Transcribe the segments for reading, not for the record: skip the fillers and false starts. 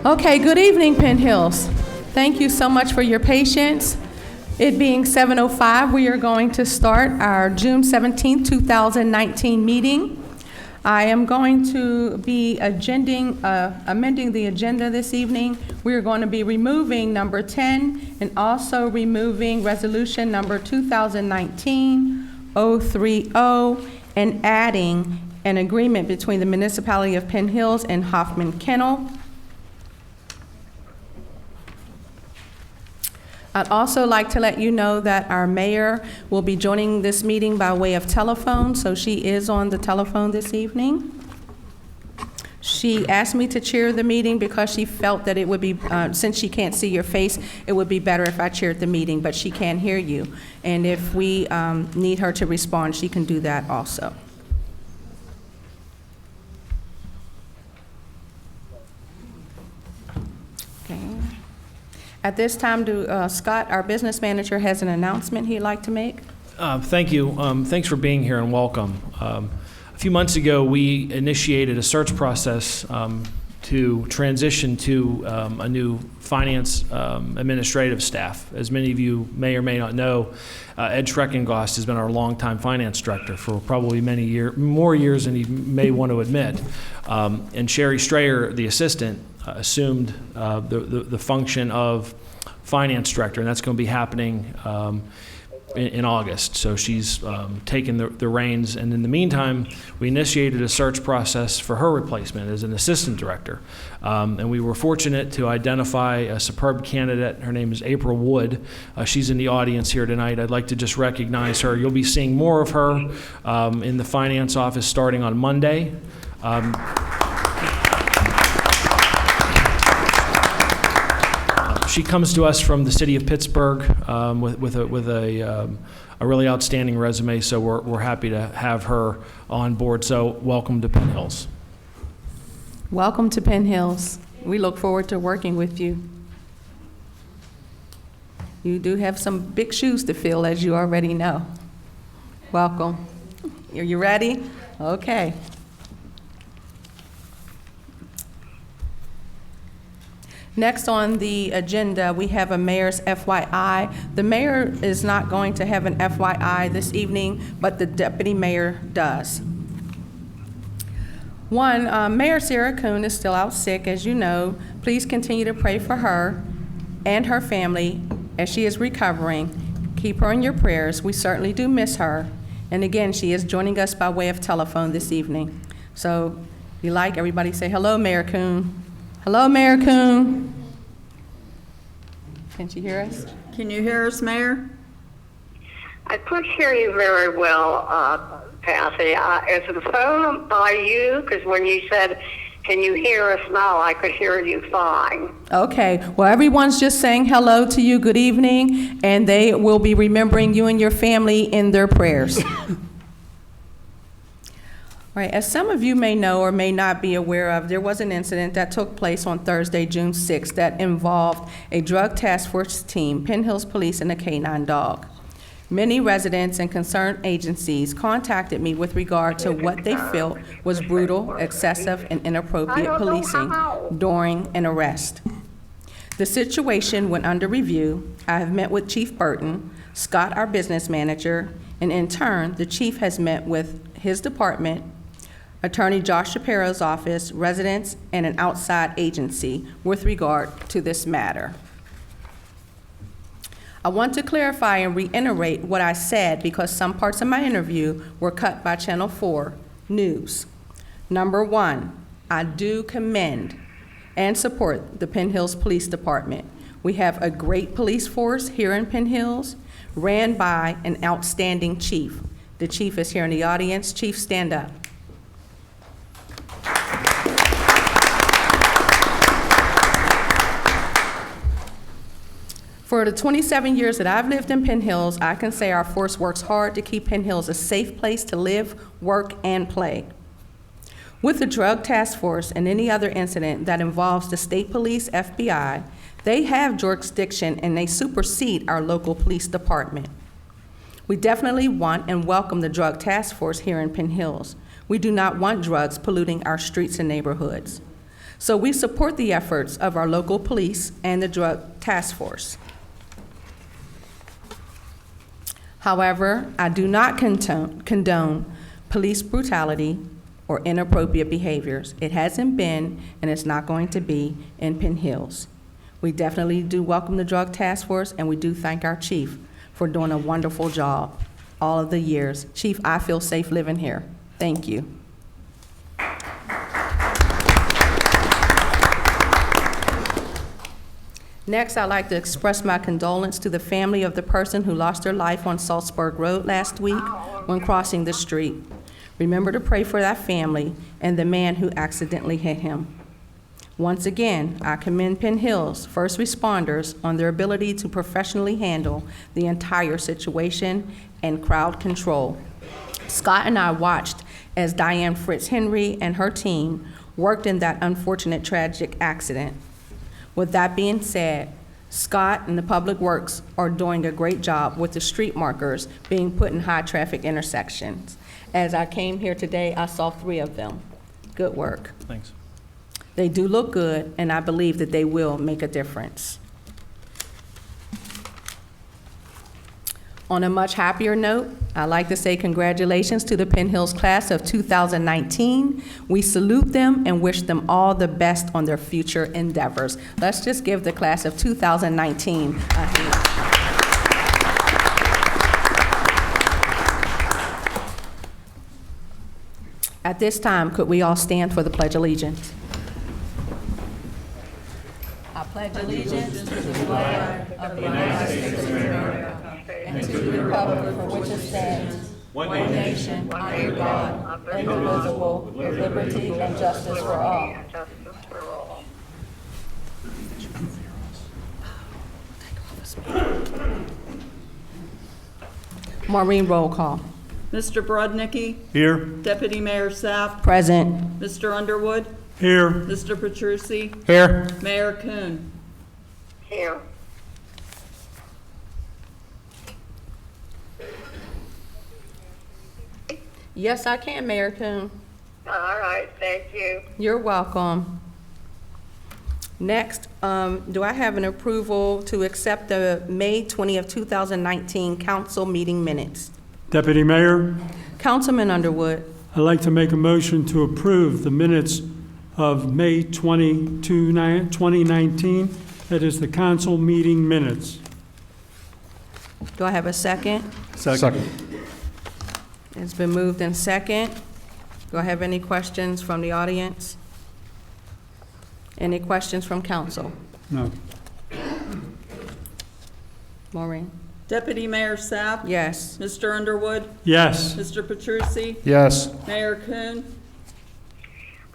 Okay, good evening, Penn Hills. Thank you so much for your patience. It being 7:05, we are going to start our June 17th, 2019 meeting. I am going to be amending the agenda this evening. We are going to be removing number 10 and also removing resolution number 2019-030 and adding an agreement between the Municipality of Penn Hills and Hoffman Kennel. I'd also like to let you know that our mayor will be joining this meeting by way of telephone, so she is on the telephone this evening. She asked me to chair the meeting because she felt that it would be, since she can't see your face, it would be better if I chaired the meeting, but she can hear you. And if we need her to respond, she can do that also. Okay. At this time, Scott, our business manager, has an announcement he'd like to make. Thank you. Thanks for being here and welcome. A few months ago, we initiated a search process to transition to a new finance administrative staff. As many of you may or may not know, Ed Schreckengost has been our longtime finance director for probably more years than he may want to admit. And Sherry Strayer, the assistant, assumed the function of finance director, and that's going to be happening in August. So she's taken the reins, and in the meantime, we initiated a search process for her replacement as an assistant director. And we were fortunate to identify a superb candidate. Her name is April Wood. She's in the audience here tonight. I'd like to just recognize her. You'll be seeing more of her in the finance office starting on Monday. She comes to us from the city of Pittsburgh with a really outstanding resume, so we're happy to have her on board. So welcome to Penn Hills. Welcome to Penn Hills. We look forward to working with you. You do have some big shoes to fill, as you already know. Welcome. Are you ready? Okay. Next on the agenda, we have a mayor's FYI. The mayor is not going to have an FYI this evening, but the deputy mayor does. One, Mayor Sarah Kuhn is still out sick, as you know. Please continue to pray for her and her family as she is recovering. Keep her in your prayers. We certainly do miss her. And again, she is joining us by way of telephone this evening. So if you like, everybody say hello, Mayor Kuhn. Hello, Mayor Kuhn. Can she hear us? Can you hear us, Mayor? I couldn't hear you very well, Kathy. Is the phone by you? Because when you said, can you hear us now, I could hear you fine. Okay. Well, everyone's just saying hello to you, good evening, and they will be remembering you and your family in their prayers. All right, as some of you may know or may not be aware of, there was an incident that took place on Thursday, June 6th, that involved a drug task force team, Penn Hills Police, and a canine dog. Many residents and concerned agencies contacted me with regard to what they felt was brutal, excessive, and inappropriate policing during an arrest. The situation went under review. I have met with Chief Burton, Scott, our business manager, and in turn, the chief has met with his department, Attorney Josh Shapiro's office, residents, and an outside agency with regard to this matter. I want to clarify and reiterate what I said because some parts of my interview were cut by Channel 4 News. Number one, I do commend and support the Penn Hills Police Department. We have a great police force here in Penn Hills, ran by an outstanding chief. The chief is here in the audience. Chief, stand up. For the 27 years that I've lived in Penn Hills, I can say our force works hard to keep Penn Hills a safe place to live, work, and play. With the drug task force and any other incident that involves the state police, FBI, they have jurisdiction and they supersede our local police department. We definitely want and welcome the drug task force here in Penn Hills. We do not want drugs polluting our streets and neighborhoods. So we support the efforts of our local police and the drug task force. However, I do not condone police brutality or inappropriate behaviors. It hasn't been, and it's not going to be, in Penn Hills. We definitely do welcome the drug task force, and we do thank our chief for doing a wonderful job all of the years. Chief, I feel safe living here. Thank you. Next, I'd like to express my condolence to the family of the person who lost their life on Salzburg Road last week when crossing the street. Remember to pray for that family and the man who accidentally hit him. Once again, I commend Penn Hills first responders on their ability to professionally handle the entire situation and crowd control. Scott and I watched as Diane Fritz Henry and her team worked in that unfortunate tragic accident. With that being said, Scott and the Public Works are doing a great job with the street markers being put in high traffic intersections. As I came here today, I saw 3 of them. Good work. Thanks. They do look good, and I believe that they will make a difference. On a much happier note, I'd like to say congratulations to the Penn Hills class of 2019. We salute them and wish them all the best on their future endeavors. Let's just give the class of 2019 a hand. At this time, could we all stand for the Pledge of Allegiance? I pledge allegiance to the flag of the United States of America and to the republic for which it stands, one nation, under God, indivisible, with liberty and justice for all. Maureen, roll call. Mr. Brodnicki? Here. Deputy Mayor Sapp? Present. Mr. Underwood? Here. Mr. Petrucci? Here. Mayor Kuhn? Here. Yes, I can, Mayor Kuhn. All right, thank you. You're welcome. Next, do I have an approval to accept the May 20th, 2019 council meeting minutes? Deputy Mayor, Councilman Underwood. I'd like to make a motion to approve the minutes of May 22, 2019. That is the council meeting minutes. Do I have a second? Second. It's been moved in second. Do I have any questions from the audience? Any questions from council? No. Maureen? Deputy Mayor Sapp? Yes. Mr. Underwood? Yes. Mr. Petrucci? Yes. Mayor Kuhn?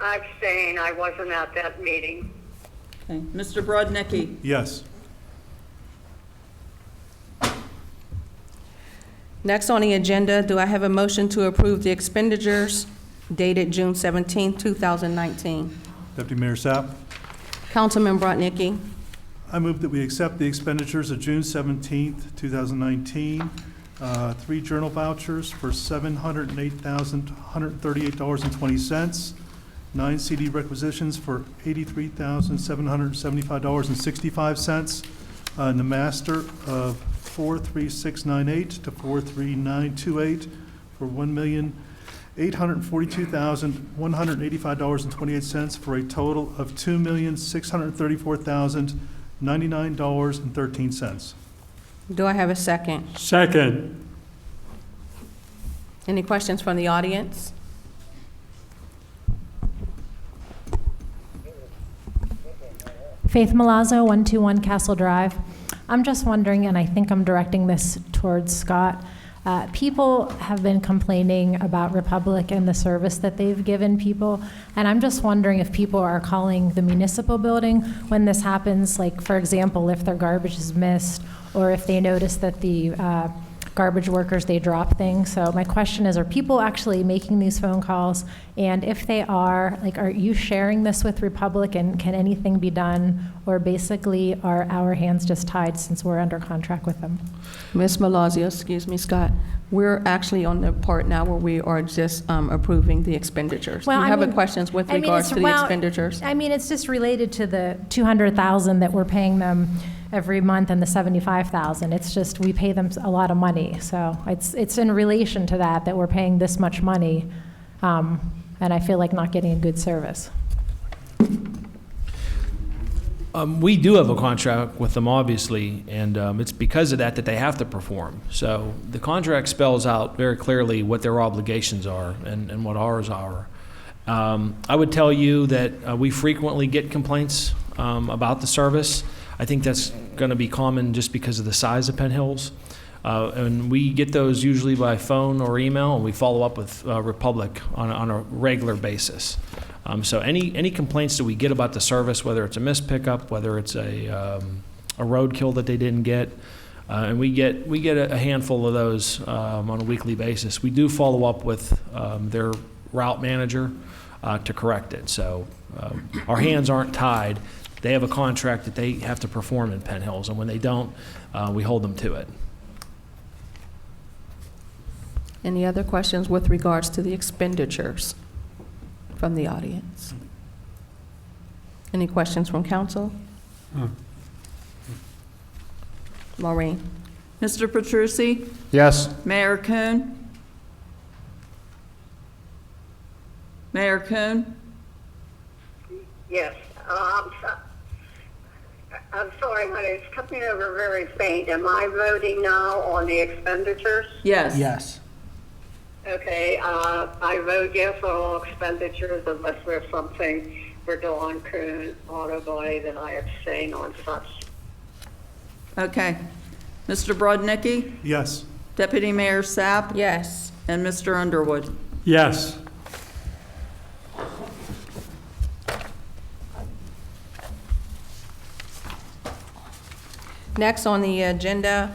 I abstain, I wasn't at that meeting. Okay. Mr. Brodnicki? Yes. Next on the agenda, do I have a motion to approve the expenditures dated June 17, 2019? Deputy Mayor Sapp, Councilman Brodnicki. I move that we accept the expenditures of June 17th, 2019. 3 journal vouchers for $708,138.20. 9 CD requisitions for $83,775.65. And the master of 43698 to 43928 for $1,842,185.28 for a total of $2,634,099.13. Do I have a second? Second. Any questions from the audience? Faith Milazzo, 121 Castle Drive. I'm just wondering, and I think I'm directing this towards Scott, people have been complaining about Republic and the service that they've given people, and I'm just wondering if people are calling the municipal building when this happens, like, for example, if their garbage is missed, or if they notice that the garbage workers, they drop things. So my question is, are people actually making these phone calls? And if they are, like, are you sharing this with Republic, and can anything be done? Or basically, are our hands just tied since we're under contract with them? Ms. Malazio, excuse me, Scott, we're actually on the part now where we are just approving the expenditures. Do you have any questions with regards to the expenditures? I mean, it's just related to the $200,000 that we're paying them every month and the $75,000. It's just, we pay them a lot of money. So it's in relation to that we're paying this much money, and I feel like not getting a good service. We do have a contract with them, obviously, and it's because of that they have to perform. So the contract spells out very clearly what their obligations are and what ours are. I would tell you that we frequently get complaints about the service. I think that's going to be common just because of the size of Penn Hills. And we get those usually by phone or email, and we follow up with Republic on a regular basis. So any complaints that we get about the service, whether it's a missed pickup, whether it's a roadkill that they didn't get, and we get a handful of those on a weekly basis. We do follow up with their route manager to correct it. So our hands aren't tied. They have a contract that they have to perform in Penn Hills, and when they don't, we hold them to it. Any other questions with regards to the expenditures from the audience? Any questions from council? Maureen? Mr. Petrucci? Yes. Mayor Kuhn? Mayor Kuhn? Yes. I'm sorry, honey, it's coming over very faint. Am I voting now on the expenditures? Yes. Yes. Okay, I vote yes on all expenditures unless there's something for Dawn Kuhn auto body that I abstain on such. Okay. Mr. Brodnicki? Yes. Deputy Mayor Sapp? Yes. And Mr. Underwood? Yes. Next on the agenda,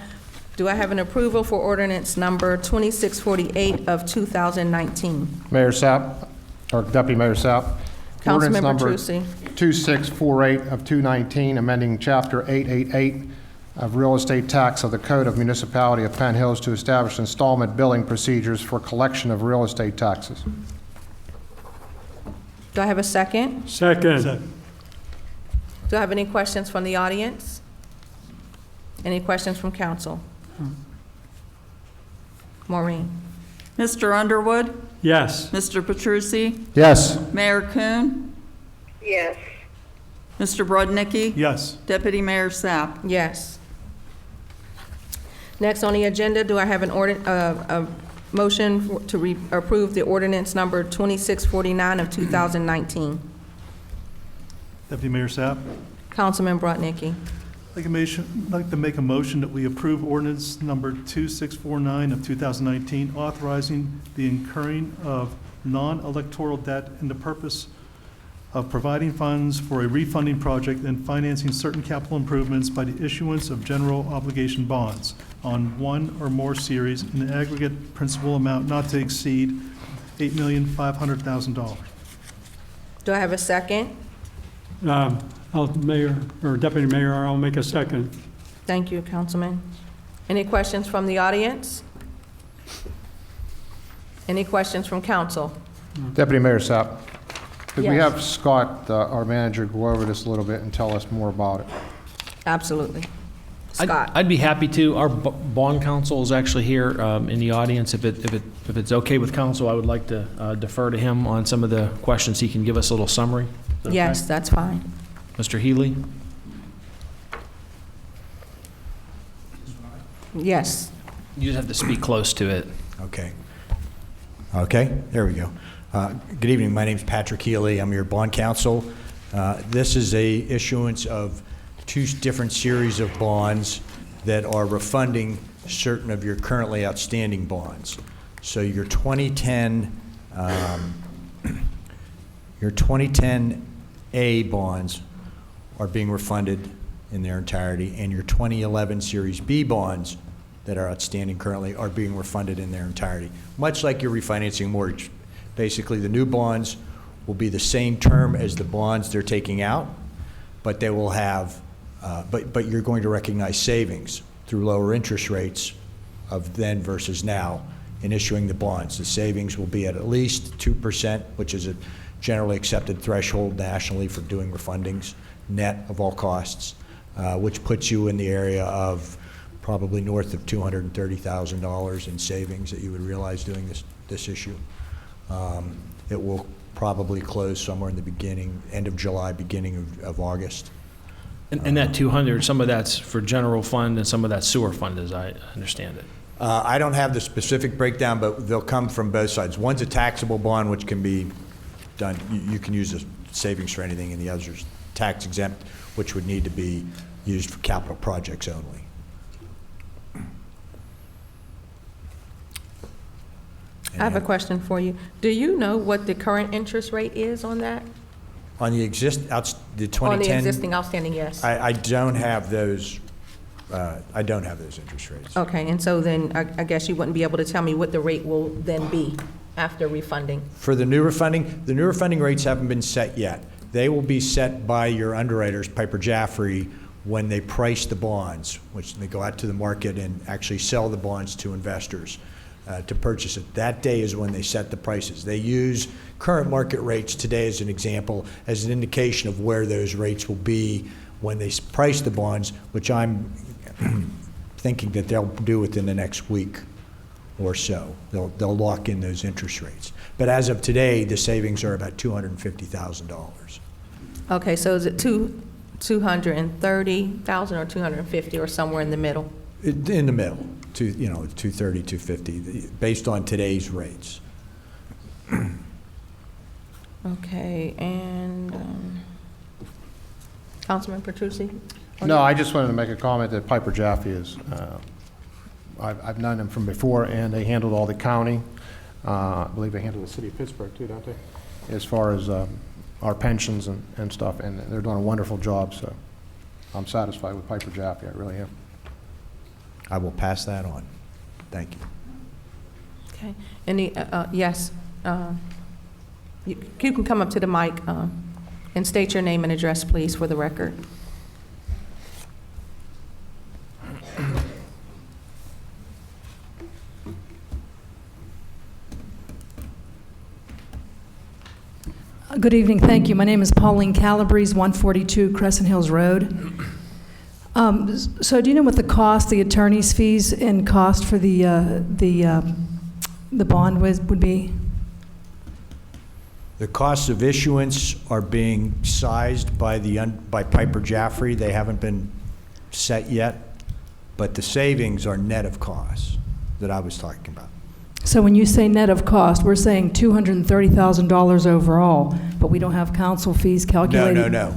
do I have an approval for ordinance number 2648 of 2019? Mayor Sapp, or Deputy Mayor Sapp. Councilmember Ordinance Petrucci. number 2648 of 219, amending Chapter 888 of Real Estate Tax of the Code of Municipality of Penn Hills to establish installment billing procedures for collection of real estate taxes. Do I have a second? Second. Do I have any questions from the audience? Any questions from council? Maureen? Mr. Underwood? Yes. Mr. Petrucci? Yes. Mayor Kuhn? Yes. Mr. Brodnicki? Yes. Deputy Mayor Sapp? Yes. Next on the agenda, do I have a motion to approve the ordinance number 2649 of 2019? Deputy Mayor Sapp. Councilman Brodnicki. I'd like to make a motion that we approve ordinance number 2649 of 2019, authorizing the incurring of non-electoral debt in the purpose of providing funds for a refunding project and financing certain capital improvements by the issuance of general obligation bonds on one or more series in an aggregate principal amount not to exceed $8,500,000. Do I have a second? Mayor, or Deputy Mayor, I'll make a second. Thank you, Councilman. Any questions from the audience? Any questions from council? Deputy Mayor Sapp, could we Yes. have Scott, our manager, go over this a little bit and tell us more about it? Absolutely. Scott? I'd be happy to. Our bond counsel is actually here in the audience. If it's okay with council, I would like to defer to him on some of the questions. He can give us a little summary. Is that okay? Yes, that's fine. Mr. Healy? Yes. You just have to speak close to it. Okay. Okay, there we go. Good evening. My name's Patrick Healy. I'm your bond counsel. This is a issuance of two different series of bonds that are refunding certain of your currently outstanding bonds. So your 2010 A bonds are being refunded in their entirety, and your 2011 Series B bonds that are outstanding currently are being refunded in their entirety, much like you're refinancing a mortgage. Basically, the new bonds will be the same term as the bonds they're taking out, but they will have, but you're going to recognize savings through lower interest rates of then versus now in issuing the bonds. The savings will be at least 2%, which is a generally accepted threshold nationally for doing refundings, net of all costs, which puts you in the area of probably north of $230,000 in savings that you would realize doing this issue. It will probably close somewhere in the beginning, end of July, beginning of August. And that 200, some of that's for general fund and some of that's sewer fund, as I understand it. I don't have the specific breakdown, but they'll come from both sides. One's a taxable bond, which can be done, you can use the savings for anything, and the other's tax exempt, which would need to be used for capital projects only. I have a question for you. Do you know what the current interest rate is on that? On the the 2010? On the existing outstanding, yes. I don't have those, I don't have those interest rates. Okay, and so then I guess you wouldn't be able to tell me what the rate will then be after refunding? For the new refunding rates haven't been set yet. They will be set by your underwriters, Piper Jaffray, when they price the bonds, which they go out to the market and actually sell the bonds to investors to purchase it. That day is when they set the prices. They use current market rates today as an example, as an indication of where those rates will be when they price the bonds, which I'm thinking that they'll do within the next week or so. They'll lock in those interest rates. But as of today, the savings are about $250,000. Okay, so is it 230,000 or 250 or somewhere in the middle? In the middle, 230, 250, based on today's rates. Okay, and Councilman Petrucci? No, I just wanted to make a comment that Piper Jaffe is, I've known them from before, and they handled all the county. I believe they handle the city of Pittsburgh too, don't they? As far as our pensions and stuff, and they're doing a wonderful job, so I'm satisfied with Piper Jaffe, I really am. I will pass that on. Thank you. Okay, any, yes, you can come up to the mic and state your name and address, please, for the record. Good evening, thank you. My name is Pauline Calabrese, 142 Crescent Hills Road. So do you know what the attorney's fees and cost for the bond would be? The costs of issuance are being sized by Piper Jaffray. They haven't been set yet, but the savings are net of costs that I was talking about. So when you say net of cost, we're saying $230,000 overall, but we don't have counsel fees calculated? No.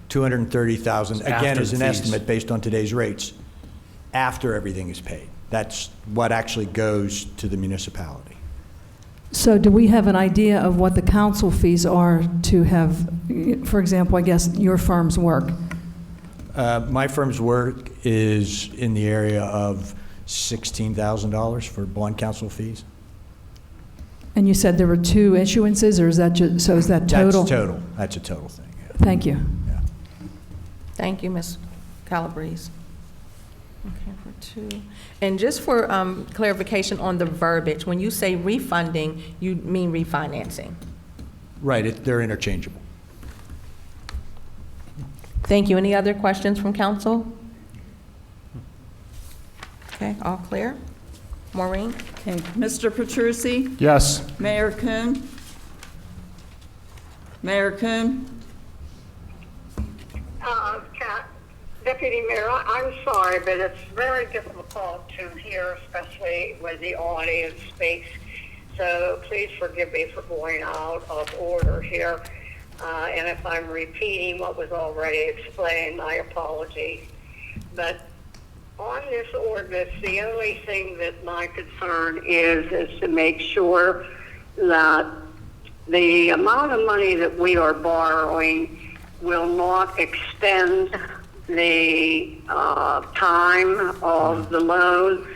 230,000, again, After is an the fees. estimate based on today's rates, after everything is paid. That's what actually goes to the municipality. So do we have an idea of what the counsel fees are to have, for example, I guess, your firm's work? My firm's work is in the area of $16,000 for bond counsel fees. And you said there were 2 issuances, or is that just, so is that total? That's total. That's a total thing, yeah. Thank you. Yeah. Thank you, Ms. Calabrese. Okay, for 2. And just for clarification on the verbiage, when you say refunding, you mean refinancing? Right, they're interchangeable. Thank you. Any other questions from council? Okay, all clear. Maureen? Okay, Mr. Petrucci? Yes. Mayor Kuhn? Mayor Kuhn? Deputy Mayor, I'm sorry, but it's very difficult to hear, especially when the audience speaks. So please forgive me for going out of order here. And if I'm repeating what was already explained, my apologies. But on this ordinance, the only thing that my concern is to make sure that the amount of money that we are borrowing will not extend the time of the loan,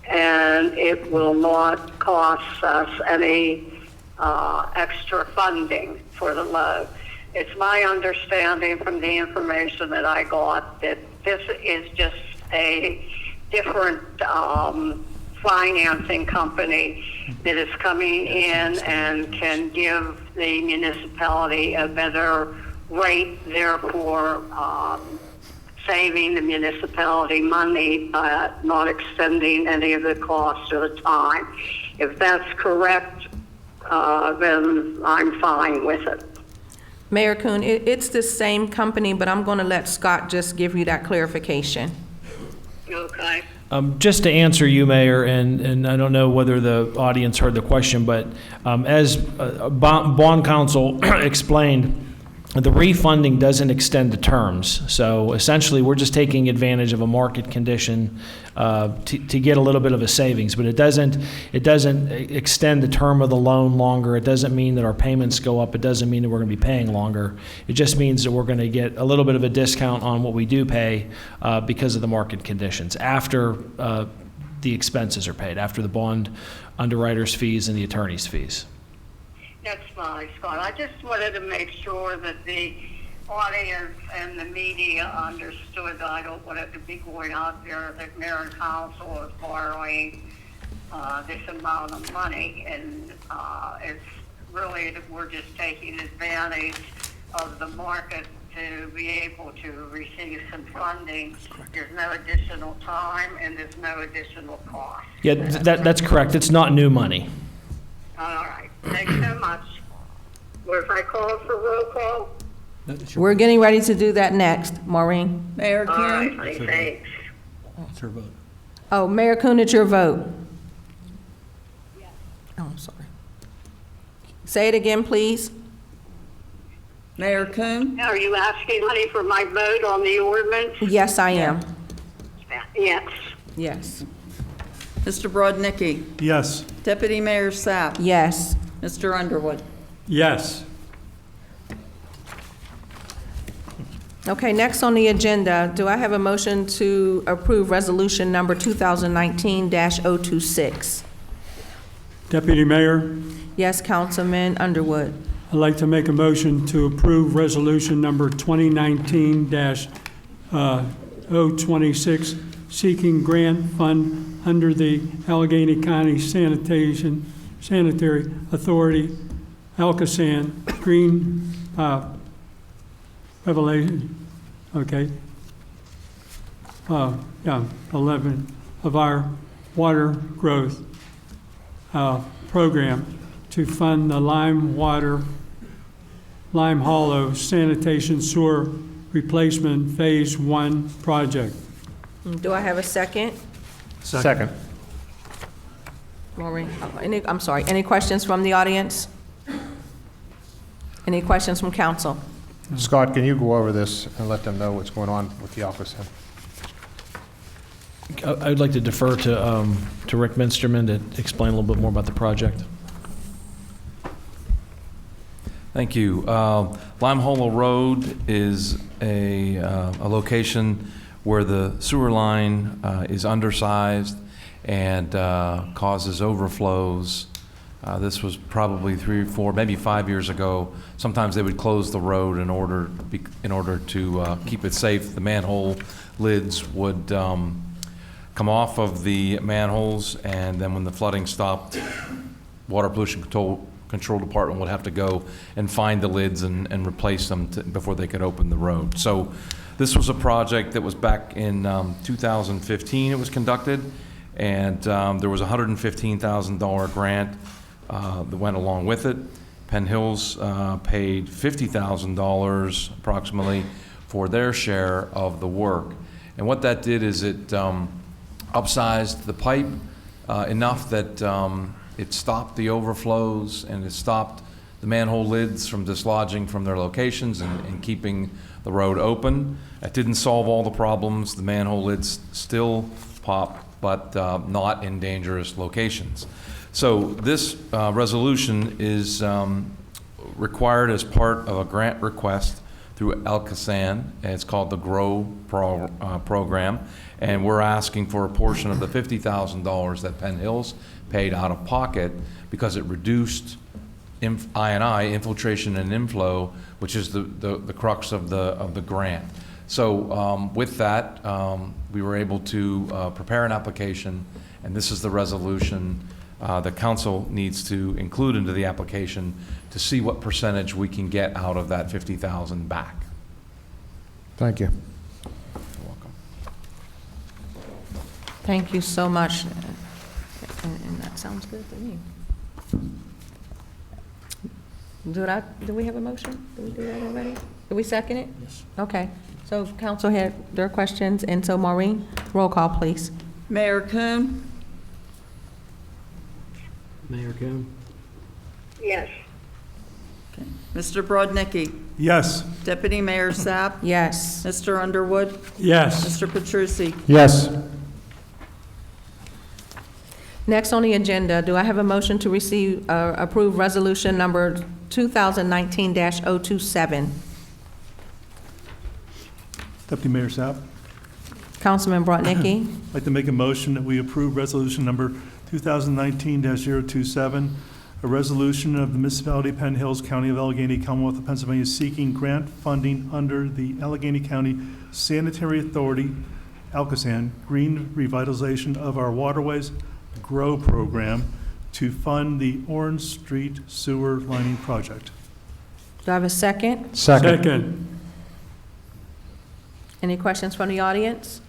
and it will not cost us any extra funding for the load. It's my understanding from the information that I got that this is just a different financing company that is coming in and can give the municipality a better rate, therefore saving the municipality money, not extending any of the cost or the time. If that's correct, then I'm fine with it. Mayor Kuhn, it's the same company, but I'm going to let Scott just give you that clarification. Okay. Just to answer you, Mayor, and I don't know whether the audience heard the question, but as bond counsel explained, the refunding doesn't extend the terms. So essentially, we're just taking advantage of a market condition to get a little bit of a savings, but it doesn't extend the term of the loan longer. It doesn't mean that our payments go up. It doesn't mean that we're going to be paying longer. It just means that we're going to get a little bit of a discount on what we do pay because of the market conditions after the expenses are paid, after the bond underwriter's fees and the attorney's fees. That's fine, Scott. I just wanted to make sure that the audience and the media understood that I don't want it to be going out there that mayor and council is borrowing this amount of money, and it's really that we're just taking advantage of the market to be able to receive some funding. There's no additional time and there's no additional cost. Yeah, that's correct. It's not new money. All right. Thanks so much. Was I called for roll call? We're getting ready to do that next, Maureen. Mayor All Kuhn, right, thanks. It's her vote. Oh, Mayor Kuhn, it's your vote. Oh, I'm sorry. Say it again, please. Mayor Kuhn, Are you asking money for my vote on the ordinance? Yes, I am. Yes. Yes. Mr. Brodnicki, Yes. Deputy Mayor Sapp, Yes. Mr. Underwood. Yes. Okay, next on the agenda, do I have a motion to approve resolution number 2019-026? Deputy Mayor, Yes, Councilman Underwood. I'd like to make a motion to approve resolution number 2019-026, seeking grant fund under the Allegheny County Sanitary Authority, Alcosan Green Revelation, okay. 11 of our water growth program to fund the Lime Hollow Sanitation Sewer Replacement Phase 1 project. Do I have a second? Second. Maureen, I'm sorry, any questions from the audience? Any questions from council? Scott, can you go over this and let them know what's going on with the Alcosan? I'd like to defer to Rick Minsterman to explain a little bit more about the project. Thank you. Lime Hollow Road is a location where the sewer line is undersized and causes overflows. This was probably 3 or 4, maybe 5 years ago. Sometimes they would close the road in order to keep it safe. The manhole lids would come off of the manholes, and then when the flooding stopped, Water Pollution Control Department would have to go and find the lids and replace them before they could open the road. So this was a project that was back in 2015 it was conducted, and there was a $115,000 grant that went along with it. Penn Hills paid $50,000 approximately for their share of the work. And what that did is it upsized the pipe enough that it stopped the overflows and it stopped the manhole lids from dislodging from their locations and keeping the road open. It didn't solve all the problems. The manhole lids still pop, but not in dangerous locations. So this resolution is required as part of a grant request through Alcasan. It's called the GROW program, and we're asking for a portion of the $50,000 that Penn Hills paid out of pocket because it reduced I&I, infiltration and inflow, which is the crux of the grant. So with that, we were able to prepare an application, and this is the resolution the council needs to include into the application to see what percentage we can get out of that $50,000 back. Thank you. You're welcome. Thank you so much. And that sounds good to me. Do we have a motion? Did we do that already? Did we second it? Yes. Okay. So council had their questions, and so Maureen, roll call, please. Mayor Kuhn, Mayor Kim? Yes. Mr. Brodnicki, Yes. Deputy Mayor Sapp, Yes. Mr. Underwood, Yes. Mr. Petrucci. Yes. Next on the agenda, do I have a motion to receive, approve resolution number 2019-027? Deputy Mayor Sapp, Councilman Brodnicki. I'd like to make a motion that we approve resolution number 2019-027, a resolution of the Municipality of Penn Hills, County of Allegheny, Commonwealth of Pennsylvania, seeking grant funding under the Allegheny County Sanitary Authority, Alcasan, Green Revitalization of Our Waterways GROW program to fund the Orange Street Sewer Lining Project. Do I have a second? Second. Any questions from the audience?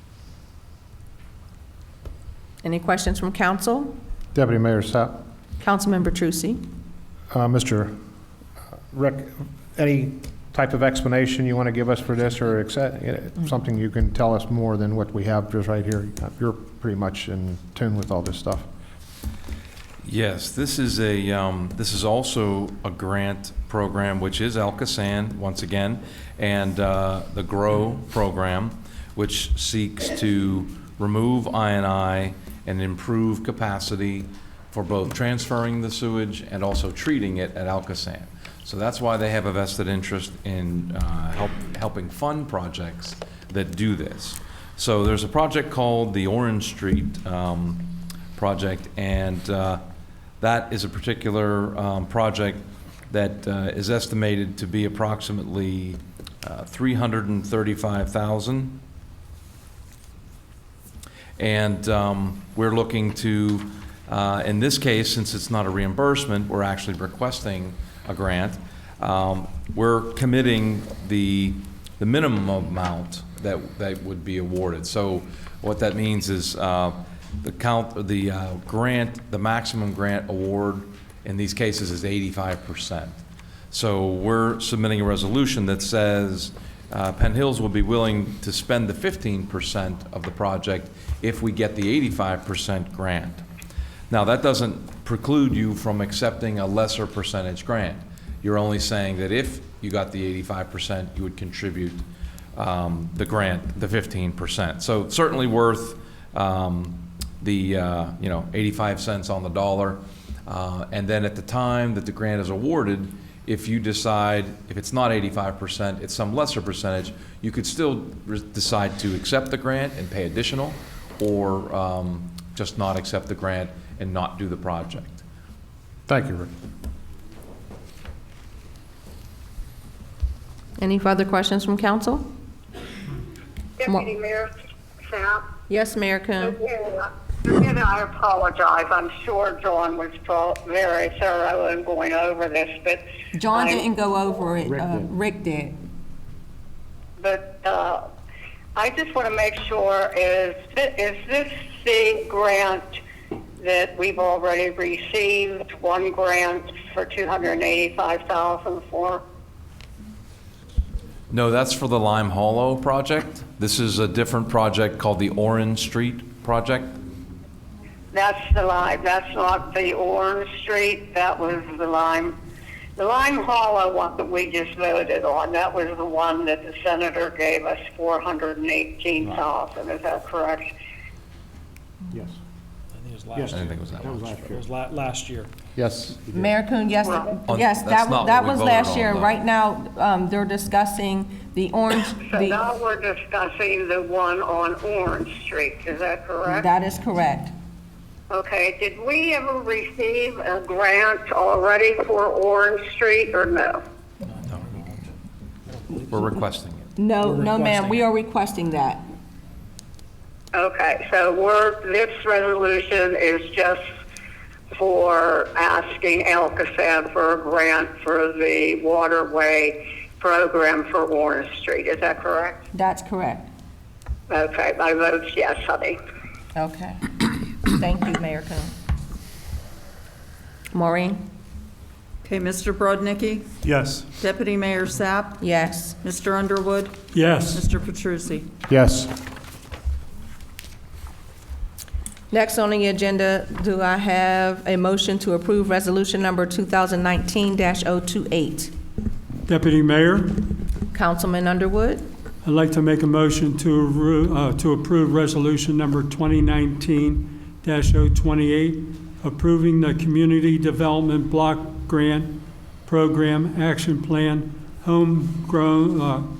Any questions from council? Deputy Mayor Sapp. Councilman Petrucci. Mr. Rick, any type of explanation you want to give us for this, or something you can tell us more than what we have just right here? You're pretty much in tune with all this stuff. Yes, this is also a grant program, which is Alcasan, once again, and the GROW program, which seeks to remove I&I and improve capacity for both transferring the sewage and also treating it at Alcasan. So that's why they have a vested interest in helping fund projects that do this. So there's a project called the Orange Street project, and that is a particular project that is estimated to be approximately $335,000. And we're looking to, in this case, since it's not a reimbursement, we're actually requesting a grant. We're committing the minimum amount that would be awarded. So what that means is the grant, the maximum grant award in these cases is 85%. So we're submitting a resolution that says Penn Hills will be willing to spend the 15% of the project if we get the 85% grant. Now, that doesn't preclude you from accepting a lesser percentage grant. You're only saying that if you got the 85%, you would contribute the grant, the 15%. So certainly worth the 85 cents on the dollar. And then at the time that the grant is awarded, if you decide, if it's not 85%, it's some lesser percentage, you could still decide to accept the grant and pay additional, or just not accept the grant and not do the project. Thank you, Rick. Any further questions from council? Deputy Mayor Sapp. Yes, Mayor Kuhn. Again, I apologize. I'm sure John was very thorough in going over this, but John didn't go over it. Rick did. But I just want to make sure, is this the grant that we've already received, one grant for $285,000 for? No, that's for the Lime Hollow project. This is a different project called the Orange Street project. That's the Lime. That's not the Orange Street. That was the Lime. The Lime Hollow one that we just voted on, that was the one that the senator gave us $418,000. Is that correct? Yes. was Yes. last I year. didn't think it was that That was much. last It year. was last year. Yes. Mayor Kuhn, yes, Oh, yes, that's that not that what we was voted last on, year. though. Right now, they're discussing the orange, So now we're discussing the one on Orange Street, is that correct? that is correct. Okay, did we ever receive a grant already for Orange Street or no? We're requesting it. No, We're no, ma'am, requesting we it. are requesting that. Okay, so this resolution is just for asking Alcasab for a grant for the waterway program for Orange Street, is that correct? That's correct. Okay, my vote's yes, honey. Okay. Thank you, Mayor Kuhn. Maureen? Okay, Mr. Brodnicki, Yes. Deputy Mayor Sapp, Yes. Mr. Underwood, Yes. Mr. Petrucci. Yes. Next on the agenda, do I have a motion to approve resolution number 2019-028? Deputy Mayor, Councilman Underwood? I'd like to make a motion to approve resolution number 2019-028, approving the Community Development Block Grant Program Action Plan Homegrown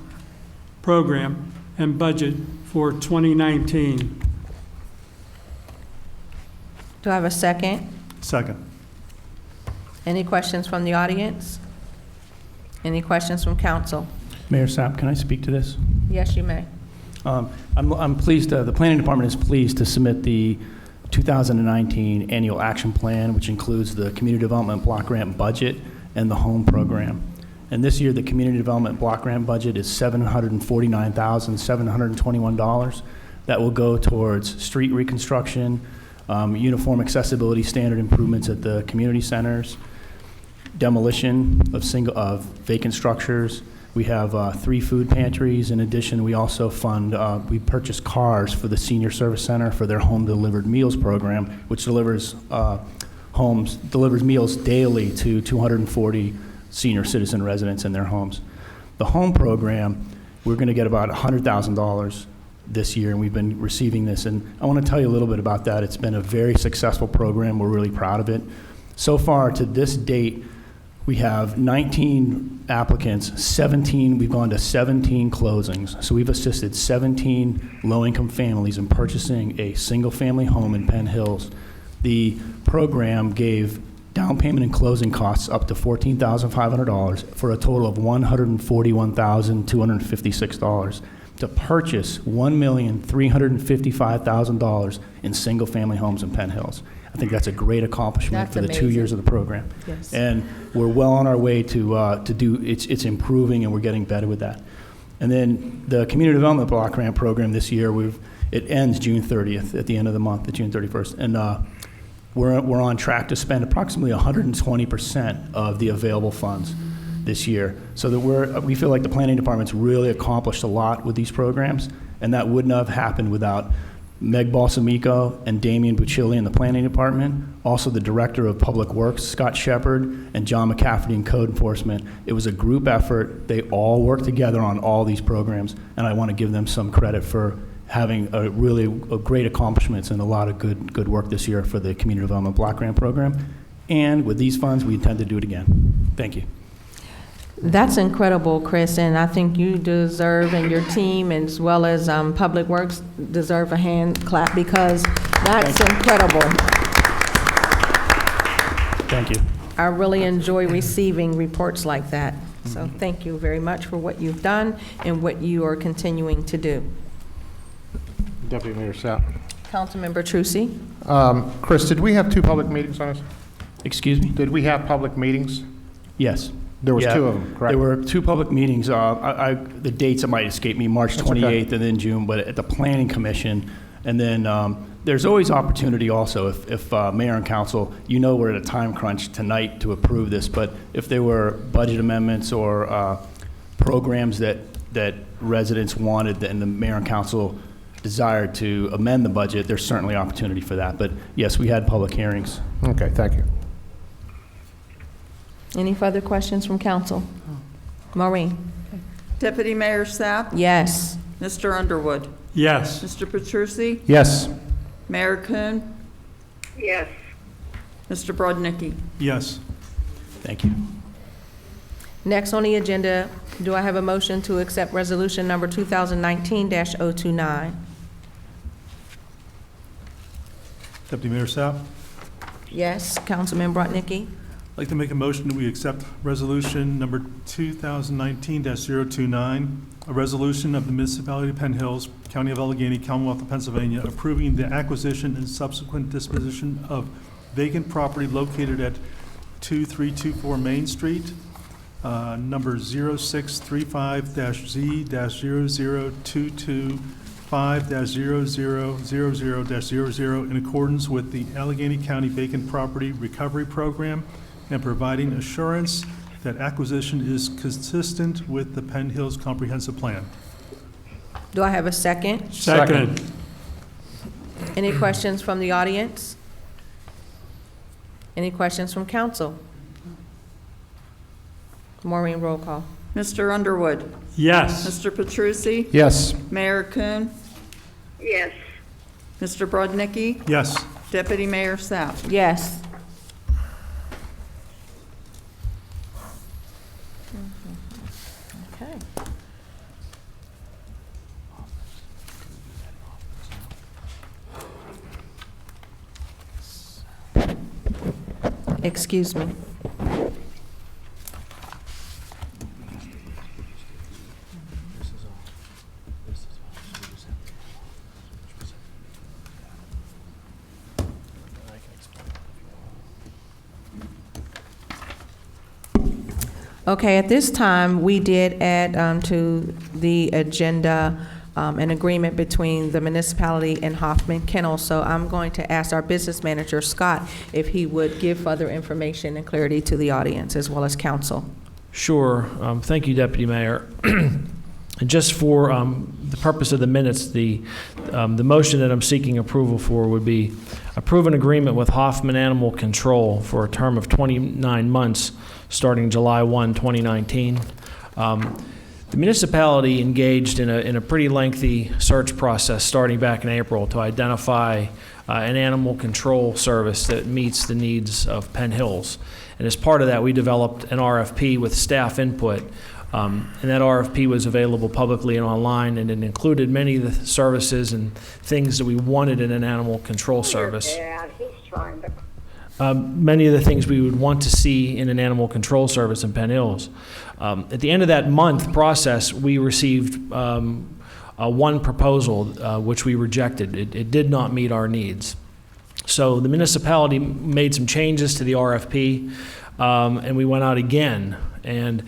Program and Budget for 2019. Do I have a second? Second. Any questions from the audience? Any questions from council? Mayor Sapp, can I speak to this? Yes, you may. I'm pleased, the planning department is pleased to submit the 2019 annual action plan, which includes the community development block grant budget and the home program. And this year, the community development block grant budget is $749,721. That will go towards street reconstruction, uniform accessibility standard improvements at the community centers, demolition of vacant structures. We have 3 food pantries. In addition, we also fund, we purchase cars for the Senior Service Center for their home delivered meals program, which delivers meals daily to 240 senior citizen residents in their homes. The home program, we're going to get about $100,000 this year, and we've been receiving this. And I want to tell you a little bit about that. It's been a very successful program. We're really proud of it. So far to this date, we have 19 applicants, we've gone to 17 closings. So we've assisted 17 low-income families in purchasing a single-family home in Penn Hills. The program gave down payment and closing costs up to $14,500 for a total of $141,256 to purchase $1,355,000 in single-family homes in Penn Hills. I think that's a great accomplishment That's for the 2 amazing. years of the program. Yes. And we're well on our way to do, it's improving, and we're getting better with that. And then the Community Development Block Grant Program this year, it ends June 30th, at the end of the month, the June 31st. And we're on track to spend approximately 120% of the available funds this year. So that we feel like the planning department's really accomplished a lot with these programs, and that wouldn't have happened without Meg Balsamico and Damian Buccilli in the planning department, also the director of public works, Scott Shepard, and John McCafferty in code enforcement. It was a group effort. They all worked together on all these programs, and I want to give them some credit for having a great accomplishments and a lot of good work this year for the Community Development Block Grant Program. And with these funds, we intend to do it again. Thank you. That's incredible, Chris, and I think you deserve, and your team, as well as Public Works, deserve a hand clap, because that's incredible. Thank you. I really enjoy receiving reports like that. So thank you very much for what you've done and what you are continuing to do. Deputy Mayor Sapp. Councilmember Trucy? Chris, did we have 2 public meetings on this? Excuse me? Did we have public meetings? Yes. There was Yeah. 2 of them, correct? There were 2 public meetings. The dates that might escape me, March That's okay. 28th and then June, but at the Planning Commission. And then there's always opportunity also if Mayor and Council, we're at a time crunch tonight to approve this, but if there were budget amendments or programs that residents wanted and the Mayor and Council desired to amend the budget, there's certainly opportunity for that. But yes, we had public hearings. Okay, thank you. Any further questions from council? Maureen? Deputy Mayor Sapp, Yes. Mr. Underwood, Yes. Mr. Petrucci, Yes. Mayor Kuhn, Yes. Mr. Brodnicki? Yes. Thank you. Next on the agenda, do I have a motion to accept resolution number 2019-029? Deputy Mayor Sapp? Yes, Councilman Brodnicki? I'd like to make a motion that we accept resolution number 2019-029, a resolution of the Municipality of Penn Hills, County of Allegheny, Commonwealth of Pennsylvania, approving the acquisition and subsequent disposition of vacant property located at 2324 Main Street, number 0635-Z-0022-5-0000-00 in accordance with the Allegheny County Vacant Property Recovery Program and providing assurance that acquisition is consistent with the Penn Hills Comprehensive Plan. Do I have a second? Second. Any questions from the audience? Any questions from council? Maureen, roll call. Mr. Underwood? Yes. Mr. Petrucci? Yes. Mayor Kuhn? Yes. Mr. Brodnicki? Yes. Deputy Mayor Sapp? Yes. Okay. Excuse me. Okay, at this time, we did add to the agenda an agreement between the municipality and Hoffman Kennel. So I'm going to ask our business manager, Scott, if he would give further information and clarity to the audience as well as council. Sure. Thank you, Deputy Mayor. And just for the purpose of the minutes, the motion that I'm seeking approval for would be approve an agreement with Hoffman Animal Control for a term of 29 months starting July 1, 2019. The municipality engaged in a pretty lengthy search process starting back in April to identify an animal control service that meets the needs of Penn Hills. And as part of that, we developed an RFP with staff input. And that RFP was available publicly and online, and it included many of the services and things that we wanted in an animal control service. Dad, he's trying to. Many of the things we would want to see in an animal control service in Penn Hills. At the end of that month process, we received one proposal, which we rejected. It did not meet our needs. So the municipality made some changes to the RFP, and we went out again. And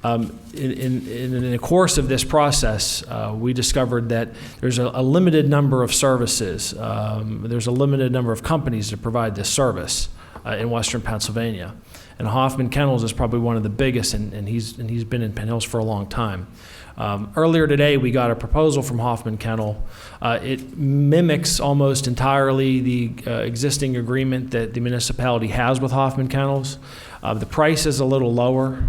in the course of this process, we discovered that there's a limited number of services. There's a limited number of companies that provide this service in Western Pennsylvania. And Hoffman Kennels is probably one of the biggest, and he's been in Penn Hills for a long time. Earlier today, we got a proposal from Hoffman Kennel. It mimics almost entirely the existing agreement that the municipality has with Hoffman Kennels. The price is a little lower,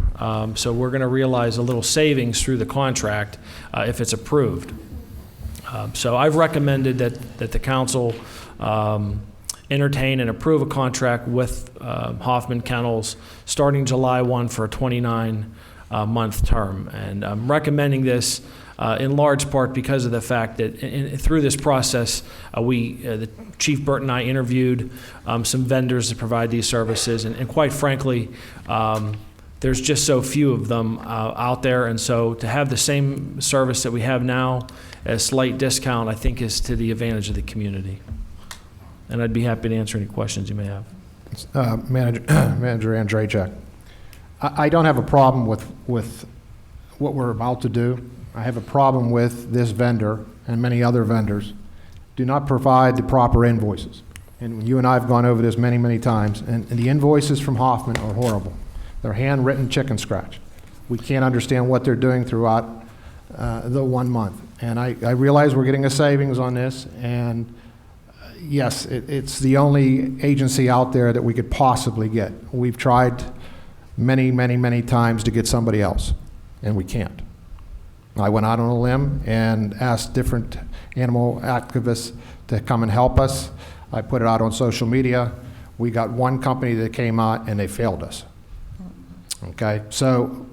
so we're going to realize a little savings through the contract if it's approved. So I've recommended that the council entertain and approve a contract with Hoffman Kennels starting July 1 for a 29-month term. And I'm recommending this in large part because of the fact that through this process, the Chief Burt and I interviewed some vendors that provide these services, and quite frankly, there's just so few of them out there, and so to have the same service that we have now at a slight discount, I think is to the advantage of the community. And I'd be happy to answer any questions you may have. Manager Andrzejczyk. I don't have a problem with what we're about to do. I have a problem with this vendor and many other vendors do not provide the proper invoices. And you and I have gone over this many, many times, and the invoices from Hoffman are horrible. They're handwritten chicken scratch. We can't understand what they're doing throughout the 1 month. And I realize we're getting a savings on this, and yes, it's the only agency out there that we could possibly get. We've tried many, many, many times to get somebody else, and we can't. I went out on a limb and asked different animal activists to come and help us. I put it out on social media. We got one company that came out and they failed us. Okay, so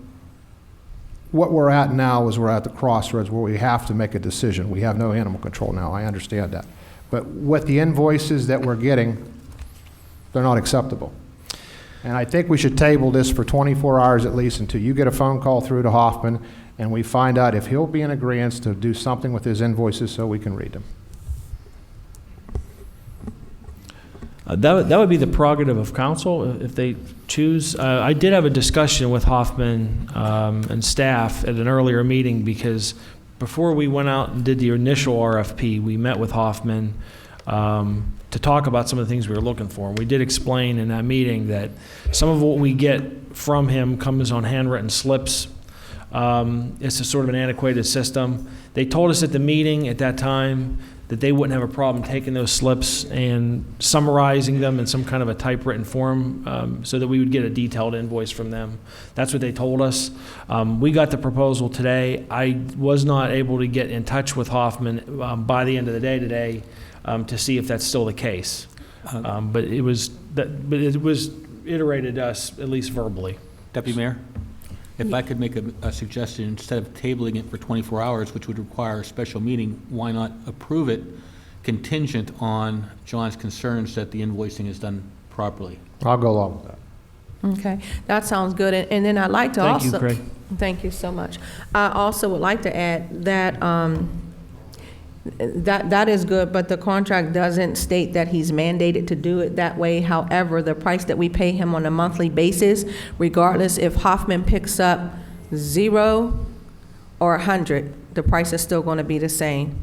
what we're at now is we're at the crossroads where we have to make a decision. We have no animal control now, I understand that. But what the invoices that we're getting, they're not acceptable. And I think we should table this for 24 hours at least until you get a phone call through to Hoffman and we find out if he'll be in agreement to do something with his invoices so we can read them. That would be the prerogative of council if they choose. I did have a discussion with Hoffman and staff at an earlier meeting because before we went out and did the initial RFP, we met with Hoffman to talk about some of the things we were looking for. And we did explain in that meeting that some of what we get from him comes on handwritten slips. It's a sort of an antiquated system. They told us at the meeting at that time that they wouldn't have a problem taking those slips and summarizing them in some kind of a typewritten form so that we would get a detailed invoice from them. That's what they told us. We got the proposal today. I was not able to get in touch with Hoffman by the end of the day today to see if that's still the case. But it was iterated to us, at least verbally. Deputy Mayor, if I could make a suggestion, instead of tabling it for 24 hours, which would require a special meeting, why not approve it contingent on John's concerns that the invoicing is done properly? I'll go along with that. Okay, that sounds good. And then I'd like to Thank also... you, Craig. Thank you so much. I also would like to add that that is good, but the contract doesn't state that he's mandated to do it that way. However, the price that we pay him on a monthly basis, regardless if Hoffman picks up 0 or 100, the price is still going to be the same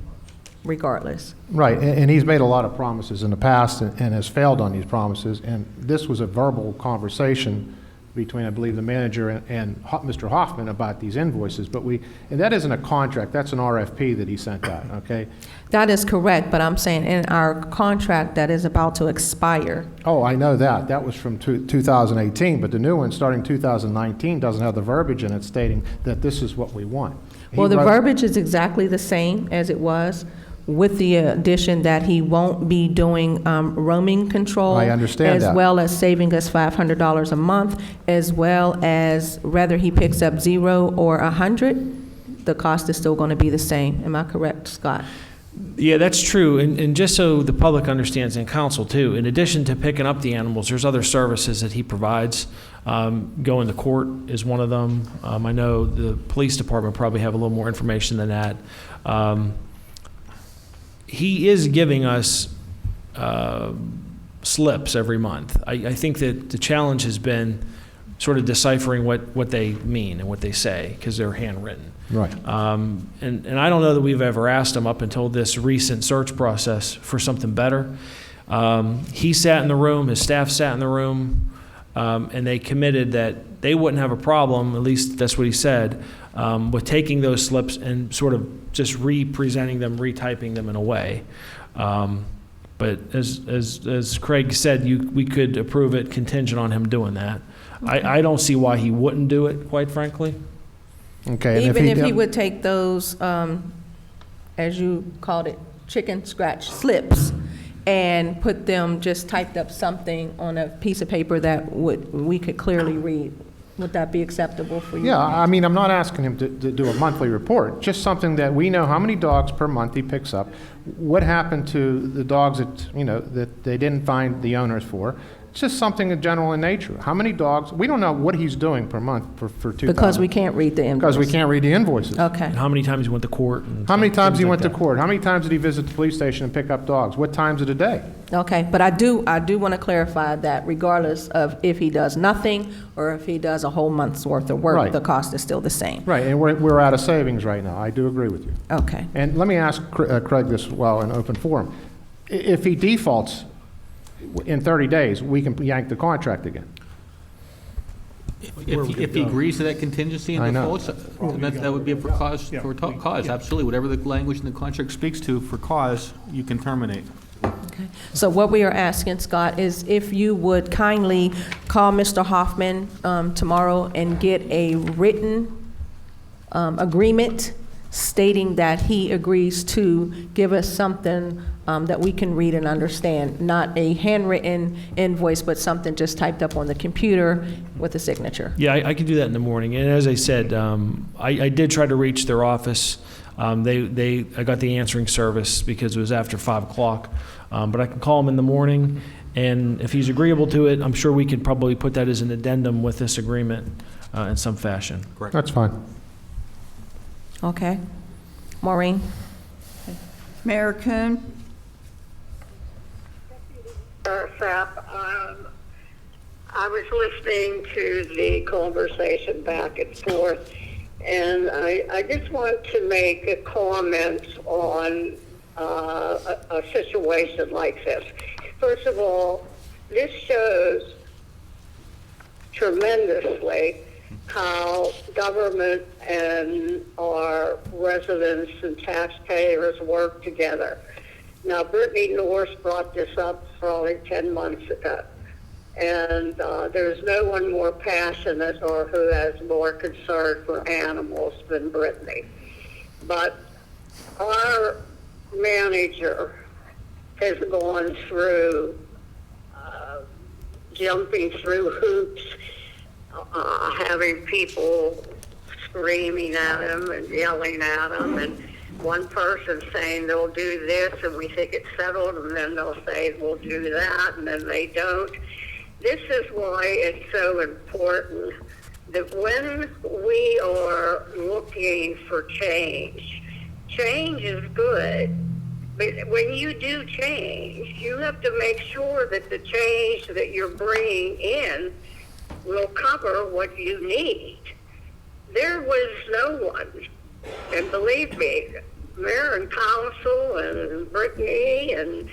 regardless. Right, and he's made a lot of promises in the past and has failed on these promises, and this was a verbal conversation between, I believe, the manager and Mr. Hoffman about these invoices, and that isn't a contract, that's an RFP that he sent out, okay? That is correct, but I'm saying in our contract that is about to expire. Oh, I know that. That was from 2018, but the new one starting 2019 doesn't have the verbiage in it stating that this is what we want. Well, the verbiage is exactly the same as it was, with the addition that he won't be doing roaming control. I understand that. As well as saving us $500 a month, as well as whether he picks up 0 or 100, the cost is still going to be the same. Am I correct, Scott? Yeah, that's true. And just so the public understands, and council too, in addition to picking up the animals, there's other services that he provides. Going to court is one of them. I know the police department probably have a little more information than that. He is giving us slips every month. I think that the challenge has been sort of deciphering what they mean and what they say, because they're handwritten. Right. And I don't know that we've ever asked him up until this recent search process for something better. He sat in the room, his staff sat in the room, and they committed that they wouldn't have a problem, at least that's what he said, with taking those slips and sort of just re-presenting them, retyping them in a way. But as Craig said, we could approve it contingent on him doing that. Okay. I don't see why he wouldn't do it, quite frankly. Okay. Even if he would take those, as you called it, chicken scratch slips, and put them, just typed up something on a piece of paper that we could clearly read. Would that be acceptable for you? Yeah, I mean, I'm not asking him to do a monthly report, just something that we know how many dogs per month he picks up, what happened to the dogs that they didn't find the owners for. It's just something general in nature. How many dogs? We don't know what he's doing per month for 2000. Because we can't read the invoice. Because we can't read the invoices. Okay. And how many times he went to court? And how many times he like went to that. court? How many times did he visit the police station and pick up dogs? What times of the day? Okay, but I do want to clarify that regardless of if he does nothing or if he does a whole month's worth of work, Right. the cost is still the same. Right, and we're out of savings right now. I do agree with you. Okay. And let me ask Craig this while in open forum. If he defaults in 30 days, we can yank the contract again. If he agrees to that contingency I and know. defaults, that would be for cause, absolutely. Whatever the language in the contract speaks to for cause, you can terminate. Okay. So what we are asking, Scott, is if you would kindly call Mr. Hoffman tomorrow and get a written agreement stating that he agrees to give us something that we can read and understand, not a handwritten invoice, but something just typed up on the computer with a signature. Yeah, I can do that in the morning. And as I said, I did try to reach their office. I got the answering service because it was after 5 o'clock. But I can call him in the morning, and if he's agreeable to it, I'm sure we could probably put that as an addendum with this agreement in some fashion. That's fine. Okay. Maureen? Mayor Kuhn, Sap, I was listening to the conversation back and forth, and I just want to make a comment on a situation like this. First of all, this shows tremendously how government and our residents and taxpayers work together. Now, Brittany Norris brought this up probably 10 months ago, and there's no one more passionate or who has more concern for animals than Brittany. But our manager has gone through jumping through hoops, having people screaming at him and yelling at him, and one person saying they'll do this and we think it's settled, and then they'll say we'll do that, and then they don't. This is why it's so important that when we are looking for change, change is good. But when you do change, you have to make sure that the change that you're bringing in will cover what you need. There was no one, and believe me, mayor and council and Brittany and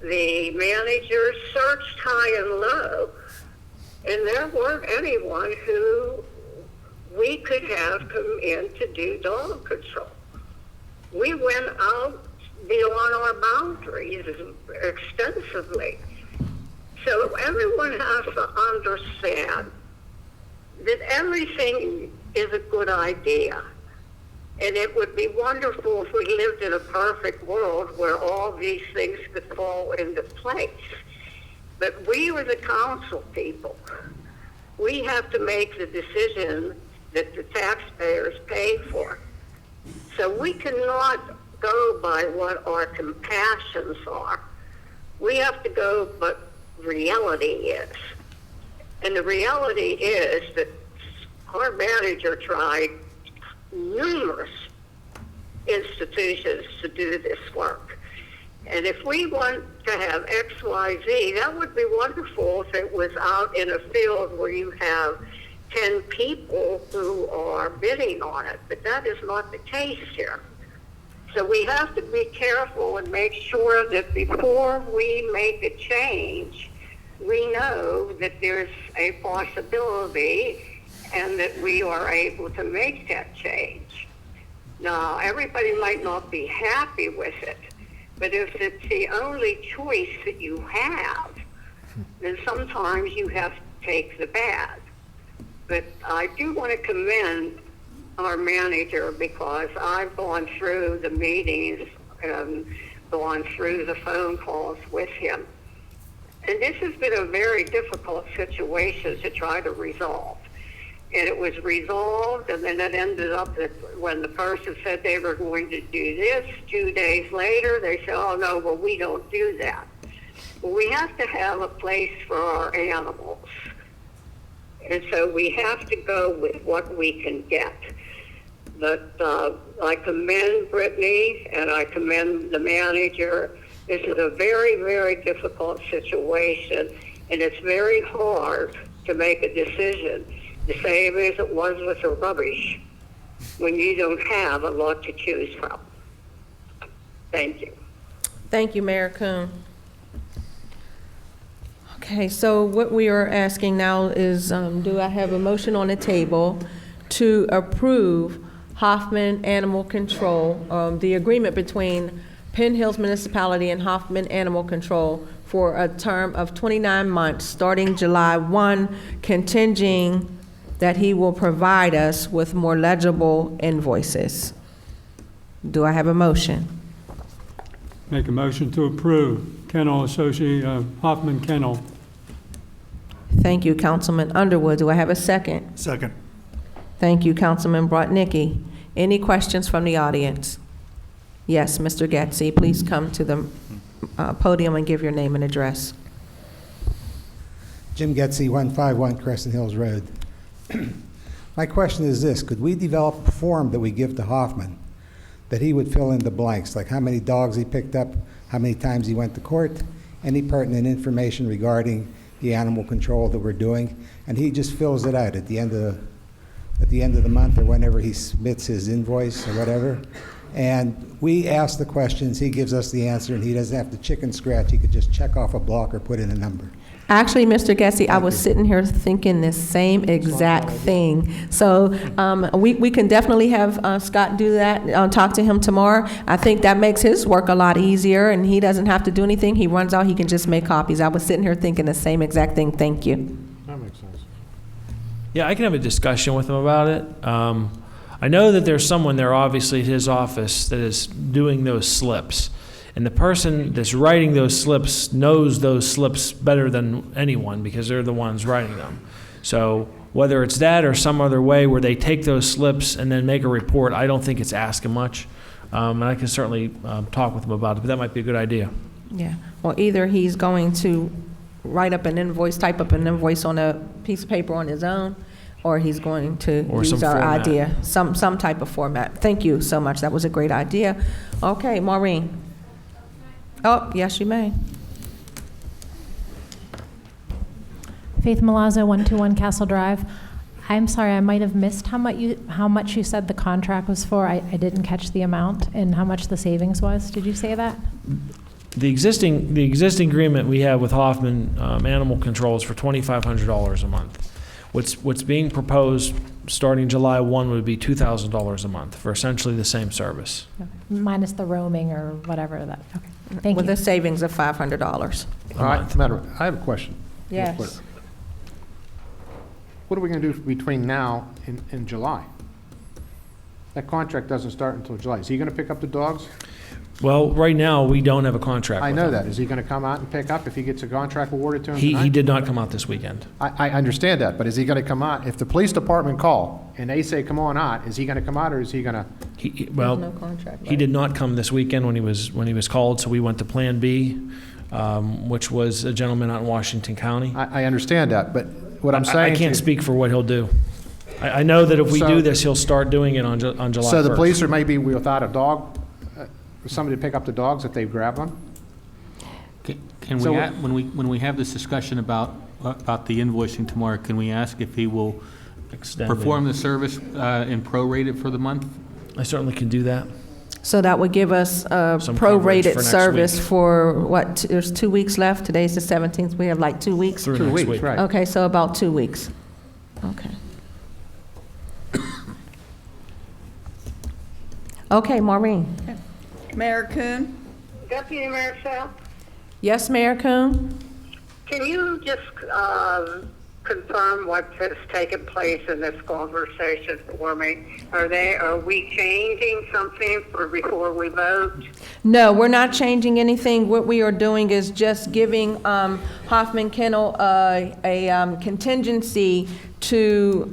the managers searched high and low, and there weren't anyone who we could have come in to do dog control. We went out beyond our boundaries extensively. So everyone has to understand that everything is a good idea. And it would be wonderful if we lived in a perfect world where all these things could fall into place. But we are the council people. We have to make the decision that the taxpayers pay for. So we cannot go by what our compassions are. We have to go by what reality is. And the reality is that our manager tried numerous institutions to do this work. And if we want to have XYZ, that would be wonderful if it was out in a field where you have 10 people who are bidding on it. But that is not the case here. So we have to be careful and make sure that before we make a change, we know that there's a possibility and that we are able to make that change. Now, everybody might not be happy with it, but if it's the only choice that you have, then sometimes you have to take the bad. But I do want to commend our manager because I've gone through the meetings and gone through the phone calls with him. And this has been a very difficult situation to try to resolve. And it was resolved, and then it ended up that when the person said they were going to do this, 2 days later, they said, oh, no, well, we don't do that. Well, we have to have a place for our animals. And so we have to go with what we can get. But I commend Brittany, and I commend the manager. This is a very, very difficult situation, and it's very hard to make a decision, the same as it was with the rubbish, when you don't have a lot to choose from. Thank you. Thank you, Mayor Kuhn. Okay, so what we are asking now is, do I have a motion on the table to approve Hoffman Animal Control, the agreement between Penn Hills Municipality and Hoffman Animal Control for a term of 29 months, starting July 1, contingent that he will provide us with more legible invoices. Do I have a motion? Make a motion to approve Kennel Hoffman Kennel. Thank you, Councilman Underwood. Do I have a second? Second. Thank you, Councilman Brotnicki. Any questions from the audience? Yes, Mr. Getzey, please come to the podium and give your name and address. Jim Getzey, 151 Crescent Hills Road. My question is this: could we develop a form that we give to Hoffman that he would fill in the blanks, like how many dogs he picked up, how many times he went to court, any pertinent information regarding the animal control that we're doing, and he just fills it out at the end of the month or whenever he submits his invoice or whatever. And we ask the questions, he gives us the answer, and he doesn't have to chicken scratch. He could just check off a block or put in a number. Actually, Mr. Getzey, I was sitting here thinking the same exact thing. So we can definitely have Scott do that, talk to him tomorrow. I think that makes his work a lot easier, and he doesn't have to do anything. He runs out, he can just make copies. I was sitting here thinking the same exact thing. Thank you. That makes sense. Yeah, I can have a discussion with him about it. I know that there's someone there, obviously, at his office that is doing those slips. And the person that's writing those slips knows those slips better than anyone because they're the ones writing them. So whether it's that or some other way where they take those slips and then make a report, I don't think it's asking much. And I can certainly talk with him about it, but that might be a good idea. Yeah. Well, either he's going to write up an invoice, type up an invoice on a piece of paper on his own, or he's going to use our format. idea, some type of format. Thank you so much. That was a great idea. Okay, Maureen. Oh, yes, you may. Faith Milazzo, 121 Castle Drive. I'm sorry, I might have missed how much you said the contract was for. I didn't catch the amount and how much the savings was. Did you say that? The existing agreement we have with Hoffman Animal Control is for $2,500 a month. What's being proposed starting July 1 would be $2,000 a month for essentially the same service. Okay. Minus the roaming or whatever that. Okay. Thank With you. a savings of $500. All right, Madam, I have a question. Yes. What are we going to do between now and July? That contract doesn't start until July. Is he going to pick up the dogs? Well, right now, we don't have a contract I with know him. that. Is he going to come out and pick up if he gets a contract awarded to him He tonight? did not come out this weekend. I understand that, but is he going to come out? If the police department call and they say, come on out, is he going to come out or is he going to? Well, There's no contract, he right? did not come this weekend when he was called, so we went to Plan B, which was a gentleman out in Washington County. I understand that, but what I'm saying. I can't speak for what he'll do. I know that if we So- do this, he'll start doing it on July 1st. So the police are maybe without a dog, somebody to pick up the dogs if they grab them? Can So- we, when we have this discussion about the invoicing tomorrow, can we ask if he will Extend perform the service and prorate it for the month? I certainly can do that. So that would give us a Some coverage for prorated next service week. for, what, there's 2 weeks left? Today's the 17th. We have like 2 weeks? Through 2 next weeks, week. right. Okay, so about 2 weeks. Okay. Okay, Maureen. Mayor Kuhn? Deputy Mayor Sal, Yes, Mayor Coon? can you just confirm what has taken place in this conversation for me? Are we changing something for before we vote? No, we're not changing anything. What we are doing is just giving Hoffman Kennel a contingency to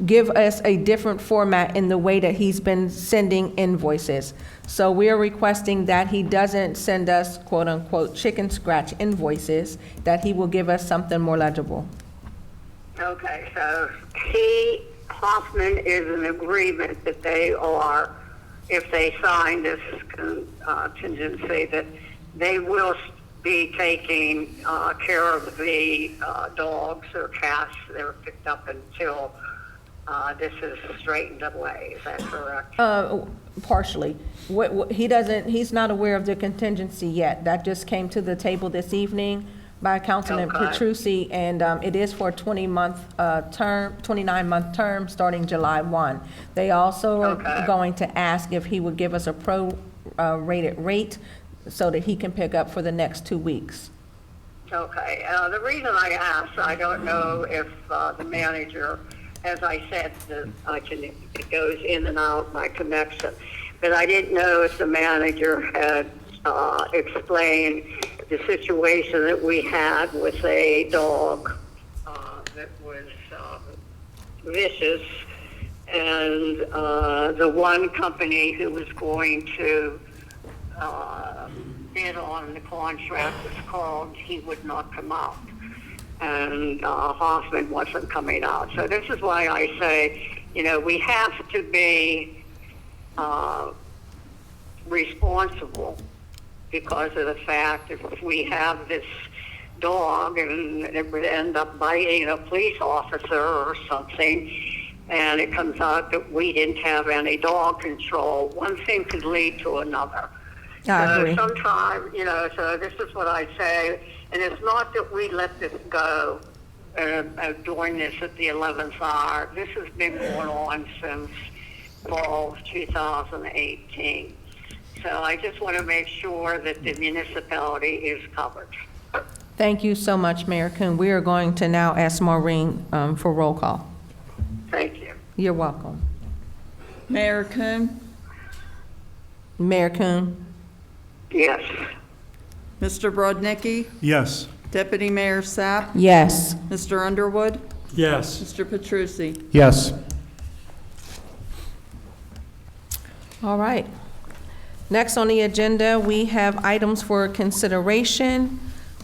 give us a different format in the way that he's been sending invoices. So we are requesting that he doesn't send us quote-unquote chicken scratch invoices, that he will give us something more legible. Okay, so Hoffman is in agreement that they are, if they sign this contingency, that they will be taking care of the dogs or cats that are picked up until this is straightened away. Is that correct? Partially. He's not aware of the contingency yet. That just came to the table this evening by Councilman Okay. Petrucci, and it is for a 29-month term starting July 1. They also are Okay. going to ask if he would give us a pro-rated rate so that he can pick up for the next 2 weeks. Okay. The reason I asked, I don't know if the manager, as I said, it goes in and out, my connection. but I didn't know if the manager had explained the situation that we had with a dog that was vicious, and the one company who was going to bid on the contract was called, he would not come out. And Hoffman wasn't coming out. So this is why I say, we have to be responsible because of the fact that if we have this dog and it would end up biting a police officer or something, and it comes out that we didn't have any dog control, one thing could lead to another. I agree. Sometimes, so this is what I say, and it's not that we let this go doing this at the 11th hour. This has been going on since fall of 2018. So I just want to make sure that the municipality is covered. Thank you so much, Mayor Kuhn. We are going to now ask Maureen for roll call. Thank you. You're welcome. Mayor Kuhn, Mayor Kuhn? Yes. Mr. Brodnicki, Yes. Deputy Mayor Sapp, Yes. Mr. Underwood, Yes. Mr. Petrucci. Yes. All right. Next on the agenda, we have items for consideration.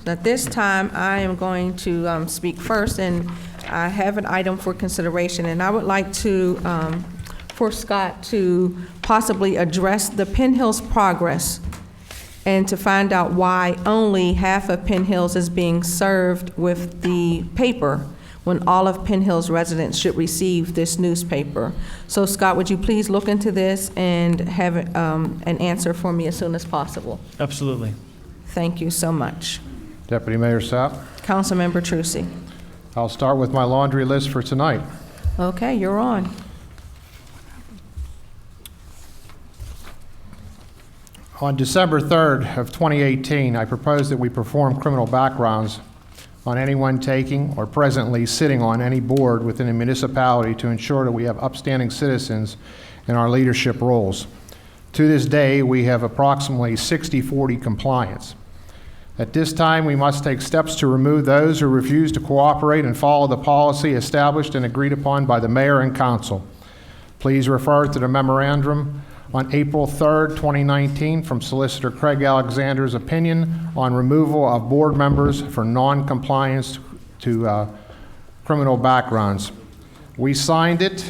At this time, I am going to speak first, and I have an item for consideration, and I would like to, for Scott to possibly address the Penn Hills progress and to find out why only half of Penn Hills is being served with the paper when all of Penn Hills residents should receive this newspaper. So Scott, would you please look into this and have an answer for me as soon as possible? Absolutely. Thank you so much. Deputy Mayor Sapp. Councilmember Trucy. I'll start with my laundry list for tonight. Okay, you're on. On December 3rd of 2018, I proposed that we perform criminal backgrounds on anyone taking or presently sitting on any board within a municipality to ensure that we have upstanding citizens in our leadership roles. To this day, we have approximately 60-40 compliance. At this time, we must take steps to remove those who refuse to cooperate and follow the policy established and agreed upon by the mayor and council. Please refer to the memorandum on April 3rd, 2019, from Solicitor Craig Alexander's opinion on removal of board members for non-compliance to criminal backgrounds. We signed it,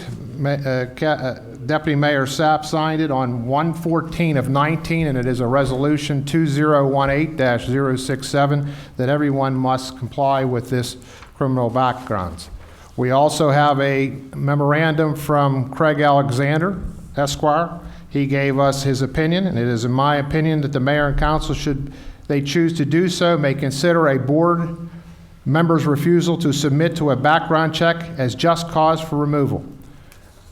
Deputy Mayor Sapp signed it on 1/14 of 19, and it is a resolution 2018-067 that everyone must comply with this criminal backgrounds. We also have a memorandum from Craig Alexander, Esquire. He gave us his opinion, and it is in my opinion that the mayor and council, should they choose to do so, may consider a board member's refusal to submit to a background check as just cause for removal.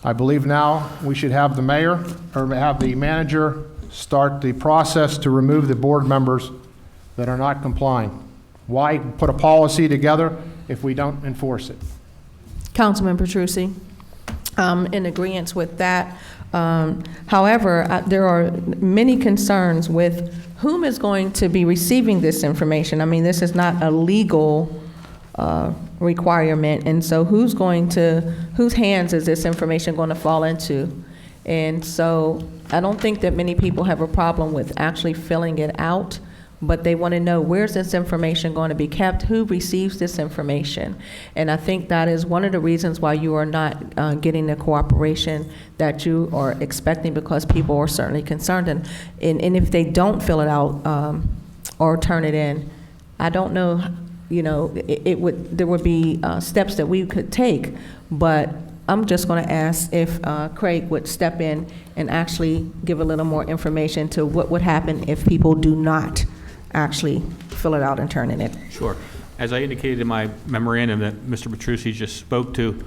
I believe now we should have the mayor or have the manager start the process to remove the board members that are not complying. Why put a policy together if we don't enforce it? Councilman Petrucci, in agreement with that. However, there are many concerns with whom is going to be receiving this information. I mean, this is not a legal requirement, and so whose hands is this information going to fall into? And so I don't think that many people have a problem with actually filling it out, but they want to know, where's this information going to be kept? Who receives this information? And I think that is one of the reasons why you are not getting the cooperation that you are expecting, because people are certainly concerned. And if they don't fill it out or turn it in, I don't know, there would be steps that we could take, but I'm just going to ask if Craig would step in and actually give a little more information to what would happen if people do not actually fill it out and turn it in. Sure. As I indicated in my memorandum that Mr. Petrucci just spoke to,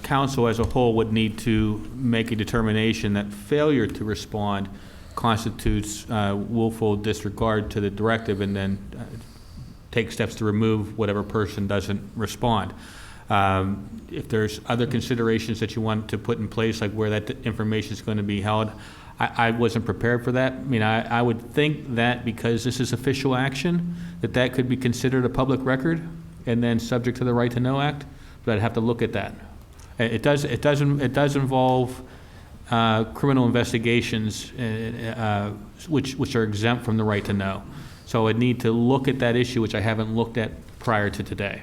council as a whole would need to make a determination that failure to respond constitutes willful disregard to the directive, and then take steps to remove whatever person doesn't respond. If there's other considerations that you want to put in place, like where that information is going to be held, I wasn't prepared for that. I mean, I would think that because this is official action, that could be considered a public record and then subject to the Right to Know Act, but I'd have to look at that. It does involve criminal investigations, which are exempt from the right to know. So I'd need to look at that issue, which I haven't looked at prior to today.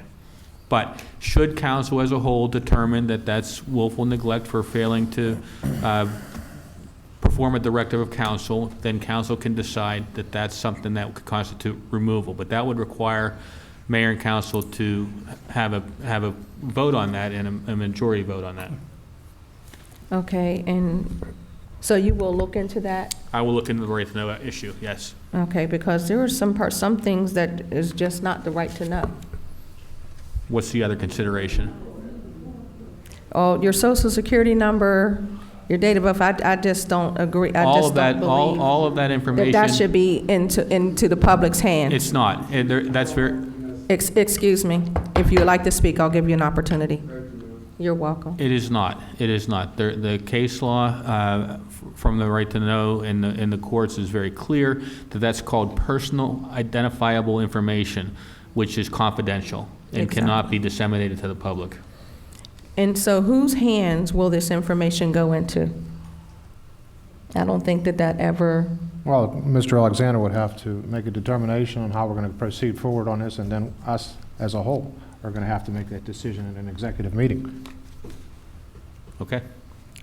But should council as a whole determine that that's willful neglect for failing to perform a directive of council, then council can decide that that's something that could constitute removal. But that would require mayor and council to have a vote on that and a majority vote on that. Okay, and so you will look into that? I will look into the right to know issue, yes. Okay, because there are some things that is just not the right to know. What's the other consideration? Oh, your social security number, your date of birth, I just don't agree. I All just of that, don't believe all of that information. that should be into the public's hands. It's not. That's very. Excuse me. If you would like to speak, I'll give you an opportunity. You're welcome. It is not. It is not. The case law from the right to know in the courts is very clear that that's called personal identifiable information, which is confidential and cannot be disseminated to the public. And so whose hands will this information go into? I don't think that ever, Well, Mr. Alexander would have to make a determination on how we're going to proceed forward on this, and then us as a whole are going to have to make that decision in an executive meeting. Okay?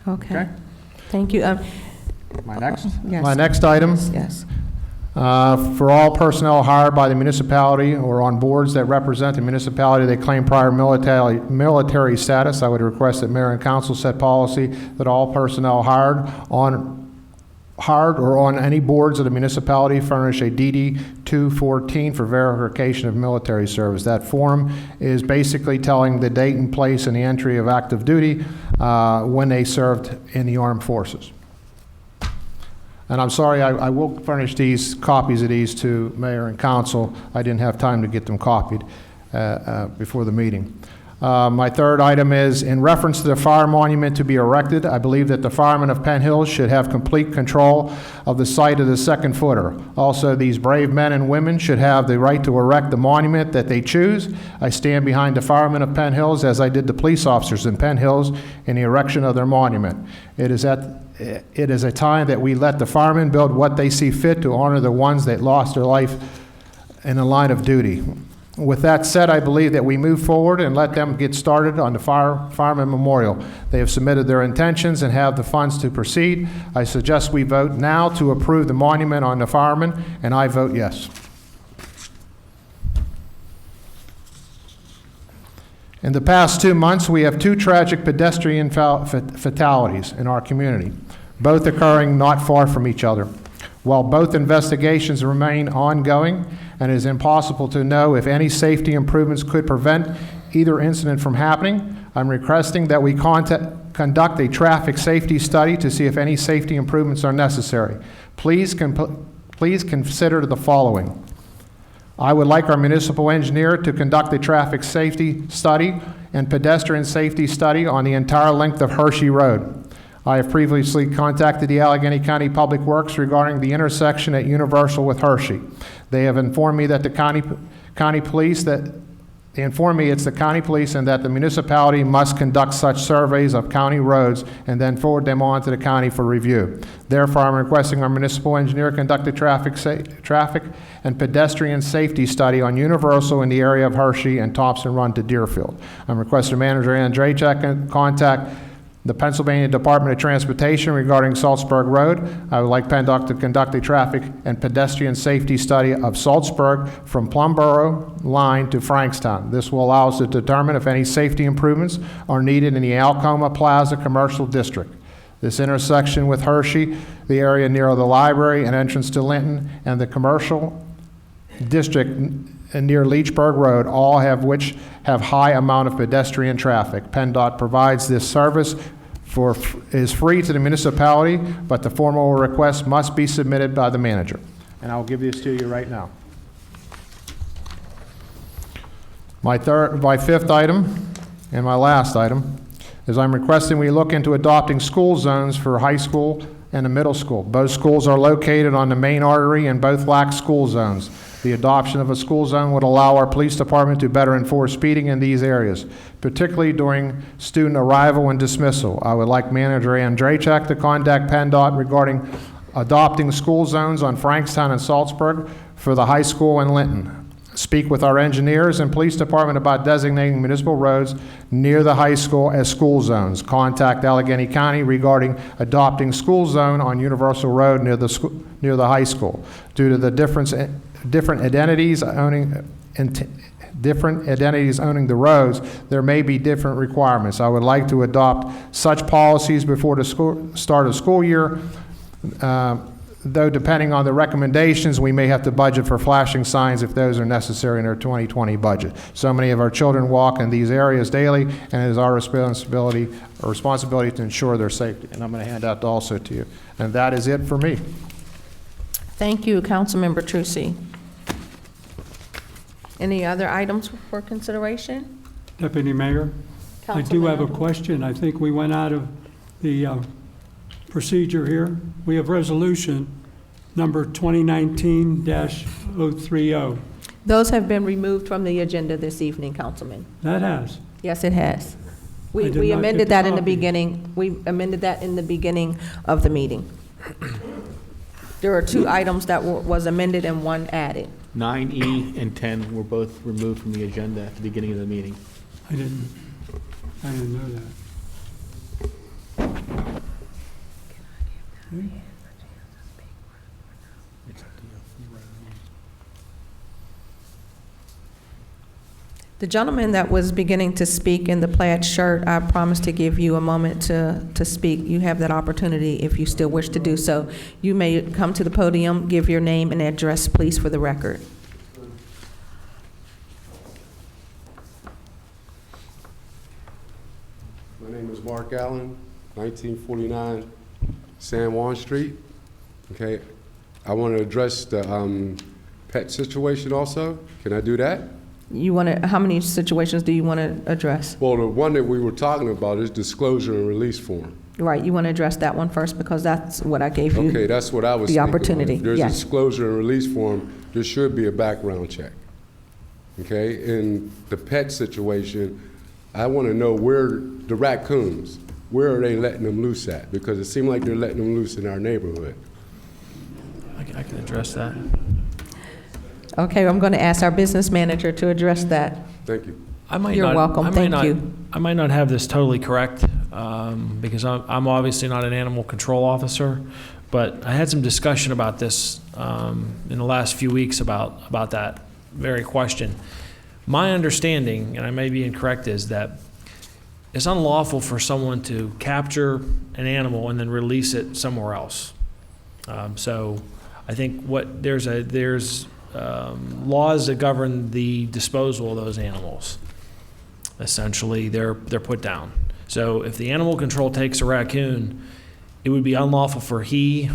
okay. Thank you. My next, yes. my next item. Yes. For all personnel hired by the municipality or on boards that represent the municipality that claim prior military status, I would request that mayor and council set policy that all personnel hired or on any boards of the municipality furnish a DD 214 for verification of military service. That form is basically telling the date and place and the entry of active duty when they served in the armed forces. And I'm sorry, I will furnish these copies of these to mayor and council. I didn't have time to get them copied before the meeting. My third item is, in reference to the fire monument to be erected, I believe that the firemen of Penn Hills should have complete control of the site of the second footer. Also, these brave men and women should have the right to erect the monument that they choose. I stand behind the firemen of Penn Hills as I did the police officers in Penn Hills in the erection of their monument. It is a time that we let the firemen build what they see fit to honor the ones that lost their life in the line of duty. With that said, I believe that we move forward and let them get started on the Fireman Memorial. They have submitted their intentions and have the funds to proceed. I suggest we vote now to approve the monument on the firemen, and I vote yes. In the past 2 months, we have 2 tragic pedestrian fatalities in our community, both occurring not far from each other. While both investigations remain ongoing, and it is impossible to know if any safety improvements could prevent either incident from happening, I'm requesting that we conduct a traffic safety study to see if any safety improvements are necessary. Please consider the following. I would like our municipal engineer to conduct a traffic safety study and pedestrian safety study on the entire length of Hershey Road. I have previously contacted the Allegheny County Public Works regarding the intersection at Universal with Hershey. They have informed me that the county police it's the county police and that the municipality must conduct such surveys of county roads and then forward them on to the county for review. Therefore, I'm requesting our municipal engineer conduct a traffic and pedestrian safety study on Universal in the area of Hershey and Thompson Run to Deerfield. I'm requesting Manager Andrzejczyk contact the Pennsylvania Department of Transportation regarding Salzburg Road. I would like PennDOT to conduct a traffic and pedestrian safety study of Salzburg from Plumboro line to Frankstown. This will allow us to determine if any safety improvements are needed in the Alcoma Plaza Commercial District. This intersection with Hershey, the area near the library and entrance to Linton, and the commercial district near Leechburg Road, all which have high amount of pedestrian traffic. PennDOT provides this service is free to the municipality, but the formal request must be submitted by the manager. And I'll give this to you right now. My fifth item, and my last item, is I'm requesting we look into adopting school zones for high school and the middle school. Both schools are located on the main artery and both lack school zones. The adoption of a school zone would allow our police department to better enforce speeding in these areas, particularly during student arrival and dismissal. I would like Manager Andrachek to contact PennDOT regarding adopting school zones on Frankstown and Salzburg for the high school in Linton. Speak with our engineers and police department about designating municipal roads near the high school as school zones. Contact Allegheny County regarding adopting school zone on Universal Road near the high school. Due to the different identities owning the roads, there may be different requirements. I would like to adopt such policies before the start of school year. Though depending on the recommendations, we may have to budget for flashing signs if those are necessary in our 2020 budget. So many of our children walk in these areas daily, and it is our responsibility to ensure their safety. And I'm going to hand that also to you. And that is it for me. Thank you, Councilmember Trucy. Any other items for consideration? Deputy Mayor, I do have a question. I think we went out of the procedure here. We have resolution number 2019-030. Those have been removed from the agenda this evening, Councilman. That has. Yes, it has. I We did not amended get the that in the copy. beginning. We amended that in the beginning of the meeting. There are 2 items that was amended and 1 added. 9E and 10 were both removed from the agenda at the beginning of the meeting. I didn't know that. The gentleman that was beginning to speak in the plaid shirt, I promised to give you a moment to speak. You have that opportunity if you still wish to do so. You may come to the podium, give your name and address, please, for the record. My name is Mark Allen, 1949 San Juan Street. Okay, I want to address the pet situation also. Can I do that? You want to, how many situations do you want to address? Well, the one that we were talking about is disclosure and release form. Right, you want to address that one first because that's what I gave you. Okay, that's what I was the thinking. opportunity. If there's Yes. a disclosure and release form, there should be a background check. Okay, in the pet situation, I want to know where the raccoons, where are they letting them loose at? Because it seems like they're letting them loose in our neighborhood. I can address that. Okay, I'm going to ask our business manager to address that. Thank you. You're welcome. Thank you. I might not have this totally correct because I'm obviously not an animal control officer, but I had some discussion about this in the last few weeks about that very question. My understanding, and I may be incorrect, is that it's unlawful for someone to capture an animal and then release it somewhere else. So I think there's laws that govern the disposal of those animals. Essentially, they're put down. So if the animal control takes a raccoon, it would be unlawful for he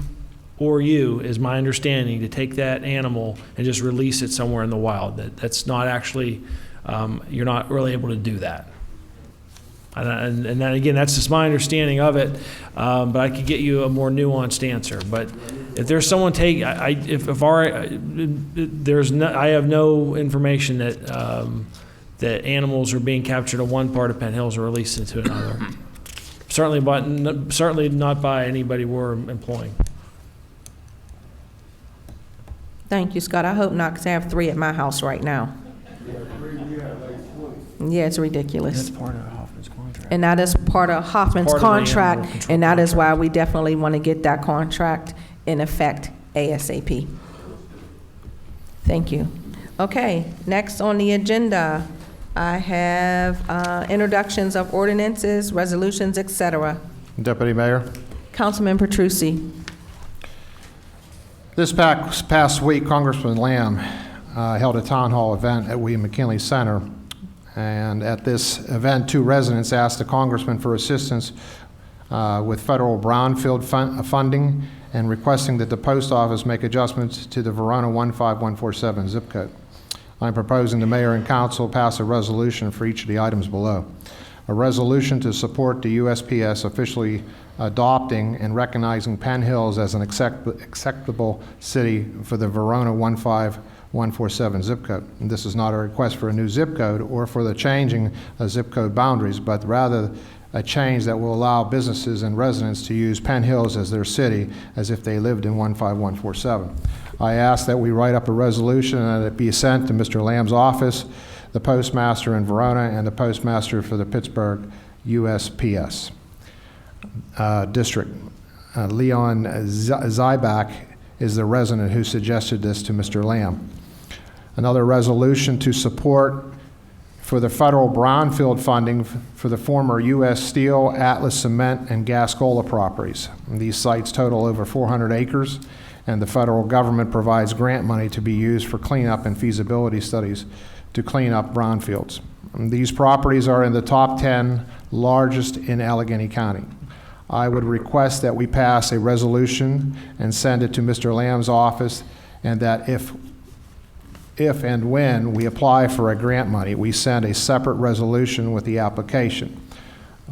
or you, is my understanding, to take that animal and just release it somewhere in the wild. That's not actually, you're not really able to do that. And then again, that's just my understanding of it, but I could get you a more nuanced answer. But if there's someone I have no information that that animals are being captured in one part of Penn Hills or released into another. Certainly not by anybody we're employing. Thank you, Scott. I hope not, because I have 3 at my house right now. Yeah, it's ridiculous. That's part of Hoffman's contract. And that is part of Hoffman's Part of the animal contract, control and that is contract. why we definitely want to get that contract in effect ASAP. Thank you. Okay, next on the agenda, I have introductions of ordinances, resolutions, et cetera. Deputy Mayor. Councilman Petrucci. This past week, Congressman Lamb held a town hall event at William McKinley Center. And at this event, 2 residents asked the congressman for assistance with federal brownfield funding and requesting that the post office make adjustments to the Verona 15147 zip code. I'm proposing the mayor and council pass a resolution for each of the items below. A resolution to support the USPS officially adopting and recognizing Penn Hills as an acceptable city for the Verona 15147 zip code. And this is not a request for a new zip code or for the changing of zip code boundaries, but rather a change that will allow businesses and residents to use Penn Hills as their city as if they lived in 15147. I ask that we write up a resolution and that it be sent to Mr. Lamb's office, the postmaster in Verona, and the postmaster for the Pittsburgh USPS district. Leon Zybak is the resident who suggested this to Mr. Lamb. Another resolution to support for the federal brownfield funding for the former U.S. Steel, Atlas Cement, and Gascola properties. And these sites total over 400 acres, and the federal government provides grant money to be used for cleanup and feasibility studies to clean up brownfields. And these properties are in the top 10 largest in Allegheny County. I would request that we pass a resolution and send it to Mr. Lamb's office, and that if and when we apply for a grant money, we send a separate resolution with the application.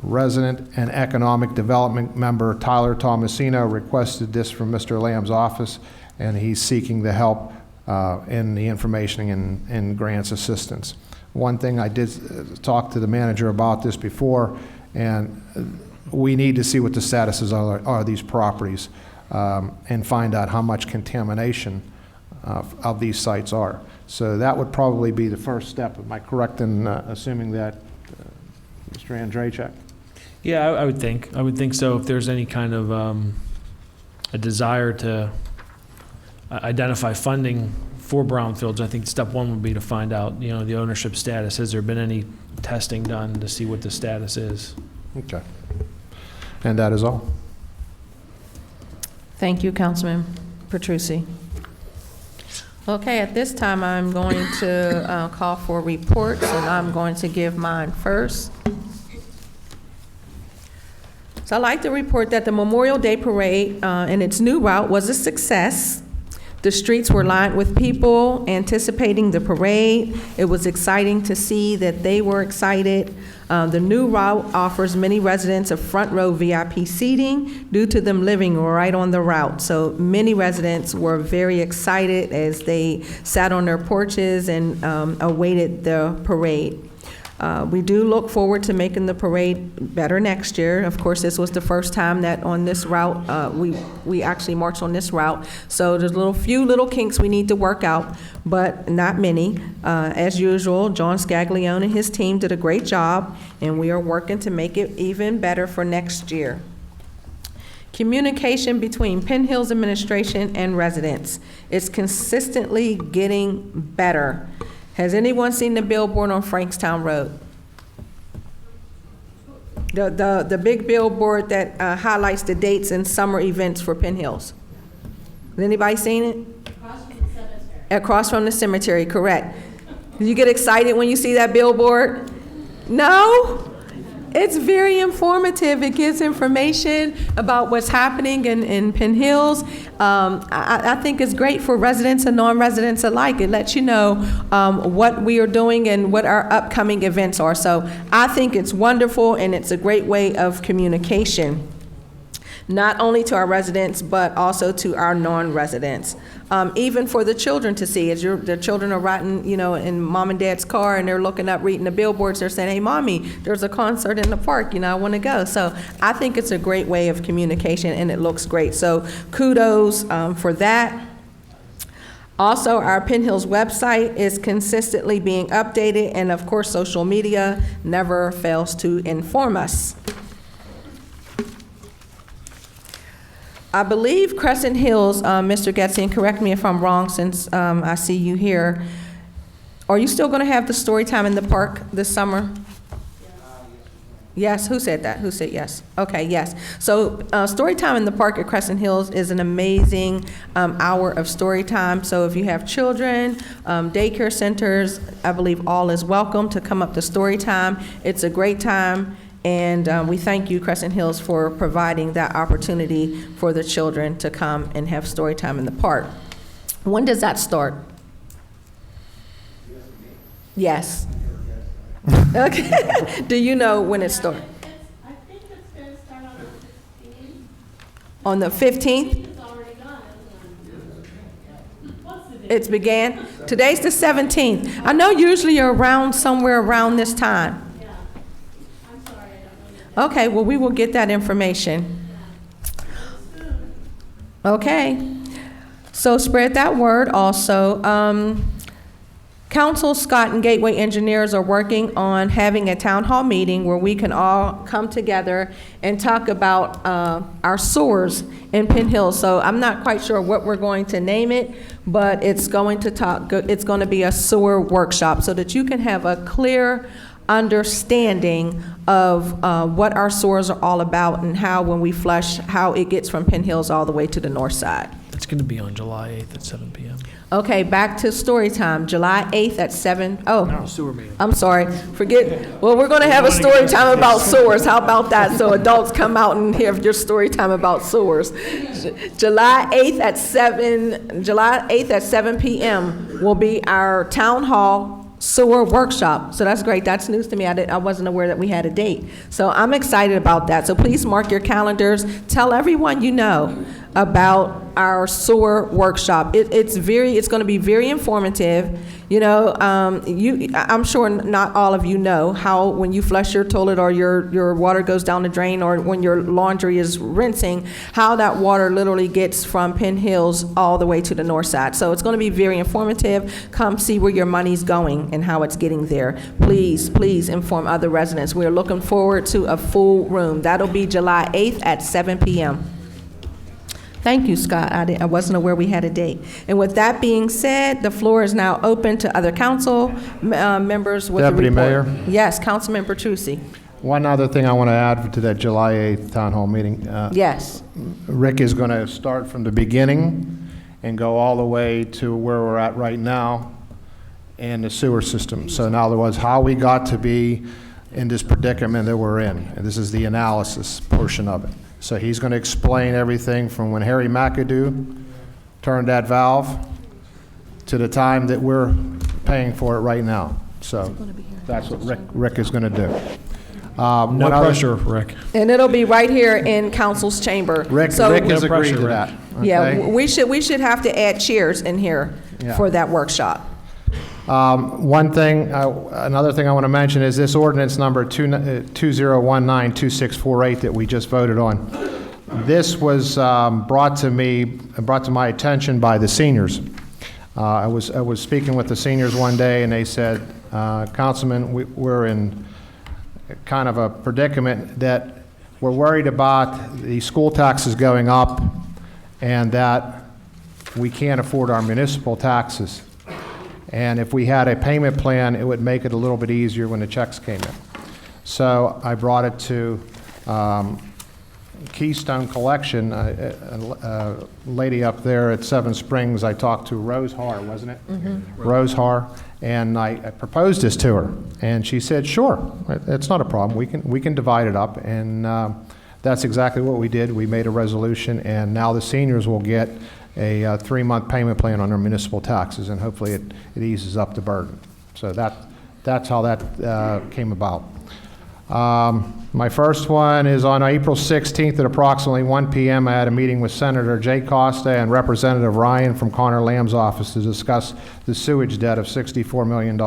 Resident and Economic Development member Tyler Tomasino requested this from Mr. Lamb's office, and he's seeking the help in the information and grants assistance. One thing I did talk to the manager about this before, and we need to see what the statuses are these properties and find out how much contamination of these sites are. So that would probably be the first step. Am I correct in assuming that, Mr. Andrzejczyk? Yeah, I would think so. If there's any kind of a desire to identify funding for brownfields, I think step one would be to find out, the ownership status. Has there been any testing done to see what the status is? Okay. And that is all. Thank you, Councilman Petrucci. Okay, at this time, I'm going to call for reports, and I'm going to give mine first. So I'd like to report that the Memorial Day Parade and its new route was a success. The streets were lined with people anticipating the parade. It was exciting to see that they were excited. The new route offers many residents a front row VIP seating due to them living right on the route. So many residents were very excited as they sat on their porches and awaited the parade. We do look forward to making the parade better next year. Of course, this was the first time that on this route, we actually marched on this route. So there's few little kinks we need to work out, but not many. As usual, John Scaglione and his team did a great job, and we are working to make it even better for next year. Communication between Penn Hills administration and residents is consistently getting better. Has anyone seen the billboard on Frankstown Road? The big billboard that highlights the dates and summer events for Penn Hills. Has anybody seen it? Across from the cemetery. Across from the cemetery, correct. Do you get excited when you see that billboard? No? It's very informative. It gives information about what's happening in Penn Hills. I think it's great for residents and non-residents alike. It lets you know what we are doing and what our upcoming events are. So I think it's wonderful, and it's a great way of communication, not only to our residents, but also to our non-residents. Even for the children to see, as the children are riding, in mom and dad's car, and they're looking up, reading the billboards, they're saying, hey, mommy, there's a concert in the park, I want to go. So I think it's a great way of communication, and it looks great. So kudos for that. Also, our Penn Hills website is consistently being updated, and of course, social media never fails to inform us. I believe Crescent Hills, Mr. Getson, correct me if I'm wrong since I see you here. Are you still going to have the story time in the park this summer? Yes, who said that? Who said yes? Okay, yes. So story time in the park at Crescent Hills is an amazing hour of story time. So if you have children, daycare centers, I believe all is welcome to come up to story time. It's a great time. And we thank you, Crescent Hills, for providing that opportunity for the children to come and have story time in the park. When does that start? Yes. Okay. Do you know when it starts? I think it's going to start On on the 15th. the 15th? It's already gone. What's the date? It's began? Today's the 17th. I know usually you're around somewhere around this time. Yeah. I'm sorry, I don't know. Okay, well, we will get that information. Okay. So spread that word also. Council, Scott, and Gateway Engineers are working on having a town hall meeting where we can all come together and talk about our sewers in Penn Hills. So I'm not quite sure what we're going to name it, but it's going to be a sewer workshop so that you can have a clear understanding of what our sewers are all about and how, when we flush, how it gets from Penn Hills all the way to the north side. It's going to be on July 8th at 7 p.m. Okay, back to story time, July 8th at 7. Oh, No, sewer meeting. I'm sorry, forget, well, we're gonna have a story time about sewers, how about that? So adults come out and hear your story time about sewers. July 8th at 7 p.m. will be our town hall sewer workshop. So that's great, that's news to me, I wasn't aware that we had a date. So I'm excited about that, so please mark your calendars, tell everyone you know about our sewer workshop. It's going to be very informative. You know, I'm sure not all of you know how when you flush your toilet or your water goes down the drain or when your laundry is rinsing, how that water literally gets from Penn Hills all the way to the north side. So it's going to be very informative. Come see where your money's going and how it's getting there. Please, please inform other residents. We're looking forward to a full room. That'll be July 8th at 7 p.m. Thank you, Scott. I wasn't aware we had a date. And with that being said, the floor is now open to other council members with a report. Deputy Mayor? Yes, Councilman Petrucci. One other thing I want to add to that July 8th town hall meeting. Yes. Rick is going to start from the beginning and go all the way to where we're at right now in the sewer system. So in other words, how we got to be in this predicament that we're in. And this is the analysis portion of it. So he's going to explain everything from when Harry McAdoo turned that valve to the time that we're paying for it right now. So that's what Rick is going to do. No pressure, Rick. And it'll be right here in council's chamber. Rick has agreed to that. Yeah, okay? we should have to add chairs in here for that workshop. Another thing I want to mention is this ordinance number 2019-2648 that we just voted on. This was brought to my attention by the seniors. I was speaking with the seniors one day, and they said, Councilman, we're in kind of a predicament that we're worried about the school taxes going up and that we can't afford our municipal taxes. And if we had a payment plan, it would make it a little bit easier when the checks came in. So I brought it to Keystone Collection, a lady up there at Seven Springs. I talked to Rose Har, wasn't it? Mm-hmm. Rose Har, and I proposed this to her, and she said, "Sure, it's not a problem. We can divide it up." And that's exactly what we did. We made a resolution, and now the seniors will get a 3-month payment plan on their municipal taxes, and hopefully it eases up the burden. So that's how that came about. My first one is on April 16th at approximately 1 p.m. I had a meeting with Senator Jay Costa and Representative Ryan from Connor Lamb's office to discuss the sewage debt of $64 million.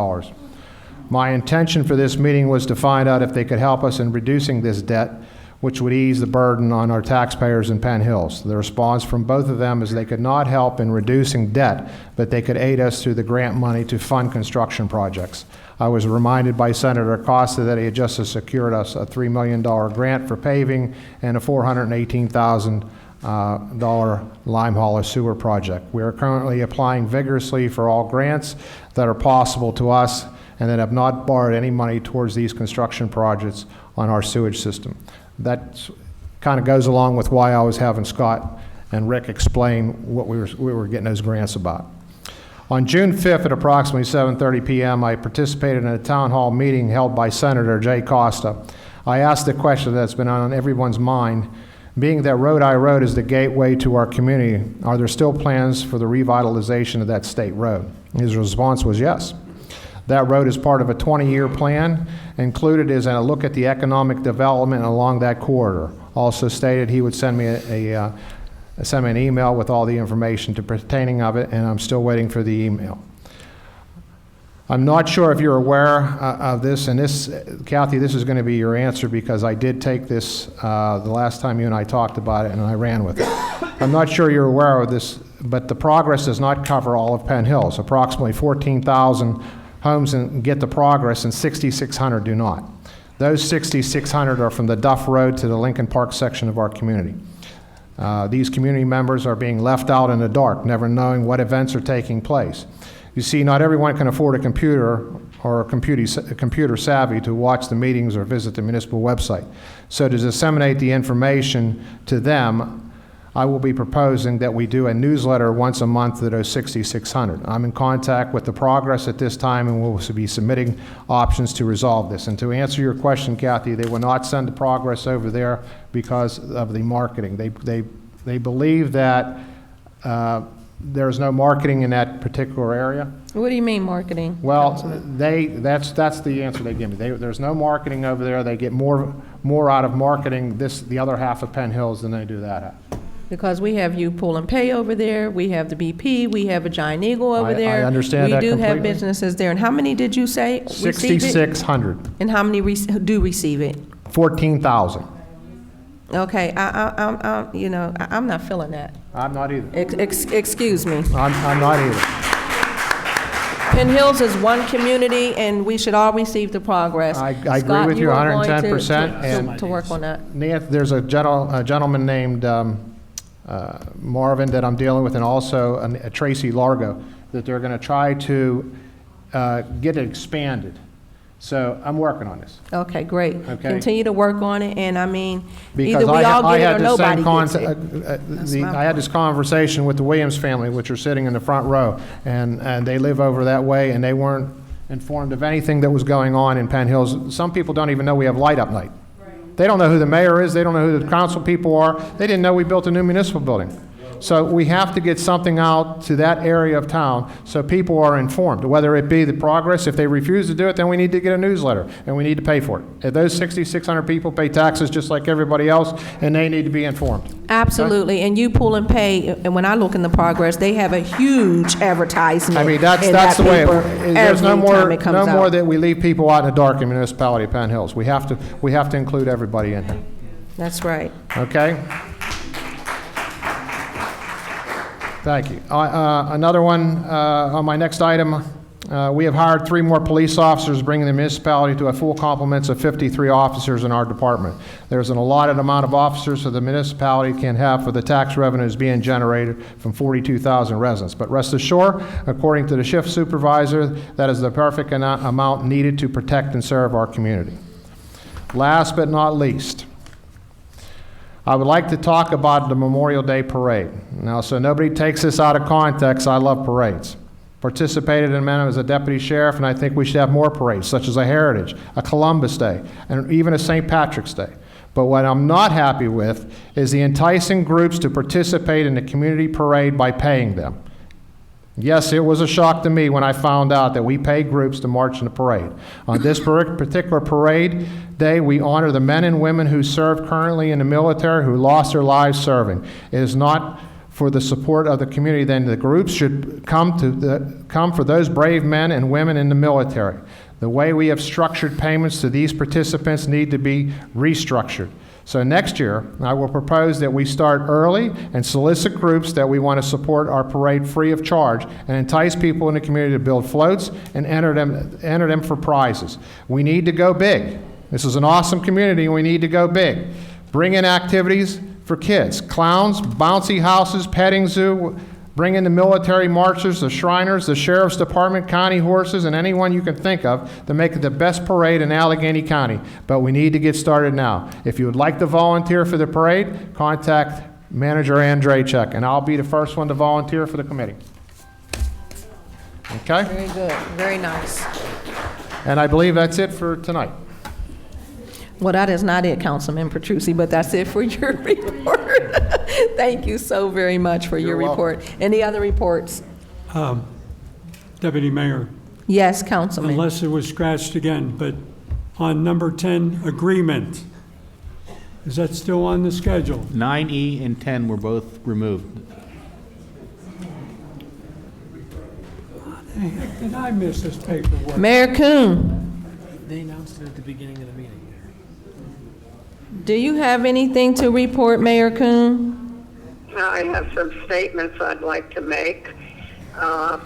My intention for this meeting was to find out if they could help us in reducing this debt, which would ease the burden on our taxpayers in Penn Hills. The response from both of them is they could not help in reducing debt, but they could aid us through the grant money to fund construction projects. I was reminded by Senator Costa that he had just secured us a $3 million grant for paving and a $418,000 Lime Hollow sewer project. We are currently applying vigorously for all grants that are possible to us and that have not borrowed any money towards these construction projects on our sewage system. That kind of goes along with why I was having Scott and Rick explain what we were getting those grants about. On June 5th at approximately 7:30 p.m., I participated in a town hall meeting held by Senator Jay Costa. I asked the question that's been on everyone's mind, being that Road I Road is the gateway to our community, are there still plans for the revitalization of that state road? His response was yes. That road is part of a 20-year plan. Included is a look at the economic development along that corridor. Also stated he would send me send me an email with all the information pertaining of it, and I'm still waiting for the email. I'm not sure if you're aware of this, and this, Kathy, this is going to be your answer because I did take this the last time you and I talked about it, and I ran with it. I'm not sure you're aware of this, but the progress does not cover all of Penn Hills. Approximately 14,000 homes get the progress, and 6,600 do not. Those 6,600 are from the Duff Road to the Lincoln Park section of our community. These community members are being left out in the dark, never knowing what events are taking place. You see, not everyone can afford a computer or a computer savvy to watch the meetings or visit the municipal website. So to disseminate the information to them, I will be proposing that we do a newsletter once a month to those 6,600. I'm in contact with the progress at this time, and we'll be submitting options to resolve this. And to answer your question, Kathy, they will not send the progress over there because of the marketing. They believe that there's no marketing in that particular area. What do you mean marketing? Well, that's the answer they give me. There's no marketing over there. They get more out of marketing the other half of Penn Hills than they do that half. Because we have you Pull and Pay over there, we have the BP, we have a Giant Eagle over there. I understand that We do have completely. businesses there. And how many did you say receive it? 6,600. And how many do receive it? 14,000. Okay, I'm not feeling that. I'm not either. Excuse me. I'm not either. Penn Hills is one community, and we should all receive the progress. I agree Scott, with you are going 110%. to work on that. There's a gentleman named Marvin that I'm dealing with, and also a Tracy Largo, that they're going to try to get it expanded. So I'm working on this. Okay, great. Okay. Continue to work on it, and I mean, Because either we all get it or nobody gets it. I had this conversation with the Williams family, which are sitting in the front row, and they live over that way, and they weren't informed of anything that was going on in Penn Hills. Some people don't even know we have light up night. They don't know who the mayor is. They don't know who the council people are. They didn't know we built a new municipal building. So we have to get something out to that area of town so people are informed, whether it be the progress. If they refuse to do it, then we need to get a newsletter, and we need to pay for it. If those 6,600 people pay taxes just like everybody else, and they need to be informed. Absolutely, and you Pull and Pay, and when I look in the progress, they have a huge advertisement. I mean, that's the way. There's no more that we leave people out in the dark in municipality of Penn Hills. We have to include everybody in there. That's right. Okay. Thank you. Another one on my next item, we have hired 3 more police officers, bringing the municipality to a full complement of 53 officers in our department. There's an allotted amount of officers that the municipality can have for the tax revenues being generated from 42,000 residents. But rest assured, according to the shift supervisor, that is the perfect amount needed to protect and serve our community. Last but not least, I would like to talk about the Memorial Day Parade. Now, so nobody takes this out of context, I love parades. Participated in them as a deputy sheriff, and I think we should have more parades, such as a Heritage, a Columbus Day, and even a St. Patrick's Day. But what I'm not happy with is the enticing groups to participate in the community parade by paying them. Yes, it was a shock to me when I found out that we pay groups to march in the parade. On this particular parade day, we honor the men and women who serve currently in the military, who lost their lives serving. It is not for the support of the community, then the groups should come for those brave men and women in the military. The way we have structured payments to these participants need to be restructured. So next year, I will propose that we start early and solicit groups that we want to support our parade free of charge and entice people in the community to build floats and enter them for prizes. We need to go big. This is an awesome community, and we need to go big. Bring in activities for kids, clowns, bouncy houses, petting zoo, bring in the military marchers, the Shriners, the Sheriff's Department, county horses, and anyone you can think of to make it the best parade in Allegheny County. But we need to get started now. If you would like to volunteer for the parade, contact Manager Andrzejczyk, and I'll be the first one to volunteer for the committee. Okay? Very good. Very nice. And I believe that's it for tonight. Well, that is not it, Councilman Petrucci, but that's it for your report. Thank you so very much for your report. Any other reports? Deputy Mayor, Yes, Councilman. unless it was scratched again. But on number 10, agreement, is that still on the schedule? 9E and 10 were both removed. Did I miss this paperwork? Mayor Kuhn, They announced it at the beginning of the meeting. do you have anything to report, Mayor Kuhn? I have some statements I'd like to make.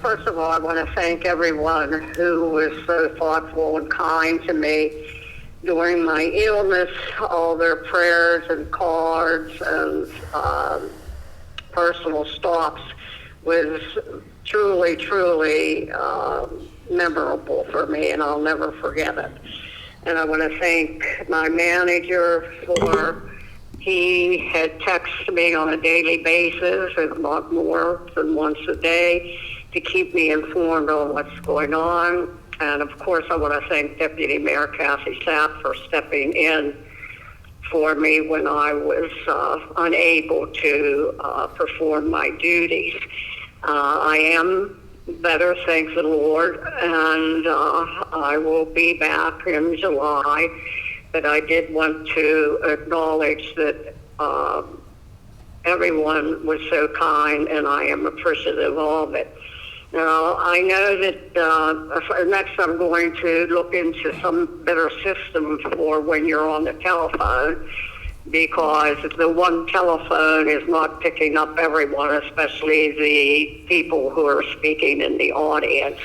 First of all, I want to thank everyone who was so thoughtful and kind to me during my illness. All their prayers and cards and personal stops was truly, truly memorable for me, and I'll never forget it. And I want to thank my manager for, he had texted me on a daily basis, if not more than once a day, to keep me informed on what's going on. And of course, I want to thank Deputy Mayor Kathy Sapp for stepping in for me when I was unable to perform my duties. I am better, thank the Lord, and I will be back in July. But I did want to acknowledge that everyone was so kind, and I am appreciative of it. Now, I know that next I'm going to look into some better system for when you're on the telephone, because the one telephone is not picking up everyone, especially the people who are speaking in the audience.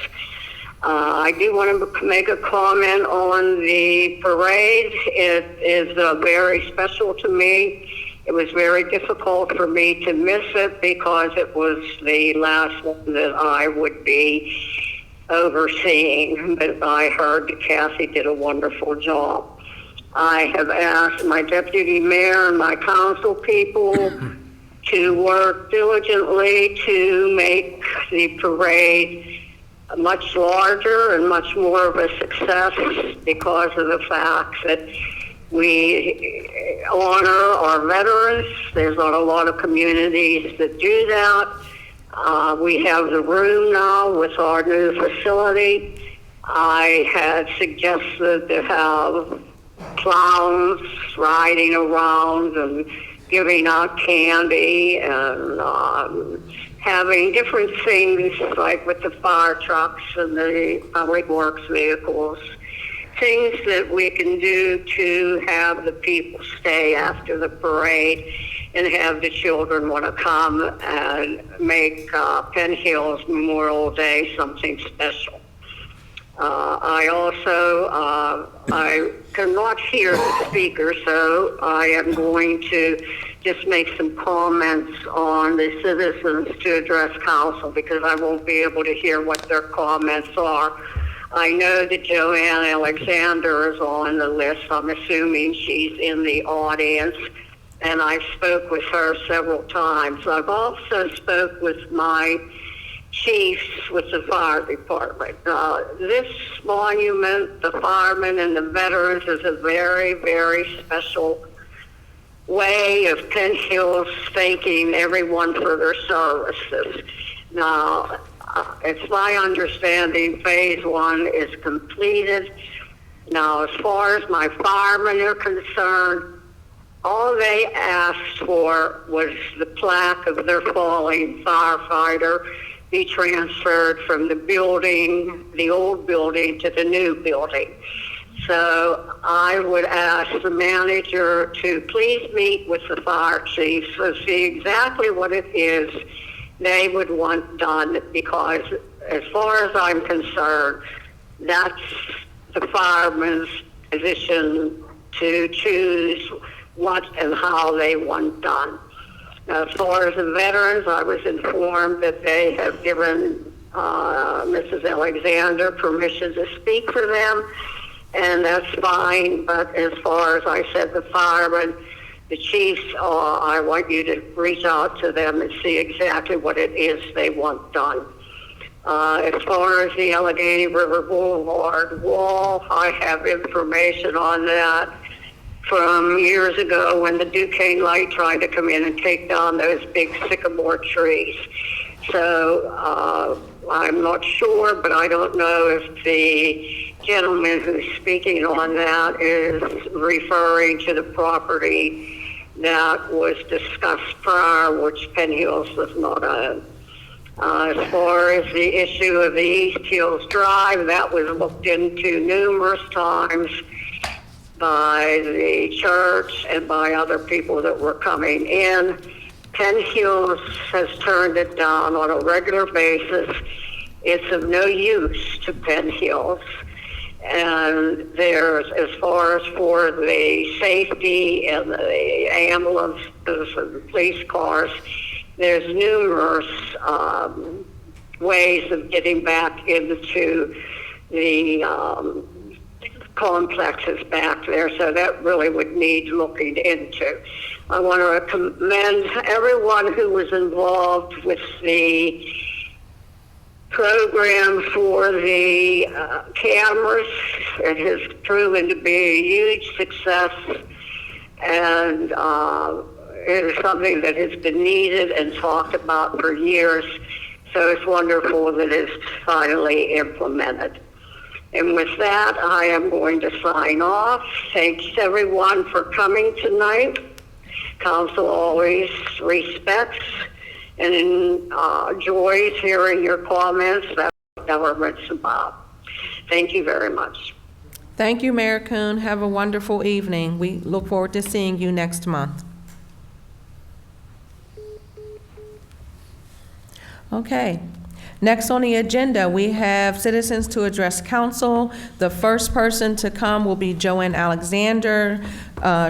I do want to make a comment on the parade. It is very special to me. It was very difficult for me to miss it because it was the last one that I would be overseeing, but I heard that Kathy did a wonderful job. I have asked my deputy mayor and my council people to work diligently to make the parade much larger and much more of a success, because of the fact that we honor our veterans. There's not a lot of communities that do that. We have the room now with our new facility. I had suggested to have clowns riding around and giving out candy and having different things like with the fire trucks and the public works vehicles, things that we can do to have the people stay after the parade and have the children want to come and make Penn Hills Memorial Day something special. I also, I cannot hear the speaker, so I am going to just make some comments on the citizens to address council, because I won't be able to hear what their comments are. I know that Joanne Alexander is on the list. I'm assuming she's in the audience, and I spoke with her several times. I've also spoke with my chiefs with the fire department. This monument, the firemen and the veterans, is a very, very special way of Penn Hills thanking everyone for their services. Now, it's my understanding phase 1 is completed. Now, as far as my firemen are concerned, all they asked for was the plaque of their fallen firefighter be transferred from the building, the old building, to the new building. So I would ask the manager to please meet with the fire chiefs and see exactly what it is they would want done, because as far as I'm concerned, that's the fireman's position to choose what and how they want done. As far as the veterans, I was informed that they have given Mrs. Alexander permission to speak for them, and that's fine. But as far as I said, the firemen, the chiefs, I want you to reach out to them and see exactly what it is they want done. As far as the Allegheny River Boulevard wall, I have information on that from years ago when the Duquesne Light tried to come in and take down those big sycamore trees. So I'm not sure, but I don't know if the gentleman who's speaking on that is referring to the property that was discussed prior, which Penn Hills does not own. As far as the issue of the East Hills Drive, that was looked into numerous times by the church and by other people that were coming in. Penn Hills has turned it down on a regular basis. It's of no use to Penn Hills. And there's, as far as for the safety and the ambulances and the police cars, there's numerous ways of getting back into the complexes back there, so that really would need looking into. I want to commend everyone who was involved with the program for the cameras. It has proven to be a huge success, and it is something that has been needed and talked about for years, so it's wonderful that it's finally implemented. And with that, I am going to sign off. Thanks everyone for coming tonight. Council always respects and enjoys hearing your comments. That's what government's about. Thank you very much. Thank you, Mayor Kuhn. Have a wonderful evening. We look forward to seeing you next month. Okay. Next on the agenda, we have citizens to address council. The first person to come will be Joanne Alexander.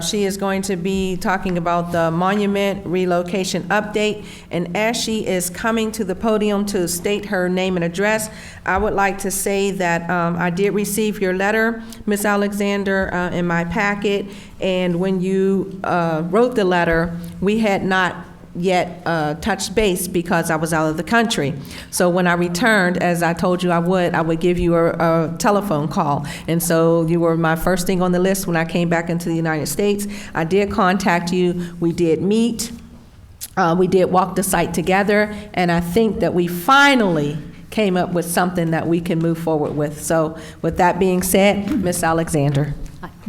She is going to be talking about the monument relocation update. And as she is coming to the podium to state her name and address, I would like to say that I did receive your letter, Ms. Alexander, in my packet. And when you wrote the letter, we had not yet touched base because I was out of the country. So when I returned, as I told you I would give you a telephone call. And so you were my first thing on the list when I came back into the United States. I did contact you. We did meet. We did walk the site together. And I think that we finally came up with something that we can move forward with. So with that being said, Ms. Alexander.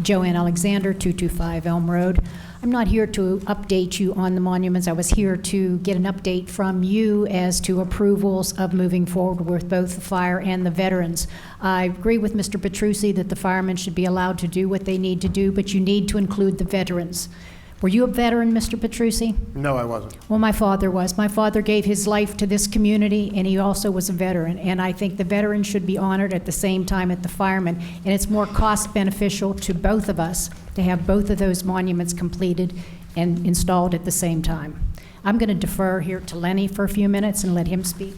Joanne Alexander, 225 Elm Road. I'm not here to update you on the monuments. I was here to get an update from you as to approvals of moving forward with both the fire and the veterans. I agree with Mr. Petrucci that the firemen should be allowed to do what they need to do, but you need to include the veterans. Were you a veteran, Mr. Petrucci? No, I wasn't. Well, my father was. My father gave his life to this community, and he also was a veteran. And I think the veterans should be honored at the same time at the firemen. And it's more cost beneficial to both of us to have both of those monuments completed and installed at the same time. I'm going to defer here to Lenny for a few minutes and let him speak.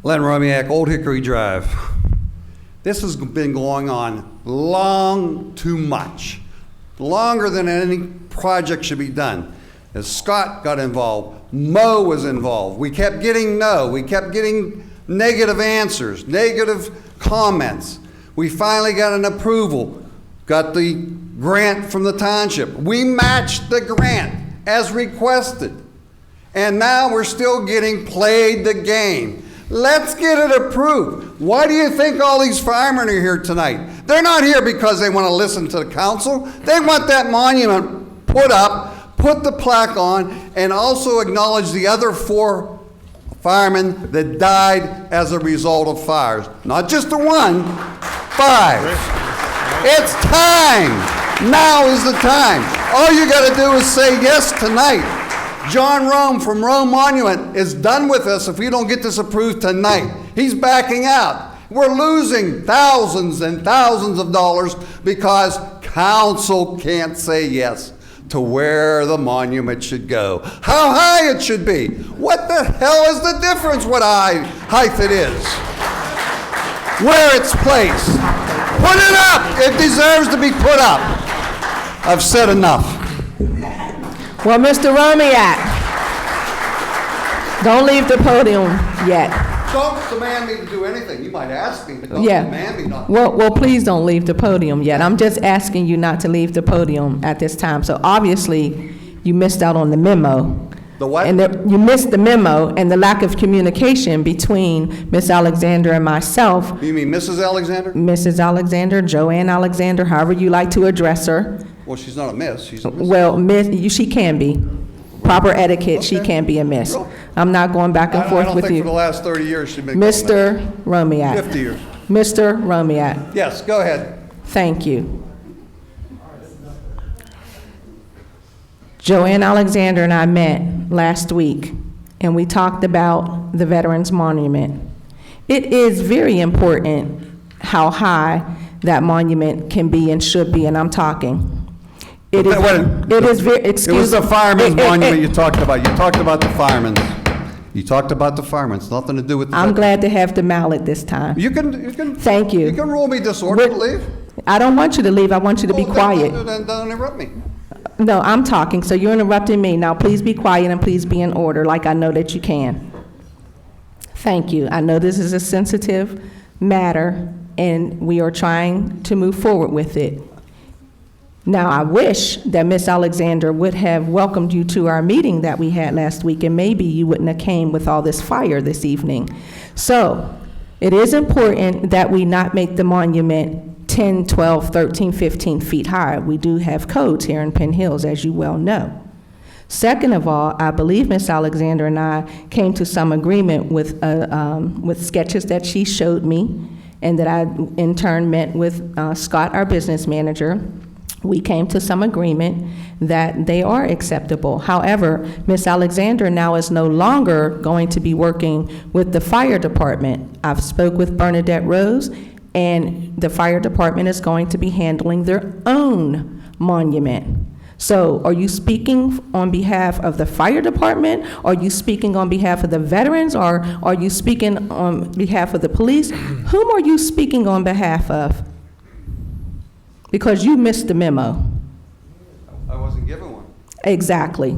Len Romiak, Old Hickory Drive. This has been going on long too much, longer than any project should be done. As Scott got involved, Mo was involved. We kept getting no. We kept getting negative answers, negative comments. We finally got an approval, got the grant from the township. We matched the grant as requested. And now we're still getting played the game. Let's get it approved. Why do you think all these firemen are here tonight? They're not here because they want to listen to the council. They want that monument put up, put the plaque on, and also acknowledge the other 4 firemen that died as a result of fires. Not just the 1, 5. It's time. Now is the time. All you got to do is say yes tonight. John Rome from Rome Monument is done with us if we don't get this approved tonight. He's backing out. We're losing thousands and thousands of dollars because council can't say yes to where the monument should go, how high it should be. What the hell is the difference what height it is? Where it's placed. Put it up. It deserves to be put up. I've said enough. Well, Mr. Romiak, don't leave the podium yet. Don't demand me to do anything. You might ask me, but don't Yeah. demand me not to. Well, please don't leave the podium yet. I'm just asking you not to leave the podium at this time. So obviously, you missed out on the memo. The what? And you missed the memo and the lack of communication between Ms. Alexander and myself. You mean Mrs. Alexander? Mrs. Alexander, Joanne Alexander, however you like to address her. Well, she's not a miss, she's a miss. Well, she can be. Proper etiquette, she can be a miss. I'm not going back and forth with I don't think you. for the last 30 years she's been. Mr. Romiak. 50 years. Mr. Romiak. Yes, go ahead. Thank you. Joanne Alexander and I met last week, and we talked about the Veterans Monument. It is very important how high that monument can be and should be, and I'm talking. It is very, excuse me. It was the fireman's monument you talked about. You talked about the firemen. You talked about the firemen. It's nothing to do with the. I'm glad to have the mallet this time. You can. Thank you. You can rule me disorder to leave. I don't want you to leave. I want you to be quiet. Then don't interrupt me. No, I'm talking, so you're interrupting me. Now, please be quiet and please be in order, like I know that you can. Thank you. I know this is a sensitive matter, and we are trying to move forward with it. Now, I wish that Ms. Alexander would have welcomed you to our meeting that we had last week, and maybe you wouldn't have came with all this fire this evening. So, it is important that we not make the monument 10, 12, 13, 15 feet high. We do have codes here in Penn Hills, as you well know. Second of all, I believe Ms. Alexander and I came to some agreement with sketches that she showed me, and that I in turn met with Scott, our business manager. We came to some agreement that they are acceptable. However, Ms. Alexander now is no longer going to be working with the fire department. I've spoke with Bernadette Rose, and the fire department is going to be handling their own monument. So are you speaking on behalf of the fire department? Are you speaking on behalf of the veterans? Or are you speaking on behalf of the police? Whom are you speaking on behalf of? Because you missed the memo. I wasn't given one. Exactly.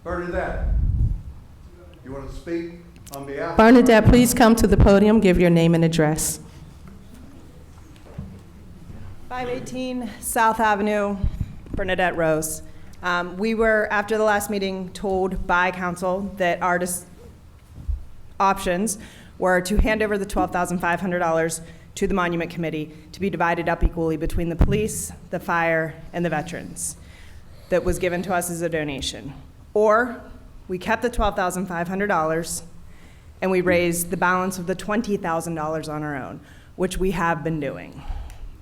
Bernadette, you want to speak on behalf? Bernadette, please come to the podium, give your name and address. 518 South Avenue, Bernadette Rose. We were, after the last meeting, told by council that our options were to hand over the $12,500 to the Monument Committee to be divided up equally between the police, the fire, and the veterans. That was given to us as a donation. Or we kept the $12,500 and we raised the balance of the $20,000 on our own, which we have been doing.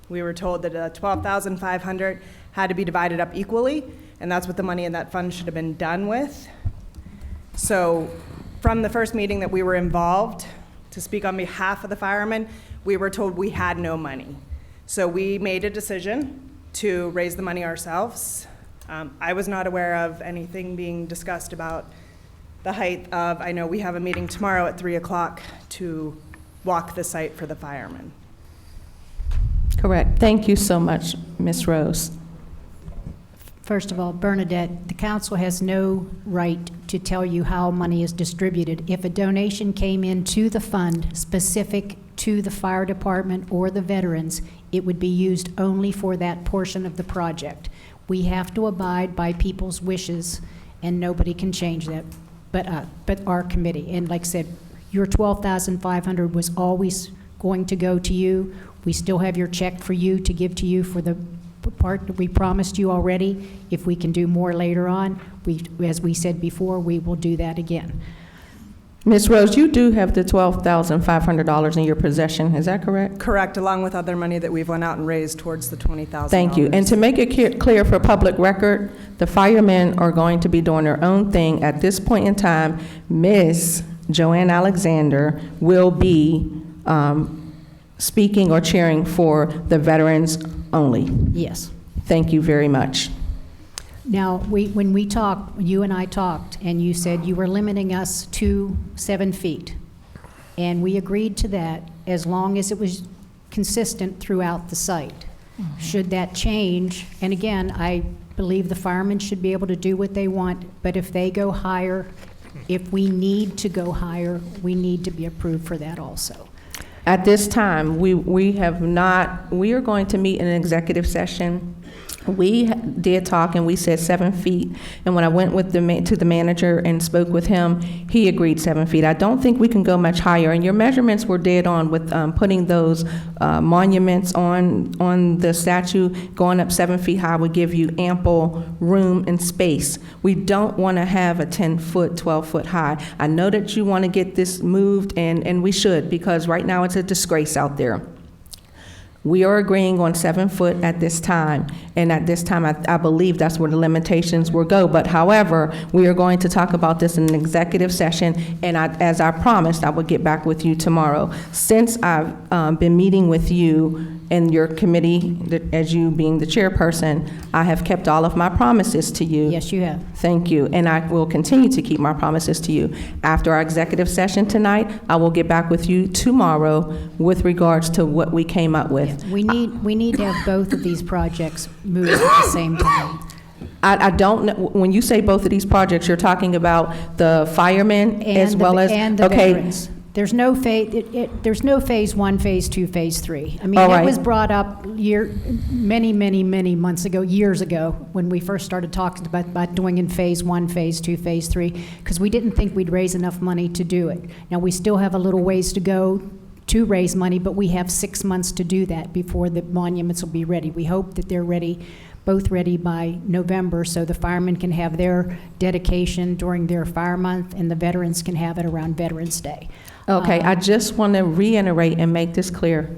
We were told that the $12,500 had to be divided up equally, and that's what the money in that fund should have been done with. So from the first meeting that we were involved, to speak on behalf of the firemen, we were told we had no money. So we made a decision to raise the money ourselves. I was not aware of anything being discussed about the height of, I know we have a meeting tomorrow at 3 o'clock to walk the site for the firemen. Correct. Thank you so much, Ms. Rose. First of all, Bernadette, the council has no right to tell you how money is distributed. If a donation came into the fund specific to the fire department or the veterans, it would be used only for that portion of the project. We have to abide by people's wishes, and nobody can change that but our committee. And like I said, your $12,500 was always going to go to you. We still have your check for you to give to you for the part that we promised you already. If we can do more later on, as we said before, we will do that again. Ms. Rose, you do have the $12,500 in your possession, is that correct? Correct, along with other money that we've went out and raised towards the $20,000. Thank you. And to make it clear for public record, the firemen are going to be doing their own thing. At this point in time, Ms. Joanne Alexander will be speaking or cheering for the veterans only. Yes. Thank you very much. Now, when we talked, you and I talked, and you said you were limiting us to 7 feet. And we agreed to that as long as it was consistent throughout the site. Mm-hmm. Should that change, and again, I believe the firemen should be able to do what they want, but if they go higher, if we need to go higher, we need to be approved for that also. At this time, we are going to meet in an executive session We did talk, and we said 7 feet. And when I went with to the manager and spoke with him, he agreed 7 feet. I don't think we can go much higher. And your measurements were dead on with putting those monuments on the statue. Going up 7 feet high would give you ample room and space. We don't want to have a 10-foot, 12-foot high. I know that you want to get this moved, and we should, because right now it's a disgrace out there. We are agreeing on 7 foot at this time, and at this time, I believe that's where the limitations will go. But however, we are going to talk about this in an executive session, and as I promised, I will get back with you tomorrow. Since I've been meeting with you and your committee, as you being the chairperson, I have kept all of my promises to you. Yes, you have. Thank you, and I will continue to keep my promises to you. After our executive session tonight, I will get back with you tomorrow with regards to what we came up with. We need to have both of these projects moved at the same time. I don't know, when you say both of these projects, you're talking about the firemen as well as? And the okay. veterans. There's no there's no phase 1, phase 2, phase 3. I mean, All right. it was brought up many months ago, years ago, when we first started talking about doing in phase 1, phase 2, phase 3, because we didn't think we'd raise enough money to do it. Now, we still have a little ways to go to raise money, but we have 6 months to do that before the monuments will be ready. We hope that they're ready, both ready by November, so the firemen can have their dedication during their fire month, and the veterans can have it around Veterans Day. Okay, I just want to reiterate and make this clear,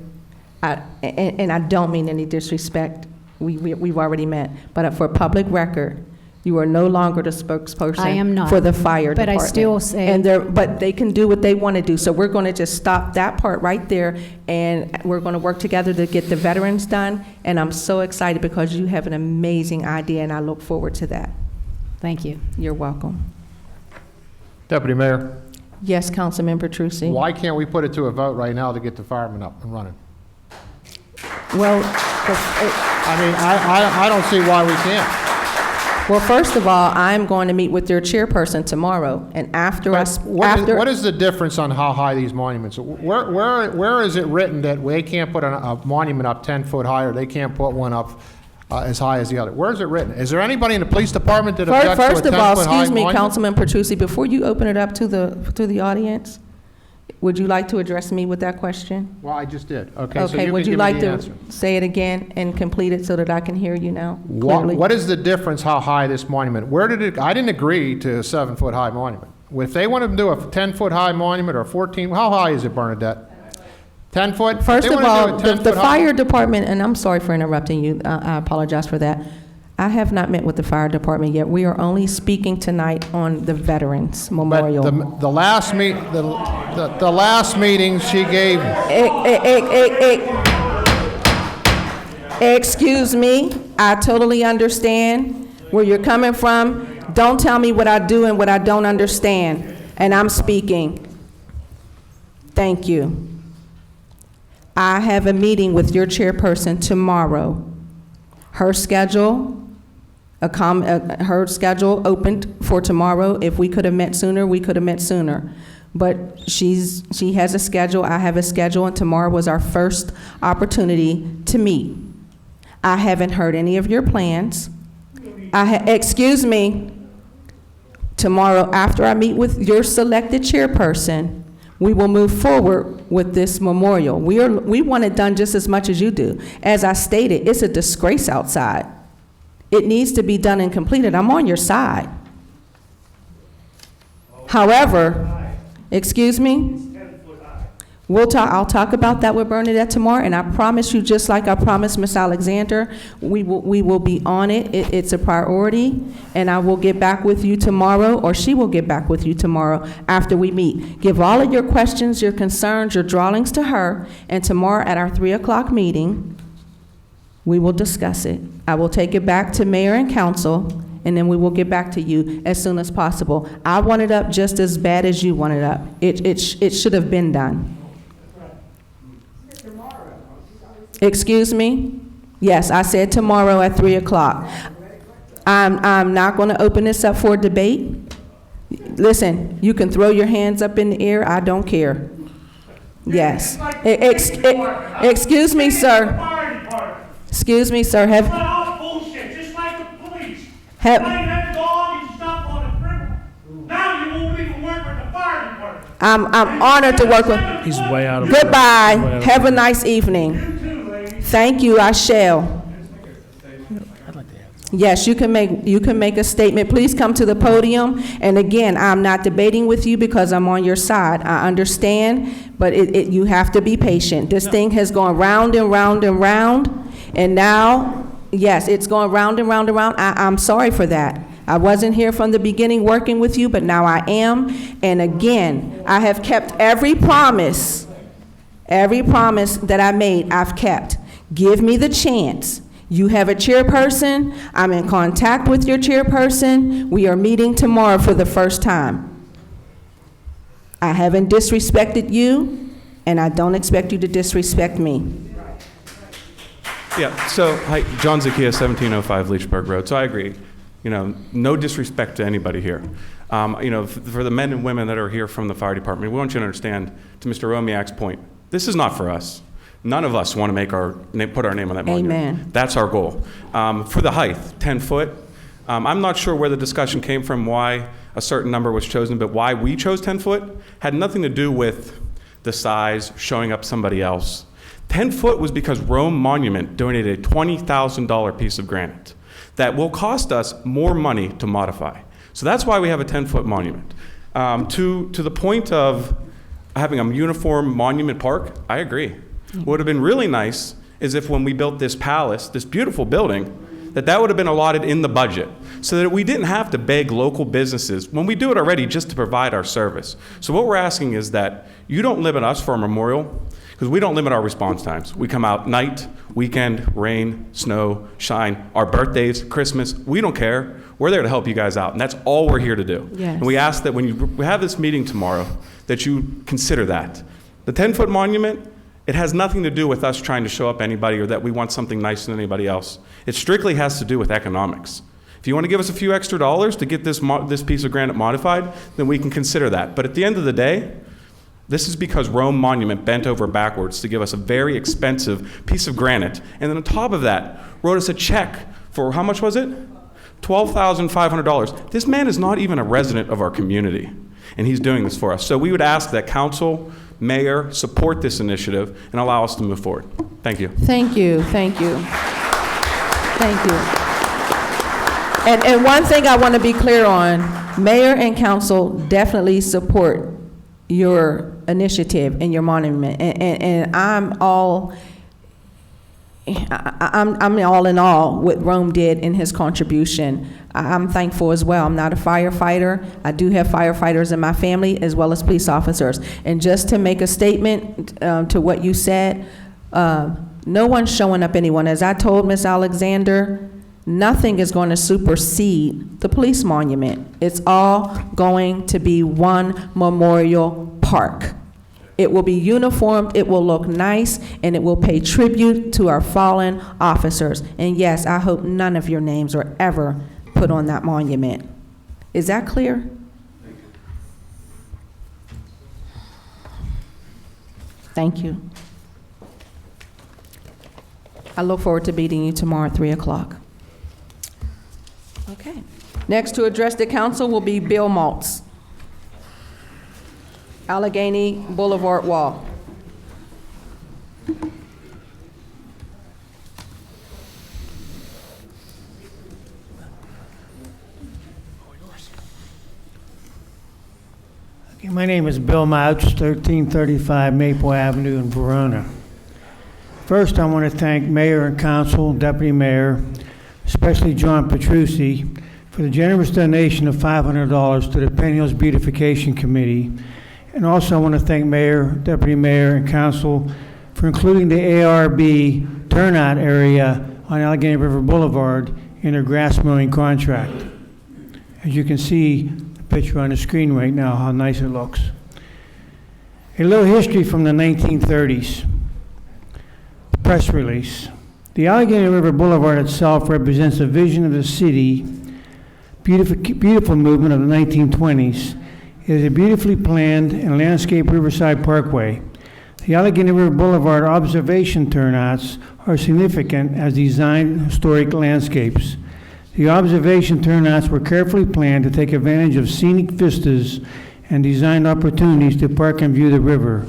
and I don't mean any disrespect, we've already met, but for public record, you are no longer the spokesperson. I am not. For the fire But department. I still say. But they can do what they want to do, so we're going to just stop that part right there, and we're going to work together to get the veterans done, and I'm so excited because you have an amazing idea, and I look forward to that. Thank you. You're welcome. Deputy Mayor, Yes, Councilman Petrucci. why can't we put it to a vote right now to get the firemen up and running? Well, I mean, I don't see why we can't. well, first of all, I'm going to meet with your chairperson tomorrow, and after What is the difference on how high these monuments are? Where is it written that they can't put a monument up 10 foot higher, they can't put one up as high as the other? Where is it written? Is there anybody in the police department that objects to a 10 First foot of high all, monument? excuse me, Councilman Petrucci, before you open it up to the audience, would you like to address me with that question? Well, I just did. Okay, so Okay, you would can you give me like the to answer. say it again and complete it so that I can hear you now clearly? What is the difference how high this monument, I didn't agree to a 7 foot high monument. If they want to do a 10 foot high monument or 14, how high is it, Bernadette? 10 foot? If First they of wanna do all, a 10 the foot high- fire department, and I'm sorry for interrupting you, I apologize for that. I have not met with the fire department yet. We are only speaking tonight on the Veterans Memorial. But the last meeting she gave, Excuse me, I totally understand where you're coming from. Don't tell me what I do and what I don't understand, and I'm speaking. Thank you. I have a meeting with your chairperson tomorrow. Her schedule opened for tomorrow. If we could have met sooner, we could have met sooner. But she has a schedule, I have a schedule, and tomorrow was our first opportunity to meet. I haven't heard any of your plans. Excuse me. Tomorrow, after I meet with your selected chairperson, we will move forward with this memorial. We want it done just as much as you do. As I stated, it's a disgrace outside. It needs to be done and completed. I'm on your side. However, excuse me? I'll talk about that with Bernadette tomorrow, and I promise you, just like I promised Ms. Alexander, we will be on it. It's a priority, and I will get back with you tomorrow, or she will get back with you tomorrow after we meet. Give all of your questions, your concerns, your drawings to her, and tomorrow at our 3 o'clock meeting, we will discuss it. I will take it back to mayor and council, and then we will get back to you as soon as possible. I want it up just as bad as you want it up. It should have been done. Excuse me? Yes, I said tomorrow at 3 o'clock. I'm not going to open this up for debate. Listen, you can throw your hands up in the air. I don't care. Yes. Excuse me, sir. Excuse me, sir. Have- Blame that dog and stop on a criminal. Now you won't even work with the fire department. I'm honored to work with. He's way out of. Goodbye. He's way out of- Have a nice evening. Thank you. I shall. Yes, you can make a statement. Please come to the podium. And again, I'm not debating with you because I'm on your side. I understand, but you have to be patient. This thing has gone round and round and round, and now, yes, it's going round and round and round. I'm sorry for that. I wasn't here from the beginning working with you, but now I am. And again, I have kept every promise that I made, I've kept. Give me the chance. You have a chairperson. I'm in contact with your chairperson. We are meeting tomorrow for the first time. I haven't disrespected you, and I don't expect you to disrespect me. Yeah, so, hi, John Zakia, 1705 Leechburg Road. So I agree. No disrespect to anybody here. For the men and women that are here from the fire department, we want you to understand, to Mr. Romiak's point, this is not for us. None of us want to put our name on that monument. Amen. That's our goal. For the height, 10 foot, I'm not sure where the discussion came from, why a certain number was chosen, but why we chose 10 foot had nothing to do with the size, showing up somebody else. 10 foot was because Rome Monument donated a $20,000 piece of granite that will cost us more money to modify. So that's why we have a 10-foot monument. To the point of having a uniform monument park, I agree. What would have been really nice is if when we built this palace, this beautiful building, that would have been allotted in the budget so that we didn't have to beg local businesses when we do it already just to provide our service. So what we're asking is that you don't limit us for a memorial, because we don't limit our response times. We come out night, weekend, rain, snow, shine, our birthdays, Christmas, we don't care. We're there to help you guys out, and that's all we're here to do. Yes. And we ask that when we have this meeting tomorrow, that you consider that. The 10-foot monument, it has nothing to do with us trying to show up anybody or that we want something nicer than anybody else. It strictly has to do with economics. If you want to give us a few extra dollars to get this piece of granite modified, then we can consider that. But at the end of the day, this is because Rome Monument bent over backwards to give us a very expensive piece of granite. And then on top of that, wrote us a check for, how much was it? $12,500. This man is not even a resident of our community, and he's doing this for us. So we would ask that council, mayor, support this initiative and allow us to move forward. Thank you. Thank you, thank you. Thank you. And one thing I want to be clear on, mayor and council definitely support your initiative and your monument. And I'm all in all what Rome did in his contribution. I'm thankful as well. I'm not a firefighter. I do have firefighters in my family as well as police officers. And just to make a statement to what you said, no one's showing up anyone. As I told Ms. Alexander, nothing is going to supersede the police monument. It's all going to be one memorial park. It will be uniformed, it will look nice, and it will pay tribute to our fallen officers. And yes, I hope none of your names are ever put on that monument. Is that clear? Thank you. I look forward to meeting you tomorrow at 3 o'clock. Okay. Next to address the council will be Bill Maltz. Allegheny Boulevard Wall. Okay, my name is Bill Mouch, 1335 Maple Avenue in Verona. First, I want to thank Mayor and Council, Deputy Mayor, especially John Petrucci, for the generous donation of $500 to the Penn Hills Beautification Committee. And also I want to thank Mayor, Deputy Mayor, and Council for including the ARB turnout area on Allegheny River Boulevard in their grass mowing contract. As you can see the picture on the screen right now, how nice it looks. A little history from the 1930s. Press release. The Allegheny River Boulevard itself represents a vision of the city, beautiful movement of the 1920s. It is a beautifully planned and landscaped riverside parkway. The Allegheny River Boulevard observation turnouts are significant as designed historic landscapes. The observation turnouts were carefully planned to take advantage of scenic vistas and designed opportunities to park and view the river.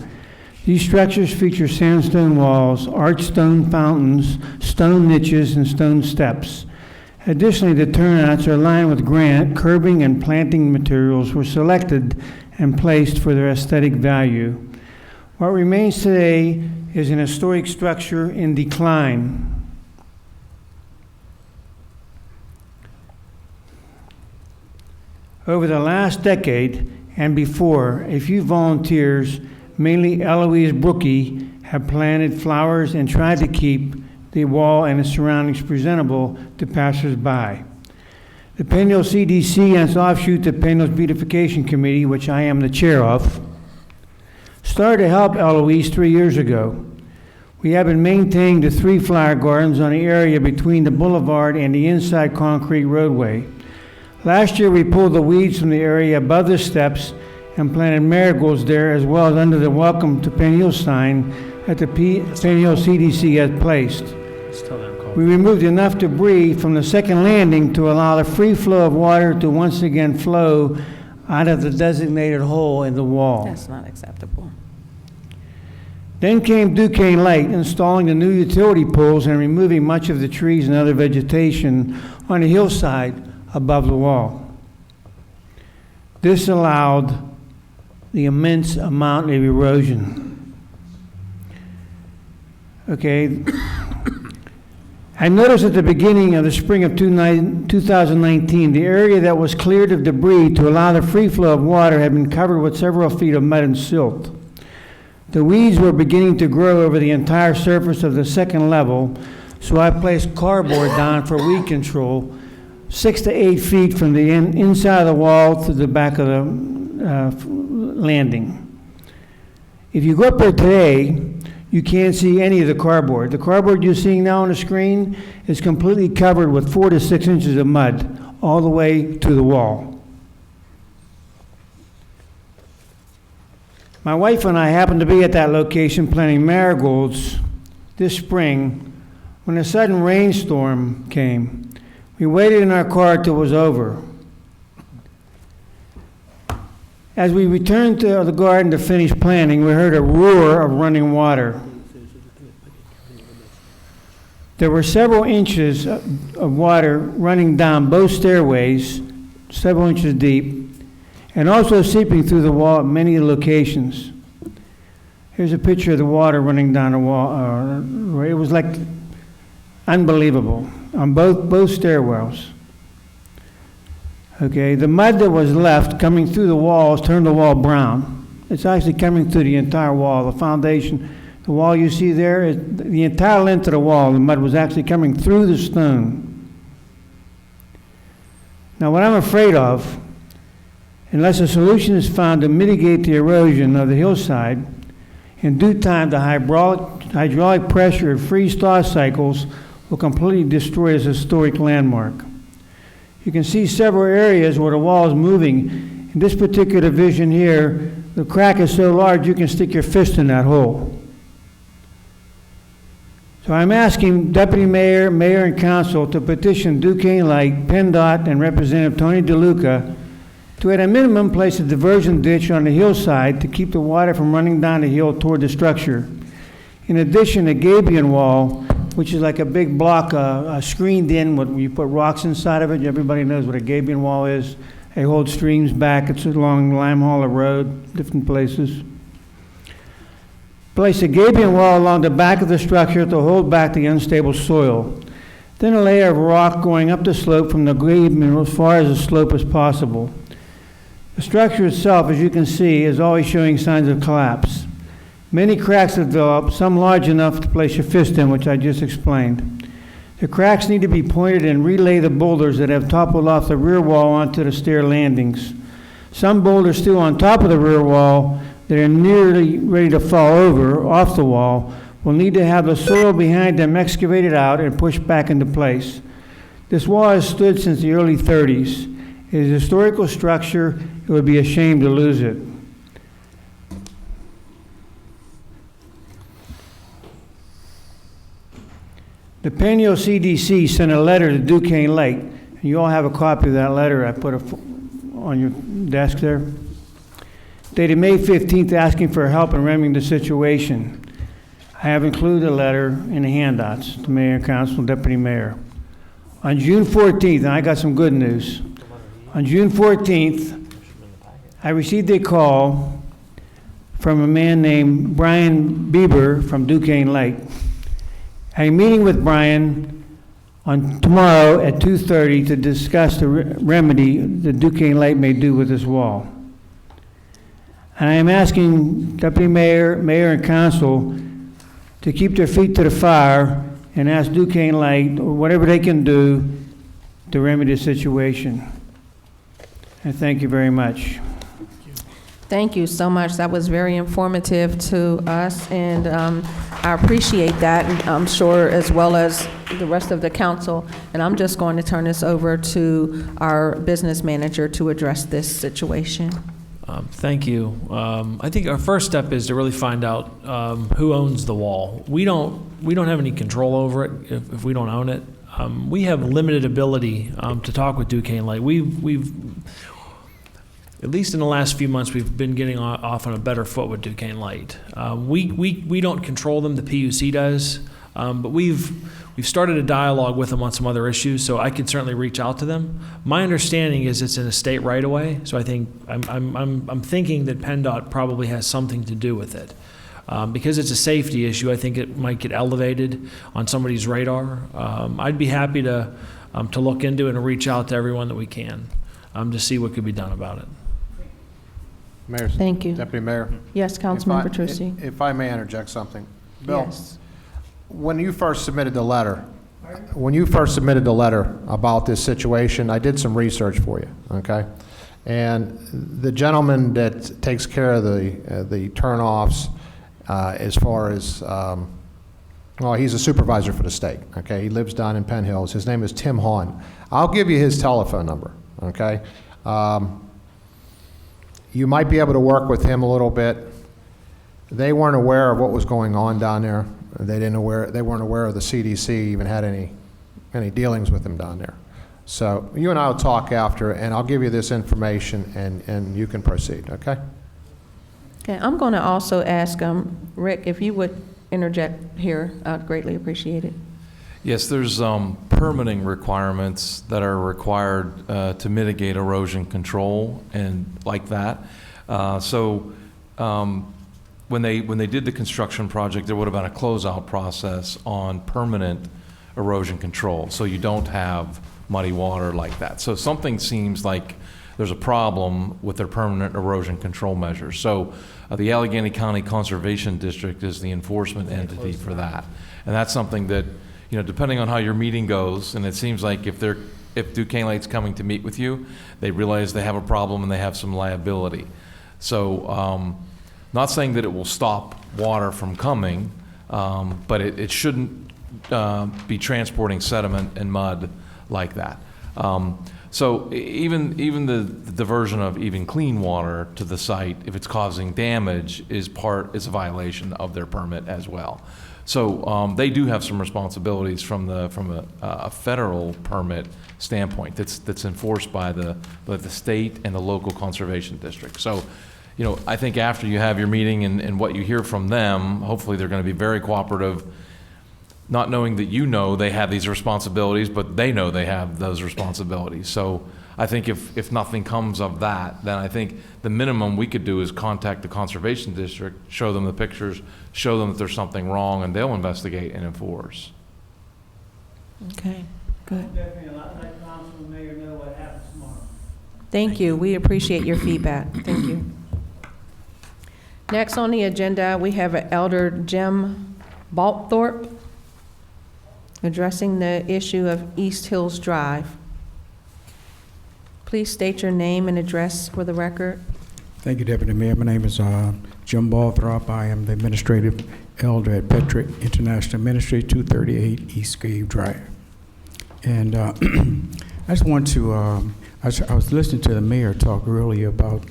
These structures feature sandstone walls, arched stone fountains, stone niches, and stone steps. Additionally, the turnouts are lined with granite, curbing, and planting materials were selected and placed for their aesthetic value. What remains today is an historic structure in decline. Over the last decade and before, a few volunteers, mainly Eloise Brookie, have planted flowers and tried to keep the wall and its surroundings presentable to passers-by. The Penn Hill CDC and its offshoot, the Penn Hills Beautification Committee, which I am the chair of, started to help Eloise 3 years ago. We have been maintaining the 3 flower gardens on the area between the boulevard and the inside concrete roadway. Last year, we pulled the weeds from the area above the steps and planted marigolds there, as well as under the Welcome to Penn Hill sign that the Penn Hill CDC has placed. We removed enough debris from the second landing to allow the free flow of water to once again flow out of the designated hole in the wall. That's not acceptable. Then came Duquesne Light, installing the new utility poles and removing much of the trees and other vegetation on the hillside above the wall. This allowed the immense amount of erosion. Okay. I noticed at the beginning of the spring of 2019, the area that was cleared of debris to allow the free flow of water had been covered with several feet of mud and silt. The weeds were beginning to grow over the entire surface of the second level, so I placed cardboard down for weed control 6 to 8 feet from the inside of the wall to the back of the landing. If you go up there today, you can't see any of the cardboard. The cardboard you're seeing now on the screen is completely covered with 4 to 6 inches of mud all the way to the wall. My wife and I happened to be at that location planting marigolds this spring when a sudden rainstorm came. We waited in our car till it was over. As we returned to the garden to finish planting, we heard a roar of running water. There were several inches of water running down both stairways, several inches deep, and also seeping through the wall at many locations. Here's a picture of the water running down the wall. It was like unbelievable on both stairwells. Okay, the mud that was left coming through the walls turned the wall brown. It's actually coming through the entire wall. The foundation, the wall you see there, the entire length of the wall, the mud was actually coming through the stone. Now, what I'm afraid of, unless a solution is found to mitigate the erosion of the hillside, in due time the hydraulic pressure and freeze-thaw cycles will completely destroy this historic landmark. You can see several areas where the wall is moving. In this particular vision here, the crack is so large you can stick your fist in that hole. So I'm asking Deputy Mayor, Mayor, and Council to petition Duquesne Light, PennDOT, and Representative Tony DeLuca to, at a minimum, place a diversion ditch on the hillside to keep the water from running down the hill toward the structure. In addition, a gabion wall, which is like a big block, screened in, you put rocks inside of it. Everybody knows what a gabion wall is. They hold streams back. It's along Lime Hollow Road, different places. Place a gabion wall along the back of the structure to hold back the unstable soil. Then a layer of rock going up the slope from the gabion as far as the slope as possible. The structure itself, as you can see, is always showing signs of collapse. Many cracks have developed, some large enough to place your fist in, which I just explained. The cracks need to be pointed and relay the boulders that have toppled off the rear wall onto the stair landings. Some boulders still on top of the rear wall that are nearly ready to fall over off the wall will need to have the soil behind them excavated out and pushed back into place. This wall has stood since the early 30s. It is a historical structure. It would be a shame to lose it. The Penn Hill CDC sent a letter to Duquesne Light You all have a copy of that letter I put on your desk there. Dated May 15th, asking for help in remedying the situation. I have included a letter in the handouts to Mayor, Council, Deputy Mayor. On June 14th, and I got some good news. On June 14th, I received a call from a man named Brian Bieber from Duquesne Lake. I have a meeting with Brian on tomorrow at 2:30 to discuss the remedy that Duquesne Lake may do with this wall. And I am asking Deputy Mayor, Mayor, and Council to keep their feet to the fire and ask Duquesne Lake, or whatever they can do, to remedy the situation. And thank you very much. Thank you so much. That was very informative to us, and I appreciate that, and I'm sure as well as the rest of the council. And I'm just going to turn this over to our business manager to address this situation. Thank you. I think our first step is to really find out who owns the wall. We don't have any control over it if we don't own it. We have limited ability to talk with Duquesne Lake. We've at least in the last few months, we've been getting off on a better foot with Duquesne Lake. We don't control them, the PUC does, but we've started a dialogue with them on some other issues, so I can certainly reach out to them. My understanding is it's in a state right away, so I think I'm thinking that PennDOT probably has something to do with it. Because it's a safety issue, I think it might get elevated on somebody's radar. I'd be happy to look into it and reach out to everyone that we can to see what could be done about it. Mayor. Thank you. Deputy Mayor. Yes, Councilman Petrucci. If I may interject something. Bill, Yes. when you first submitted the letter about this situation, I did some research for you, okay? And the gentleman that takes care of the turnoffs, as far as, well, he's a supervisor for the state, okay? He lives down in Penn Hills. His name is Tim Hahn. I'll give you his telephone number, okay? You might be able to work with him a little bit. They weren't aware of what was going on down there. They weren't aware of the CDC even had any dealings with them down there. So you and I will talk after, and I'll give you this information, and you can proceed, okay? Okay, I'm going to also ask Rick, if you would interject here, I'd greatly appreciate it. Yes, there's permitting requirements that are required to mitigate erosion control and like that. When they did the construction project, there would have been a closeout process on permanent erosion control, so you don't have muddy water like that. So something seems like there's a problem with their permanent erosion control measures. So the Allegheny County Conservation District is the enforcement entity for that. And that's something that, you know, depending on how your meeting goes, and it seems like if Duquesne Lake's coming to meet with you, they realize they have a problem and they have some liability. So not saying that it will stop water from coming, but it shouldn't be transporting sediment and mud like that. So even the diversion of even clean water to the site, if it's causing damage, is a violation of their permit as well. So they do have some responsibilities from a federal permit standpoint that's enforced by the state and the local conservation district. So, you know, I think after you have your meeting and what you hear from them, hopefully they're going to be very cooperative, not knowing that you know they have these responsibilities, but they know they have those responsibilities. So I think if nothing comes of that, then I think the minimum we could do is contact the conservation district, show them the pictures, show them that there's something wrong, and they'll investigate and enforce. Okay, good. Definitely let Council and Mayor know what happens tomorrow. Thank you. We appreciate your feedback. Thank you. Next on the agenda, we have Elder Jim Baltthorpe addressing the issue of East Hills Drive. Please state your name and address for the record. Thank you, Deputy Mayor. My name is Jim Balthrop. I am the administrative elder at Petrick International Ministry, 238 East Cave Drive. And I just want to, I was listening to the mayor talk earlier about,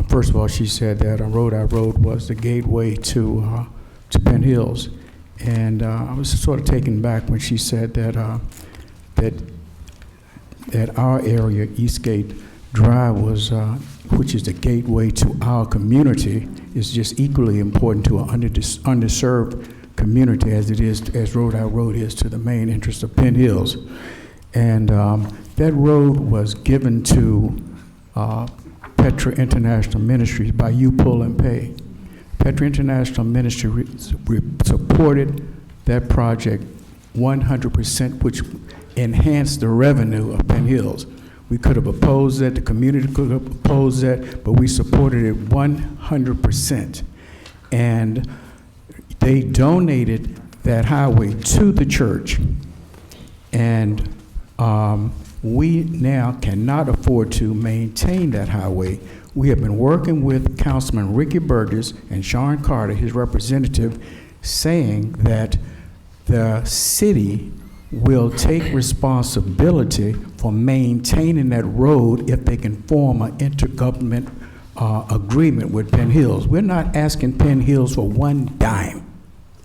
first of all, she said that a road I rode was the gateway to Penn Hills. And I was sort of taken back when she said that that our area, Eastgate Drive, was, which is the gateway to our community, is just equally important to an underserved community as it is, as Rhode Island Road is to the main entrance of Penn Hills. And that road was given to Petra International Ministries by You Pull and Pay. Petra International Ministry supported that project 100%, which enhanced the revenue of Penn Hills. We could have opposed that, the community could have opposed that, but we supported it 100%. And they donated that highway to the church. And we now cannot afford to maintain that highway. We have been working with Councilman Ricky Burgess and Sean Carter, his representative, saying that the city will take responsibility for maintaining that road if they can form an intergovernment agreement with Penn Hills. We're not asking Penn Hills for one dime,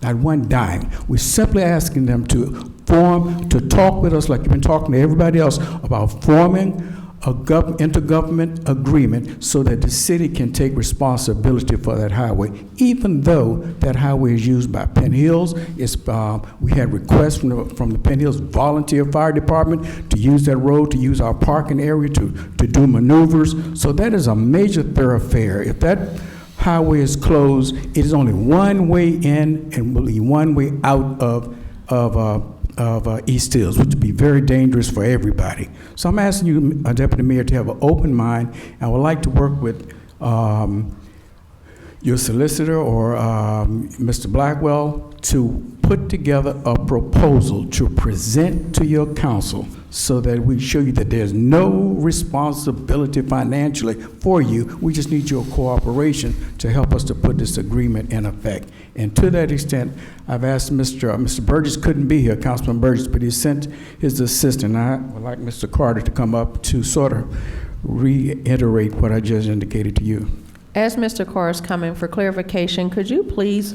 not one dime. We're simply asking them to talk with us like you've been talking to everybody else about forming a intergovernment agreement so that the city can take responsibility for that highway, even though that highway is used by Penn Hills. We had requests from the Penn Hills Volunteer Fire Department to use that road, to use our parking area to do maneuvers. So that is a major thoroughfare. If that highway is closed, it is only one way in and will be one way out of East Hills, which would be very dangerous for everybody. So I'm asking you, Deputy Mayor, to have an open mind. I would like to work with your solicitor or Mr. Blackwell to put together a proposal to present to your council so that we show you that there's no responsibility financially for you. We just need your cooperation to help us to put this agreement in effect. And to that extent, I've asked Mr. Burgess couldn't be here, Councilman Burgess, but he sent his assistant. I would like Mr. Carter to come up to sort of reiterate what I just indicated to you. As Mr. Carr is coming for clarification, could you please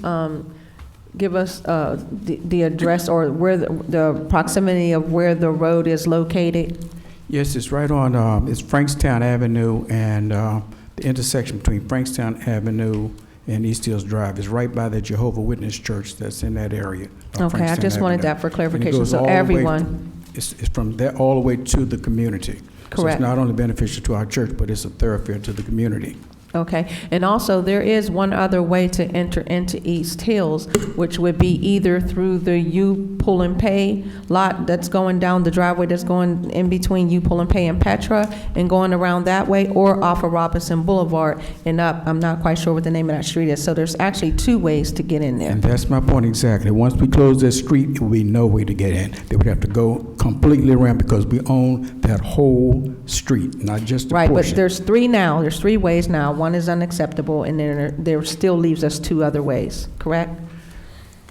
give us the address or where the proximity of where the road is located? Yes, it's right on, it's Frankstown Avenue and the intersection between Frankstown Avenue and East Hills Drive. Is right by the Jehovah's Witness Church that's in that area. Okay, I just wanted that for clarification, so everyone. It's from there all the way to the community. Correct. So it's not only beneficial to our church, but it's a thoroughfare to the community. Okay, and also there is one other way to enter into East Hills, which would be either through the You Pull and Pay lot that's going down the driveway that's going in between You Pull and Pay and Petra and going around that way, or off of Robinson Boulevard and up. I'm not quite sure what the name of that street is, so there's actually two ways to get in there. And that's my point exactly. Once we close that street, it will be no way to get in. They would have to go completely around because we own that whole street, not just a right, portion. but there's three now. There's three ways now. One is unacceptable, and then there still leaves us two other ways, correct?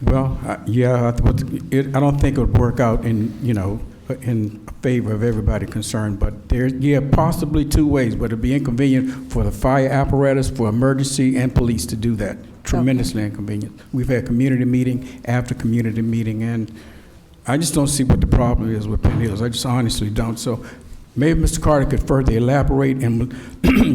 Well, yeah, I don't think it would work out in favor of everybody concerned, but there, yeah, possibly two ways, but it'd be inconvenient for the fire apparatus, for emergency, and police to do that. Tremendously inconvenient. We've had community meeting after community meeting, and I just don't see what the problem is with Penn Hills. I just honestly don't. So maybe Mr. Carter could further elaborate and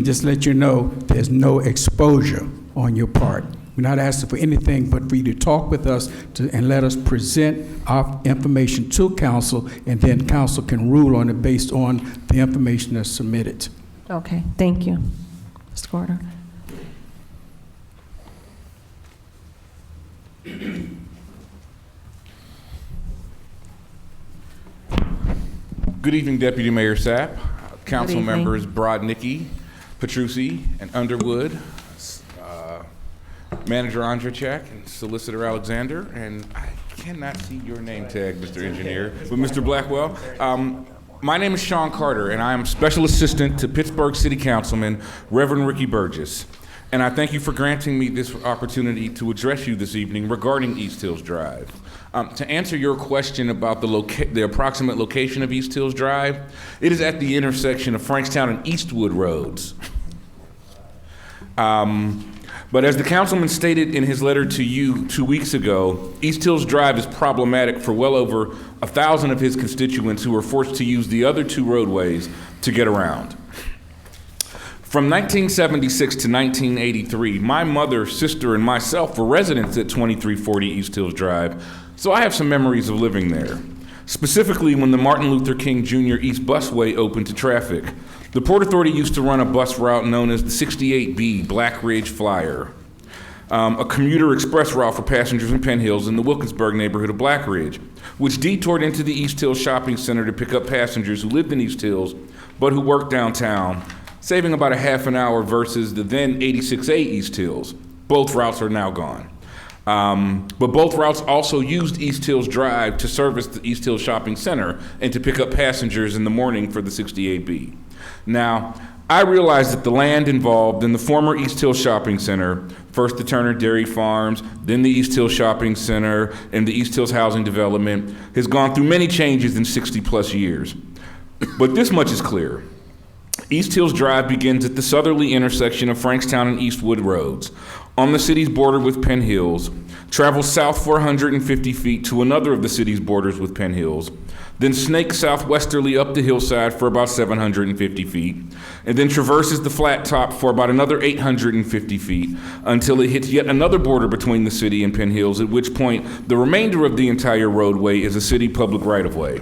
just let you know there's no exposure on your part. We're not asking for anything but for you to talk with us and let us present our information to council, and then council can rule on it based on the information that's submitted. Okay, thank you. Mr. Carter. Good evening, Deputy Mayor Sapp, Council evening. members Brodnicki, Petrucci, and Underwood, Manager Andrzejczyk, and Solicitor Alexander, and I cannot see your name tag, Mr. Engineer, but Mr. Blackwell. My name is Sean Carter, and I am Special Assistant to Pittsburgh City Councilman Reverend Ricky Burgess. And I thank you for granting me this opportunity to address you this evening regarding East Hills Drive. To answer your question about the approximate location of East Hills Drive, it is at the intersection of Frankstown and Eastwood Roads. But as the councilman stated in his letter to you 2 weeks ago, East Hills Drive is problematic for well over 1,000 of his constituents who are forced to use the other 2 roadways to get around. From 1976 to 1983, my mother, sister, and myself were residents at 2340 East Hills Drive, so I have some memories of living there. Specifically, when the Martin Luther King Jr. East Busway opened to traffic, the Port Authority used to run a bus route known as the 68B Black Ridge Flyer, a commuter express route for passengers in Penn Hills in the Wilkinsburg neighborhood of Black Ridge, which detoured into the East Hills Shopping Center to pick up passengers who lived in East Hills but who worked downtown, saving about a half an hour versus the then 86A East Hills. Both routes are now gone. But both routes also used East Hills Drive to service the East Hills Shopping Center and to pick up passengers in the morning for the 68B. Now, I realize that the land involved in the former East Hills Shopping Center, first the Turner Dairy Farms, then the East Hills Shopping Center, and the East Hills Housing Development, has gone through many changes in 60-plus years. But this much is clear. East Hills Drive begins at the southerly intersection of Frankstown and Eastwood Roads, on the city's border with Penn Hills, travels south 450 feet to another of the city's borders with Penn Hills, then snakes southwesterly up the hillside for about 750 feet, and then traverses the flat top for about another 850 feet until it hits yet another border between the city and Penn Hills, at which point the remainder of the entire roadway is a city public right-of-way.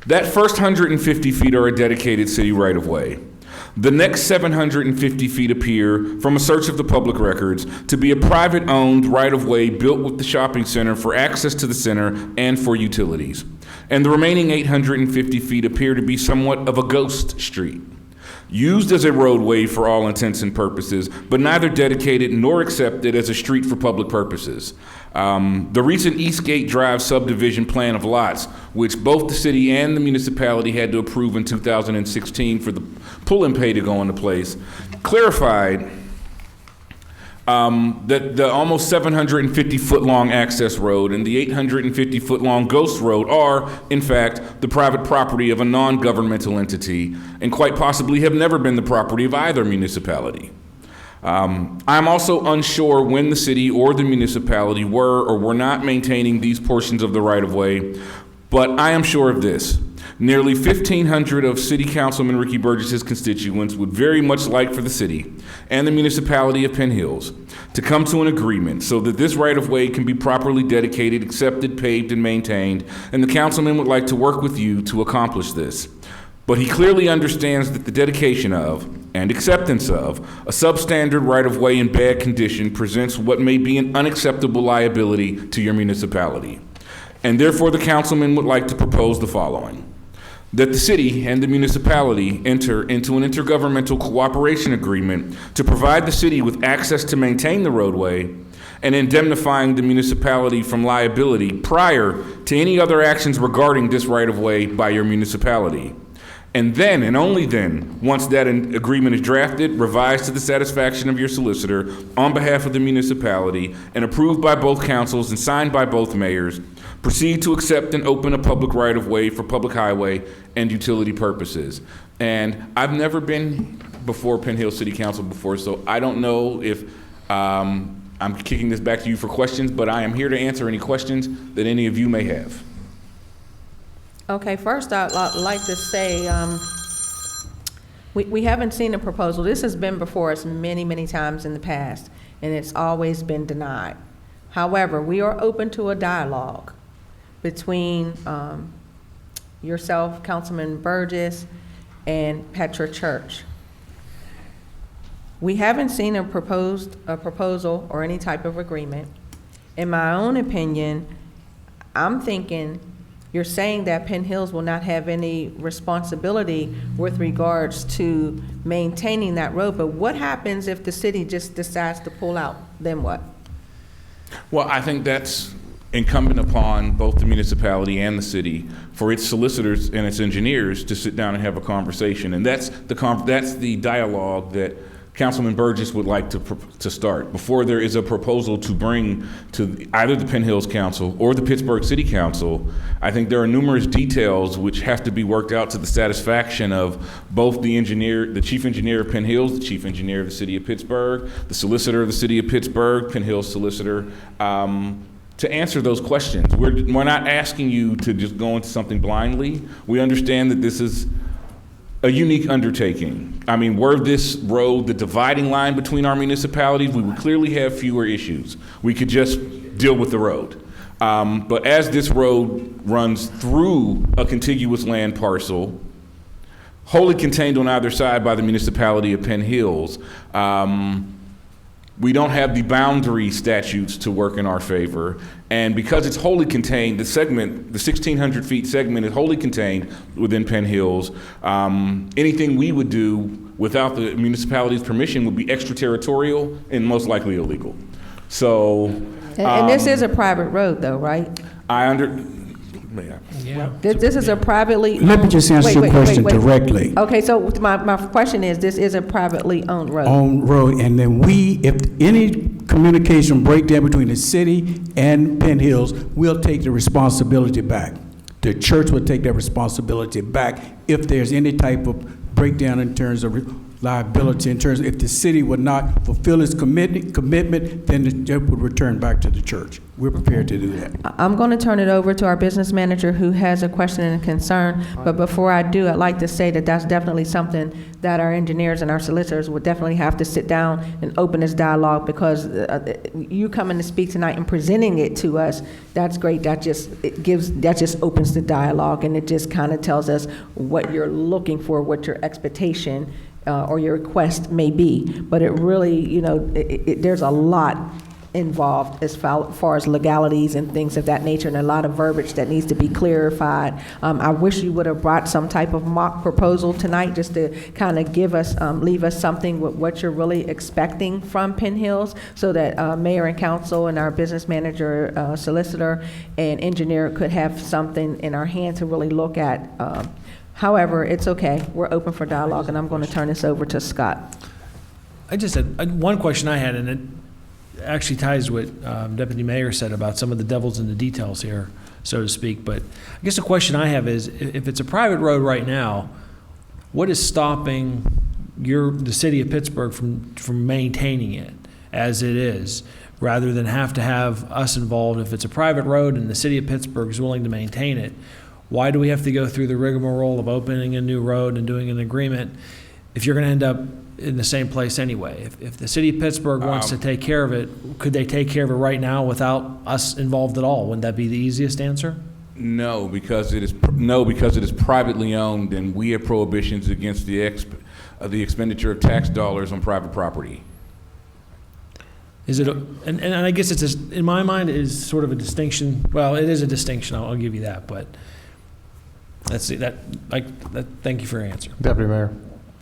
That first 150 feet are a dedicated city right-of-way. The next 750 feet appear, from a search of the public records, to be a private-owned right-of-way built with the shopping center for access to the center and for utilities. And the remaining 850 feet appear to be somewhat of a ghost street, used as a roadway for all intents and purposes, but neither dedicated nor accepted as a street for public purposes. The recent Eastgate Drive subdivision plan of lots, which both the city and the municipality had to approve in 2016 for the pull-and pay to go into place, clarified that the almost 750-foot-long access road and the 850-foot-long ghost road are, in fact, the private property of a non-governmental entity and quite possibly have never been the property of either municipality. I'm also unsure when the city or the municipality were or were not maintaining these portions of the right-of-way, but I am sure of this. Nearly 1,500 of City Councilman Ricky Burgess's constituents would very much like for the city and the municipality of Penn Hills to come to an agreement so that this right-of-way can be properly dedicated, accepted, paved, and maintained, and the councilman would like to work with you to accomplish this. But he clearly understands that the dedication of and acceptance of a substandard right-of-way in bad condition presents what may be an unacceptable liability to your municipality. And therefore, the councilman would like to propose the following: that the city and the municipality enter into an intergovernmental cooperation agreement to provide the city with access to maintain the roadway and indemnifying the municipality from liability prior to any other actions regarding this right-of-way by your municipality. And then, and only then, once that agreement is drafted, revised to the satisfaction of your solicitor on behalf of the municipality, and approved by both councils and signed by both mayors, proceed to accept and open a public right-of-way for public highway and utility purposes. And I've never been before Penn Hills City Council before, so I don't know if I'm kicking this back to you for questions, but I am here to answer any questions that any of you may have. Okay, first I'd like to say we haven't seen a proposal. This has been before us many, many times in the past, and it's always been denied. However, we are open to a dialogue between yourself, Councilman Burgess, and Petra Church. We haven't seen a proposal or any type of agreement. In my own opinion, I'm thinking you're saying that Penn Hills will not have any responsibility with regards to maintaining that road, but what happens if the city just decides to pull out? Then what? Well, I think that's incumbent upon both the municipality and the city for its solicitors and its engineers to sit down and have a conversation. And that's the dialogue that Councilman Burgess would like to start, before there is a proposal to bring to either the Penn Hills Council or the Pittsburgh City Council. I think there are numerous details which have to be worked out to the satisfaction of both the engineer, the chief engineer of Penn Hills, the chief engineer of the city of Pittsburgh, the solicitor of the city of Pittsburgh, Penn Hills solicitor, to answer those questions. We're not asking you to just go into something blindly. We understand that this is a unique undertaking. I mean, were this road the dividing line between our municipalities, we would clearly have fewer issues. We could just deal with the road. But as this road runs through a contiguous land parcel, wholly contained on either side by the municipality of Penn Hills, we don't have the boundary statutes to work in our favor. And because it's wholly contained, the segment, the 1,600 feet segment is wholly contained within Penn Hills. Anything we would do without the municipality's permission would be extraterritorial and most likely illegal. So. And this is a private road though, right? Yeah. This is a privately owned. Let me just answer your question directly. Okay, so my question is, this is a privately owned road? On road, and then if any communication breakdown between the city and Penn Hills, we'll take the responsibility back. The church will take that responsibility back if there's any type of breakdown in terms of liability, in terms of if the city would not fulfill its commitment, then it would return back to the church. We're prepared to do that. I'm going to turn it over to our business manager who has a question and a concern, but before I do, I'd like to say that that's definitely something that our engineers and our solicitors would definitely have to sit down and open this dialogue, because you coming to speak tonight and presenting it to us, that's great. That just opens the dialogue, and it just kind of tells us what you're looking for, what your expectation or your request may be. But it really, there's a lot involved as far as legalities and things of that nature, and a lot of verbiage that needs to be clarified. I wish you would have brought some type of mock proposal tonight, just to kind of give us, leave us something with what you're really expecting from Penn Hills, so that mayor and council and our business manager, solicitor, and engineer could have something in our hand to really look at. However, it's okay. We're open for dialogue, and I'm going to turn this over to Scott. I just had one question I had, and it actually ties what Deputy Mayor said about some of the devils in the details here, so to speak. But I guess the question I have is, if it's a private road right now, what is stopping the city of Pittsburgh from maintaining it as it is, rather than have to have us involved? If it's a private road and the city of Pittsburgh is willing to maintain it, why do we have to go through the rigmarole of opening a new road and doing an agreement if you're going to end up in the same place anyway? If the city of Pittsburgh wants to take care of it, could they take care of it right now without us involved at all? Wouldn't that be the easiest answer? No, because it is privately owned, and we have prohibitions against the expenditure of tax dollars on private property. Is it? And I guess it's in my mind it is sort of a distinction. Well, it is a distinction. I'll give you that, but. Let's see that. Thank you for your answer, Deputy Mayor.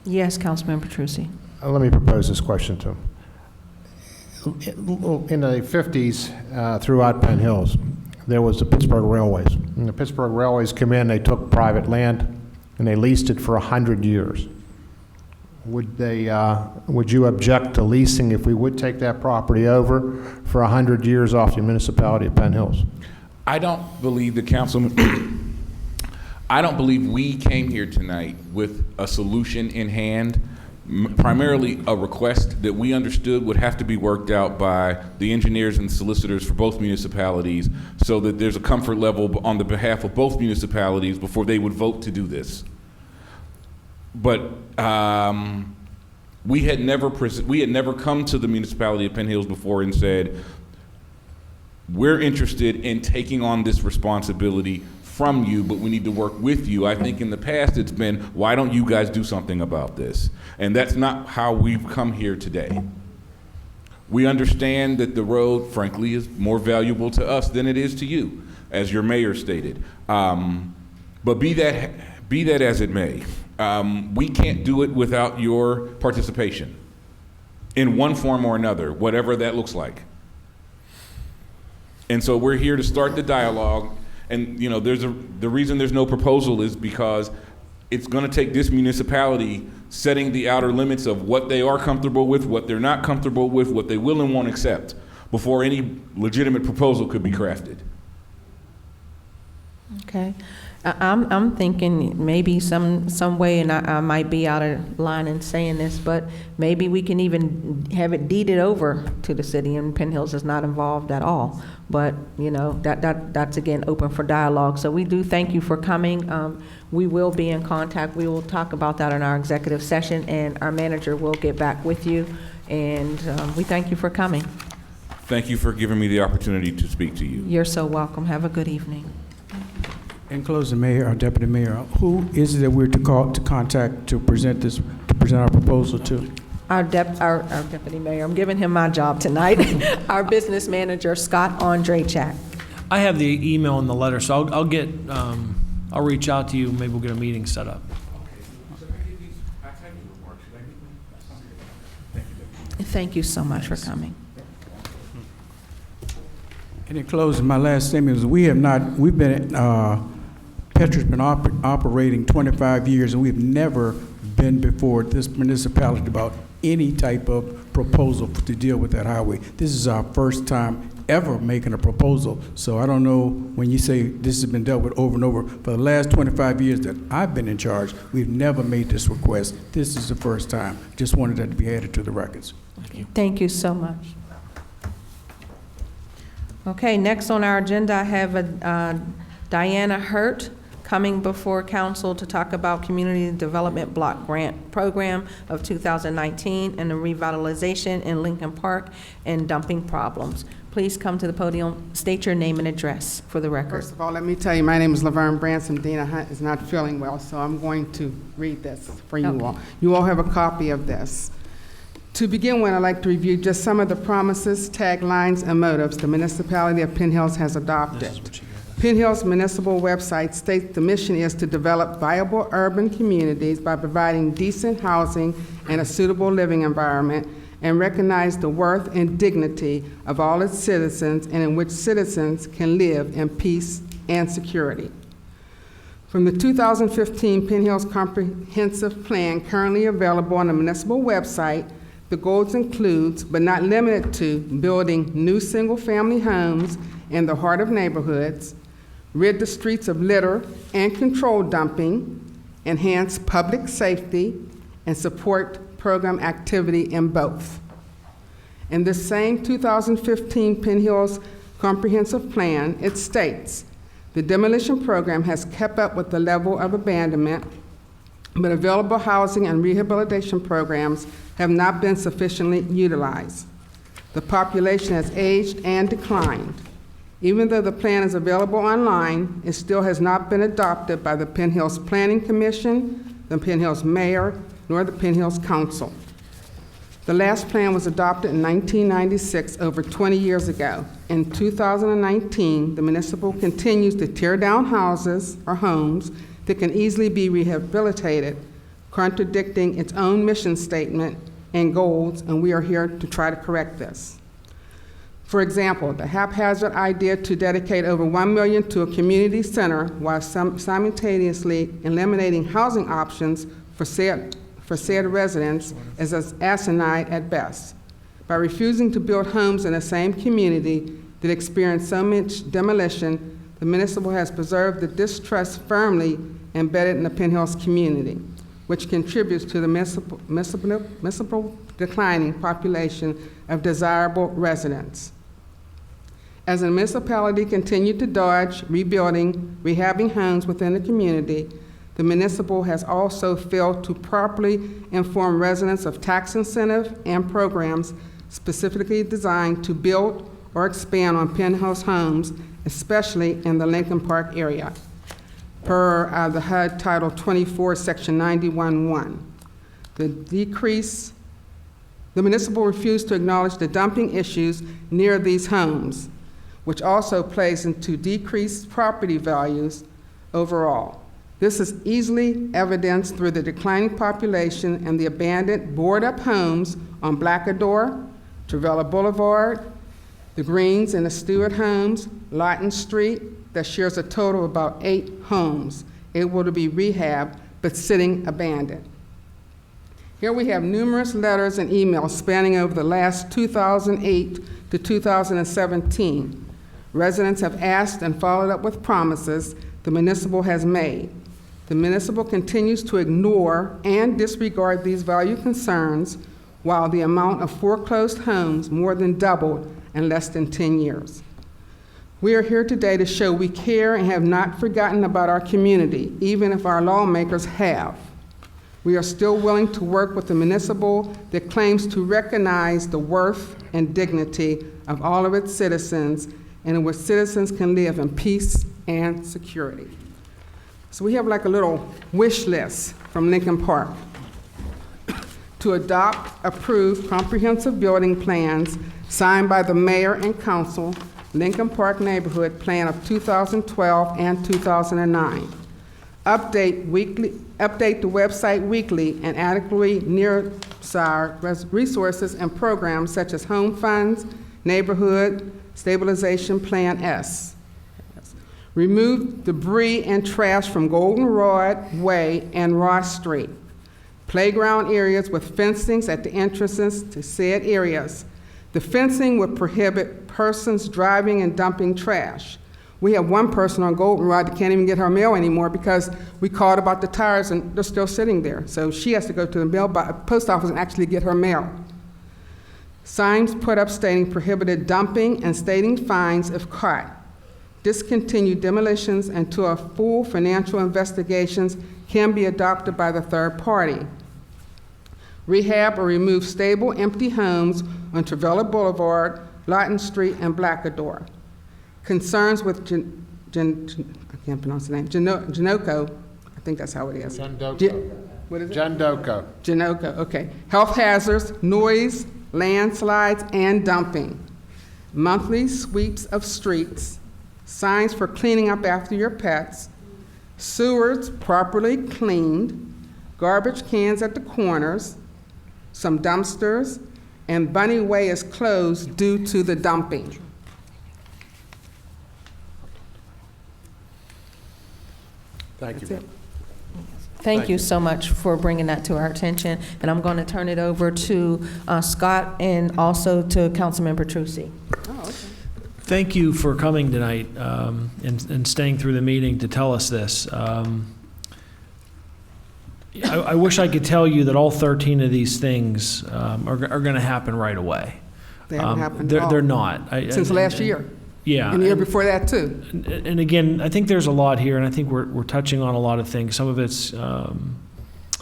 Yes, Councilman Petrucci. Let me propose this question to him. In the 50s, throughout Penn Hills, there was the Pittsburgh Railways. And the Pittsburgh Railways came in, they took private land, and they leased it for 100 years. Would you object to leasing if we would take that property over for 100 years off the municipality of Penn Hills? I don't believe the councilman. I don't believe we came here tonight with a solution in hand, primarily a request that we understood would have to be worked out by the engineers and solicitors for both municipalities, so that there's a comfort level on the behalf of both municipalities before they would vote to do this. But we had never come to the municipality of Penn Hills before and said, we're interested in taking on this responsibility from you, but we need to work with you. I think in the past it's been, why don't you guys do something about this? And that's not how we've come here today. We understand that the road, frankly, is more valuable to us than it is to you, as your mayor stated. But be that as it may, we can't do it without your participation in one form or another, whatever that looks like. And so we're here to start the dialogue. And the reason there's no proposal is because it's going to take this municipality setting the outer limits of what they are comfortable with, what they're not comfortable with, what they will and won't accept before any legitimate proposal could be crafted. Okay. I'm thinking maybe some way, and I might be out of line in saying this, but maybe we can even have it deeded over to the city, and Penn Hills is not involved at all. But, you know, that's again open for dialogue. So we do thank you for coming. We will be in contact. We will talk about that in our executive session, and our manager will get back with you. And we thank you for coming. Thank you for giving me the opportunity to speak to you. You're so welcome. Have a good evening. In closing, Mayor or Deputy Mayor, who is it that we're to contact to present our proposal to? Our Deputy Mayor, I'm giving him my job tonight. Our business manager, Scott Andrejchak. I have the email and the letter, so I'll reach out to you. Maybe we'll get a meeting set up. Thank you so much for coming. And in closing, my last statement is Petra's been operating 25 years, and we've never been before this municipality about any type of proposal to deal with that highway. This is our first time ever making a proposal. So I don't know, when you say this has been dealt with over and over, for the last 25 years that I've been in charge, we've never made this request. This is the first time. Just wanted that to be added to the records. Thank you so much. Okay, next on our agenda, I have Diana Hurt coming before council to talk about Community Development Block Grant Program of 2019 and the revitalization in Lincoln Park and dumping problems. Please come to the podium, state your name and address for the record. First of all, let me tell you, my name is Laverne Branson. Dina Hunt is not feeling well, so I'm going to read this for you all. You all have a copy of this. To begin with, I'd like to review just some of the promises, taglines, and motives the municipality of Penn Hills has adopted. Penn Hills municipal website states the mission is to develop viable urban communities by providing decent housing and a suitable living environment, and recognize the worth and dignity of all its citizens, and in which citizens can live in peace and security. From the 2015 Penn Hills Comprehensive Plan currently available on the municipal website, the goals includes, but not limited to, building new single-family homes in the heart of neighborhoods, rid the streets of litter and control dumping, enhance public safety, and support program activity in both. In this same 2015 Penn Hills Comprehensive Plan, it states, the demolition program has kept up with the level of abandonment, but available housing and rehabilitation programs have not been sufficiently utilized. The population has aged and declined. Even though the plan is available online, it still has not been adopted by the Penn Hills Planning Commission, the Penn Hills Mayor, nor the Penn Hills Council. The last plan was adopted in 1996, over 20 years ago. In 2019, the municipal continues to tear down houses or homes that can easily be rehabilitated, contradicting its own mission statement and goals, and we are here to try to correct this. For example, the haphazard idea to dedicate over $1 million to a community center while simultaneously eliminating housing options for said residents is as asinine at best. By refusing to build homes in the same community that experience so much demolition, the municipal has preserved the distrust firmly embedded in the Penn Hills community, which contributes to the municipal declining population of desirable residents. As the municipality continued to dodge rebuilding, rehabbing homes within the community, the municipal has also failed to properly inform residents of tax incentive and programs specifically designed to build or expand on Penn Hills homes, especially in the Lincoln Park area, per the HUD Title 24, Section 91.1. The municipal refused to acknowledge the dumping issues near these homes, which also plays into decreased property values overall. This is easily evidenced through the declining population and the abandoned, board-up homes on Blackador, Travella Boulevard, the Greens and the Stewart homes, Lawton Street, that shares a total of about 8 homes able to be rehabbed but sitting abandoned. Here we have numerous letters and emails spanning over the last 2008 to 2017. Residents have asked and followed up with promises the municipal has made. The municipal continues to ignore and disregard these value concerns, while the amount of foreclosed homes more than doubled in less than 10 years. We are here today to show we care and have not forgotten about our community, even if our lawmakers have. We are still willing to work with the municipal that claims to recognize the worth and dignity of all of its citizens, and in which citizens can live in peace and security. So we have like a little wish list from Lincoln Park to adopt, approve comprehensive building plans signed by the mayor and council, Lincoln Park Neighborhood Plan of 2012 and 2009. Update the website weekly and adequately near resources and programs such as home funds, neighborhood stabilization plan S. Remove debris and trash from Goldenrod Way and Ross Street. Playground areas with fencings at the entrances to said areas. The fencing would prohibit persons driving and dumping trash. We have one person on Goldenrod that can't even get her mail anymore because we called about the tires and they're still sitting there. So she has to go to the post office and actually get her mail. Signs put up stating prohibited dumping and stating fines if caught. Discontinue demolitions until a full financial investigations can be adopted by the third party. Rehab or remove stable, empty homes on Travella Boulevard, Lawton Street, and Blackador. Concerns with I can't pronounce the name, Genoco, I think that's how it is. What is it? Genoco, okay. Health hazards, noise, landslides, and dumping. Monthly sweeps of streets. Signs for cleaning up after your pets. Sewers properly cleaned. Garbage cans at the corners. Some dumpsters, and Bunny Way is closed due to the dumping. Thank you. Thank you so much for bringing that to our attention. And I'm going to turn it over to Scott and also to Councilmember Petrucci. Oh, okay. Thank you for coming tonight and staying through the meeting to tell us this. I wish I could tell you that all 13 of these things are going to happen right away. They haven't happened at all. They're not. Since last year. Yeah. And the year before that, too. And again, I think there's a lot here, and I think we're touching on a lot of things. Some of it's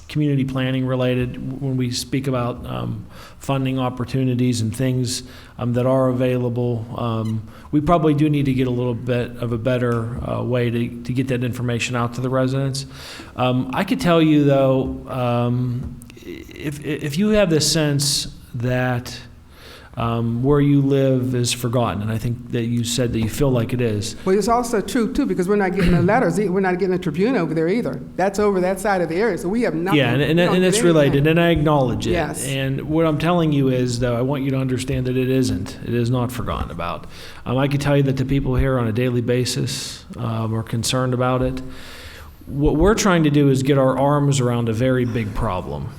community planning related when we speak about funding opportunities and things that are available. We probably do need to get a little bit of a better way to get that information out to the residents. I could tell you, though, if you have this sense that where you live is forgotten, and I think that you said that you feel like it is. Well, it's also true, too, because we're not getting the letters. We're not getting the Tribune over there either. That's over that side of the area, so we have nothing. Yeah, and it's related, and I acknowledge it. Yes. And what I'm telling you is, though, I want you to understand that it isn't. It is not forgotten about. I can tell you that the people here on a daily basis are concerned about it. What we're trying to do is get our arms around a very big problem.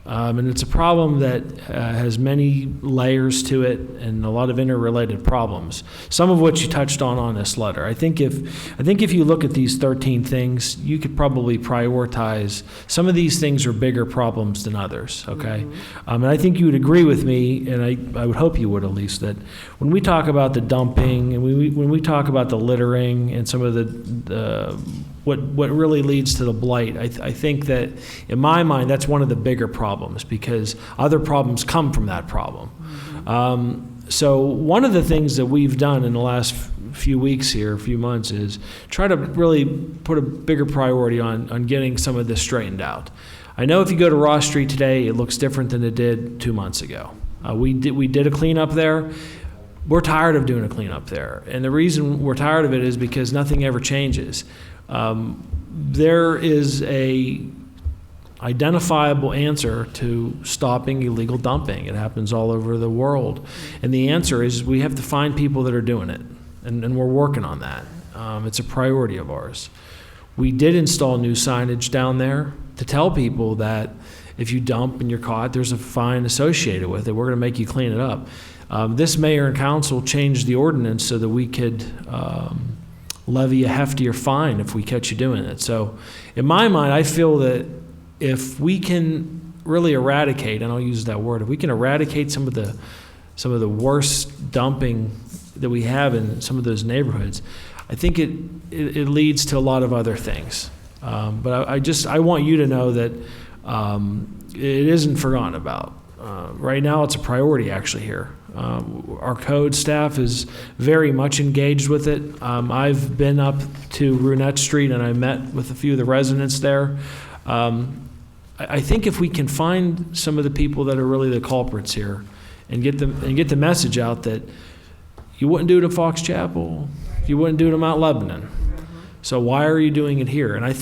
And it's a problem that has many layers to it and a lot of interrelated problems, some of which you touched on this letter. I think if you look at these 13 things, you could probably prioritize. Some of these things are bigger problems than others, okay? Mm-hmm. And I think you would agree with me, and I would hope you would at least, that when we talk about the dumping and when we talk about the littering and some of the what really leads to the blight, I think that, in my mind, that's one of the bigger problems because other problems come from that problem. Mm-hmm. So one of the things that we've done in the last few weeks here, few months, is try to really put a bigger priority on getting some of this straightened out. I know if you go to Ross Street today, it looks different than it did 2 months ago. We did a cleanup there. We're tired of doing a cleanup there. And the reason we're tired of it is because nothing ever changes. There is a identifiable answer to stopping illegal dumping. It happens all over the world. And the answer is we have to find people that are doing it. And we're working on that. It's a priority of ours. We did install new signage down there to tell people that if you dump and you're caught, there's a fine associated with it. We're going to make you clean it up. This mayor and council changed the ordinance so that we could levy a heftier fine if we catch you doing it. So in my mind, I feel that if we can really eradicate, and I'll use that word, if we can eradicate some of the worst dumping that we have in some of those neighborhoods, I think it leads to a lot of other things. But I want you to know that it isn't forgotten about. Right now, it's a priority actually here. Our code staff is very much engaged with it. I've been up to Runette Street and I met with a few of the residents there. I think if we can find some of the people that are really the culprits here and get the message out that you wouldn't do it in Fox Chapel, you wouldn't do it in Mount Lebanon. So why are you doing it here? And I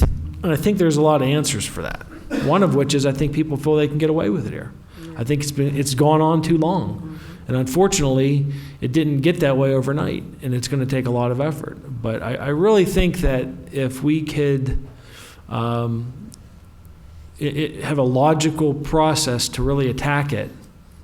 think there's a lot of answers for that. One of which is I think people feel they can get away with it here. I think it's gone on too long. And unfortunately, it didn't get that way overnight, and it's going to take a lot of effort. But I really think that if we could have a logical process to really attack it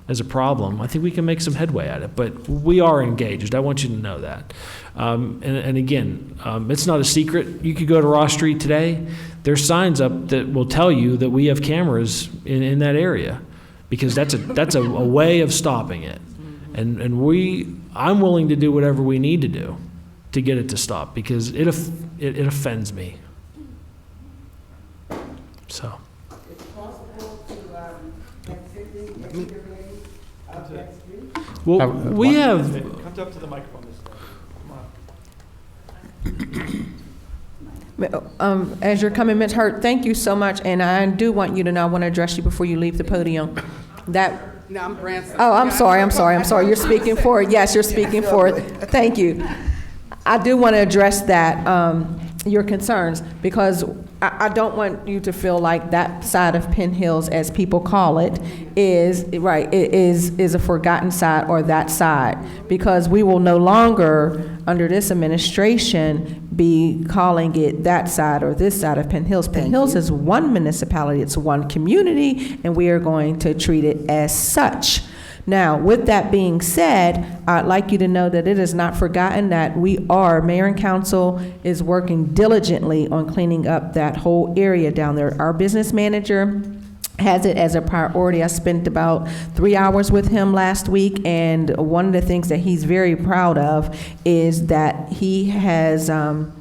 as a problem, I think we can make some headway at it. But we are engaged. I want you to know that. And again, it's not a secret. You could go to Ross Street today. There's signs up that will tell you that we have cameras in that area, because that's a way of stopping it. And I'm willing to do whatever we need to do to get it to stop, because it offends me. So. Well, we have. Comes up to the microphone this time. Come on. As you're coming, Ms. Hurt, thank you so much, and I do want you to know, I want to address you before you leave the podium. No, I'm Branson. Oh, I'm sorry. You're speaking for it. Yes, you're speaking for it. Thank you. I do want to address that, your concerns, because I don't want you to feel like that side of Penn Hills, as people call it, is a forgotten side, or that side, because we will no longer, under this administration, be calling it that side or this side of Penn Hills. Penn Hills is one municipality, it's one community, and we are going to treat it as such. Now, with that being said, I'd like you to know that it is not forgotten that Mayor and Council is working diligently on cleaning up that whole area down there. Our business manager has it as a priority. I spent about 3 hours with him last week, and one of the things that he's very proud of is that he has a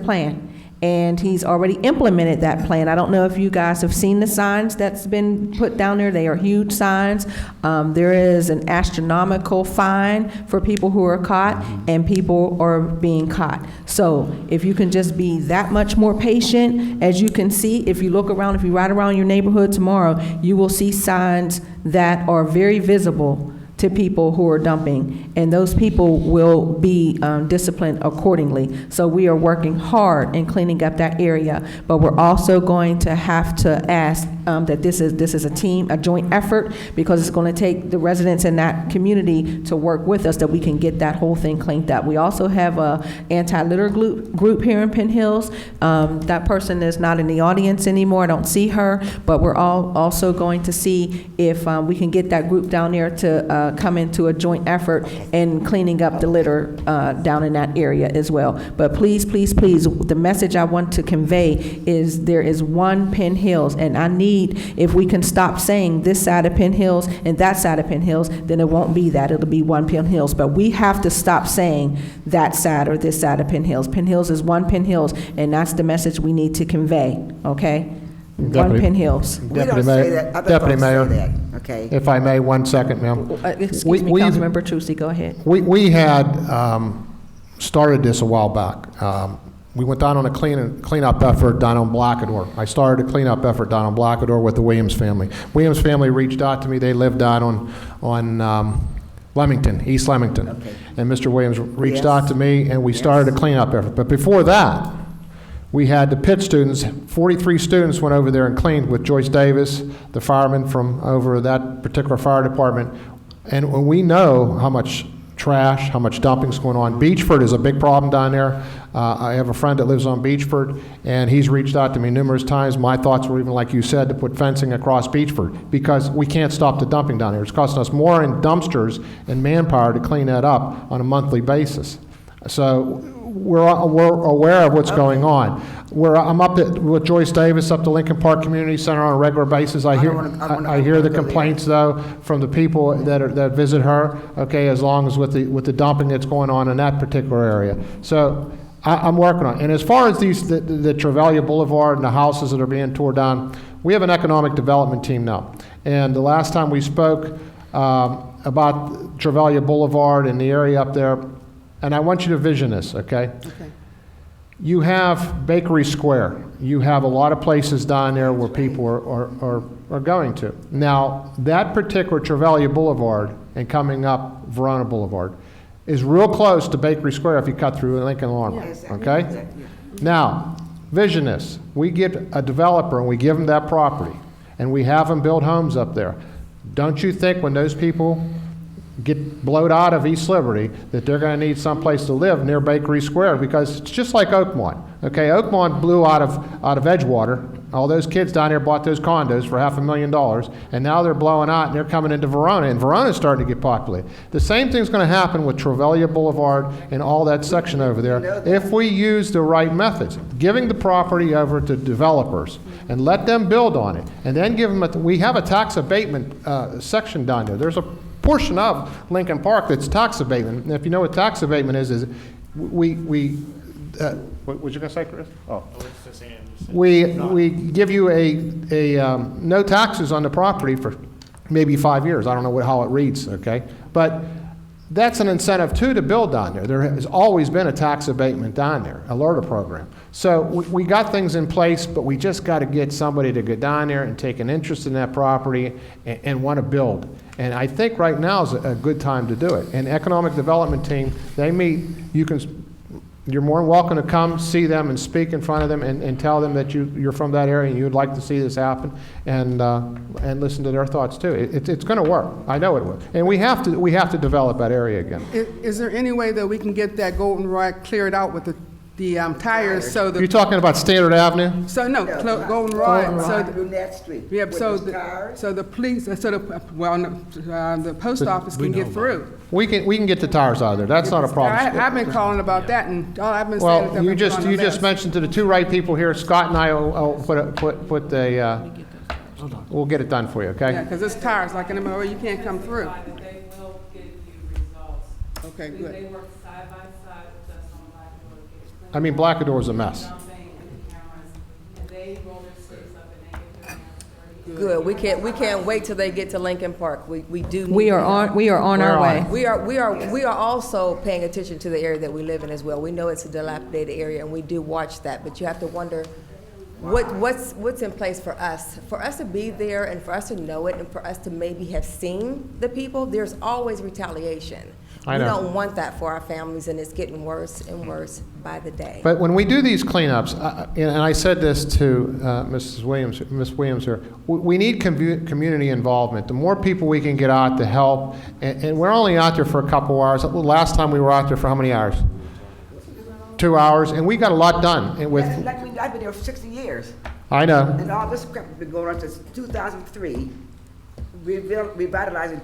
plan. And he's already implemented that plan. I don't know if you guys have seen the signs that's been put down there. They are huge signs. There is an astronomical fine for people who are caught, and people are being caught. So if you can just be that much more patient, as you can see, if you look around, if you ride around your neighborhood tomorrow, you will see signs that are very visible to people who are dumping, and those people will be disciplined accordingly. So we are working hard in cleaning up that area, but we're also going to have to ask that this is a team, a joint effort, because it's going to take the residents in that community to work with us, that we can get that whole thing cleaned up. We also have a anti-litter group here in Penn Hills. That person is not in the audience anymore. I don't see her, but we're also going to see if we can get that group down there to come into a joint effort in cleaning up the litter down in that area as well. But please, please, please, the message I want to convey is there is one Penn Hills, and I need, if we can stop saying this side of Penn Hills and that side of Penn Hills, then it won't be that. It'll be one Penn Hills. But we have to stop saying that side or this side of Penn Hills. Penn Hills is one Penn Hills, and that's the message we need to convey, okay? One Penn Hills. Deputy Mayor, okay. if I may, 1 second, ma'am. Excuse me, Councilmember Trucy, go ahead. We had started this a while back. We went down on a cleanup effort down on Blackador. I started a cleanup effort down on Blackador with the Williams family. Williams family reached out to me. They lived down on Leamington, East Leamington. Okay. And Mr. Williams reached out to me, and we started a cleanup effort. But before that, we had the Pitt students, 43 students went over there and cleaned with Joyce Davis, the fireman from over that particular fire department. And we know how much trash, how much dumping's going on. Beechford is a big problem down there. I have a friend that lives on Beechford, and he's reached out to me numerous times. My thoughts were even, like you said, to put fencing across Beechford, because we can't stop the dumping down there. It's costing us more in dumpsters and manpower to clean that up on a monthly basis. So we're aware of what's going on. I'm up with Joyce Davis up to Lincoln Park Community Center on a regular basis. I hear the complaints, though, from the people that visit her, okay, as long as with the dumping that's going on in that particular area. So I'm working on it. And as far as the Trevelya Boulevard and the houses that are being torn down, we have an economic development team now. And the last time we spoke about Trevelya Boulevard and the area up there, and I want you to vision this, okay? Okay. You have Bakery Square. You have a lot of places down there where people are going to. Now, that particular Trevelya Boulevard and coming up Verona Boulevard is real close to Bakery Square if you cut through Lincoln Longmont, okay? Now, vision this. We get a developer and we give them that property and we have them build homes up there. Don't you think when those people get blowed out of East Liberty that they're going to need someplace to live near Bakery Square? Because it's just like Oakmont. Okay, Oakmont blew out of Edgewater. All those kids down there bought those condos for $500,000, and now they're blowing out and they're coming into Verona, and Verona's starting to get populated. The same thing's going to happen with Trevelya Boulevard and all that section over there if we use the right methods. Giving the property over to developers and let them build on it, and then give them we have a tax abatement section down there. There's a portion of Lincoln Park that's tax abatement. And if you know what tax abatement is we what was you going to say, Chris? Oh. We give you a no taxes on the property for maybe 5 years. I don't know how it reads, okay? But that's an incentive, too, to build down there. There has always been a tax abatement down there, a LERTA program. So we got things in place, but we just got to get somebody to get down there and take an interest in that property and want to build. And I think right now is a good time to do it. And economic development team, they meet, you're more than welcome to come see them and speak in front of them and tell them that you're from that area and you'd like to see this happen and listen to their thoughts too. It's going to work. I know it will. And we have to develop that area again. Is there any way that we can get that goldenrod cleared out with the tires so the... You're talking about Standard Avenue? So no, goldenrod. So that street. Yeah, so the police, the post office can get through. We can get the tires out of there. That's not a problem. I've been calling about that, and all I've been saying is well, you just mentioned to the two right people here. Scott and I will put the. We'll get it done for you, okay? Yeah, because it's tires like in the middle, you can't come through. They will give you results. Okay, good. They work side by side with us on Blackador. I mean, Blackador's a mess. Good. We can't wait till they get to Lincoln Park. We do. We are on our way. We are also paying attention to the area that we live in as well. We know it's a dilapidated area, and we do watch that. But you have to wonder what's in place for us to be there, and for us to know it, and for us to maybe have seen the people. There's always retaliation. I know. We don't want that for our families, and it's getting worse and worse by the day. But when we do these cleanups, and I said this to Miss Williams here, we need community involvement. The more people we can get out to help, and we're only out there for a couple hours. Last time we were out there for how many hours? 2 hours, and we got a lot done. I've been there for 60 years. I know. And all this crap has been going on since 2003. Revitalizing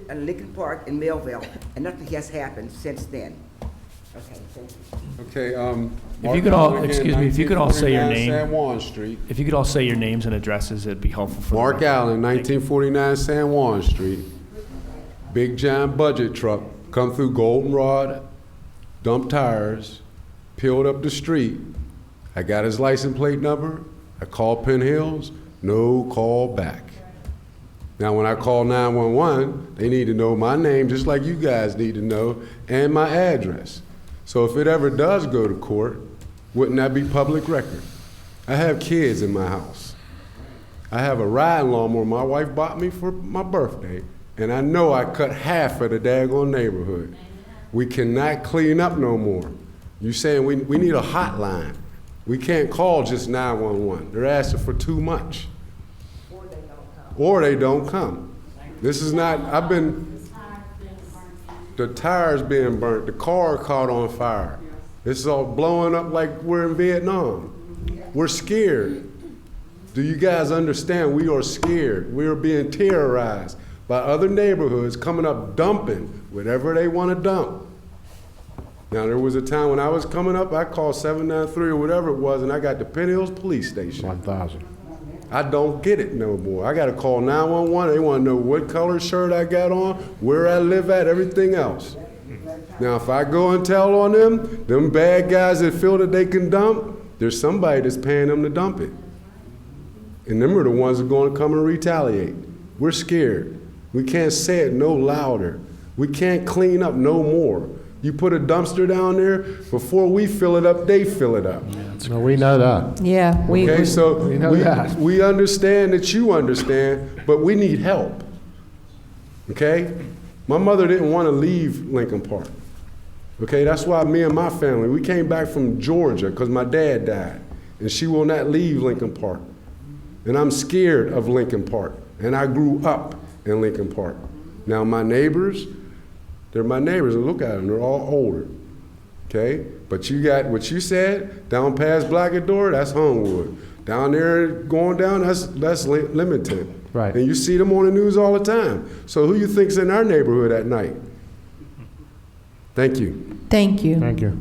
Lincoln Park in Millville, and nothing has happened since then. Okay, thank you. Okay, if you could all, excuse me, if you could all say your name. San Juan Street. If you could all say your names and addresses, it'd be helpful for Mark Allen, 1949 San Juan Street. Big giant budget truck, come through Goldenrod, dumped tires, peeled up the street. I got his license plate number. I called Penn Hills, no call back. Now, when I call 911, they need to know my name, just like you guys need to know, and my address. So if it ever does go to court, wouldn't that be public record? I have kids in my house. I have a riding lawnmower my wife bought me for my birthday, and I know I cut half of the daggone neighborhood. We cannot clean up no more. You saying we need a hotline. We can't call just 911. They're asking for too much. Or they don't come. This is not, the tires being burnt, the car caught on fire. It's all blowing up like we're in Vietnam. We're scared. Do you guys understand? We are scared. We are being terrorized by other neighborhoods coming up dumping whatever they want to dump. Now, there was a time when I was coming up, I called 793 or whatever it was, and I got to Penn Hills Police Station. 1,000. I don't get it no more. I got to call 911. They want to know what color shirt I got on, where I live at, everything else. Now, if I go and tell on them bad guys that feel that they can dump, there's somebody that's paying them to dump it. And them are the ones that are going to come and retaliate. We're scared. We can't say it no louder. We can't clean up no more. You put a dumpster down there, before we fill it up, they fill it up. No, we know that. Yeah, Okay, so we know that. we understand that you understand, but we need help. Okay? My mother didn't want to leave Lincoln Park. Okay, that's why me and my family, we came back from Georgia because my dad died, and she will not leave Lincoln Park. And I'm scared of Lincoln Park, and I grew up in Lincoln Park. Now my neighbors, they're my neighbors, and look at them, they're all older, okay? But you got what you said, down past Blackador, that's Homewood. Down there, going down, that's Leamington. Right. And you see them on the news all the time. So who you think's in our neighborhood at night? Thank you. Thank you. Thank you.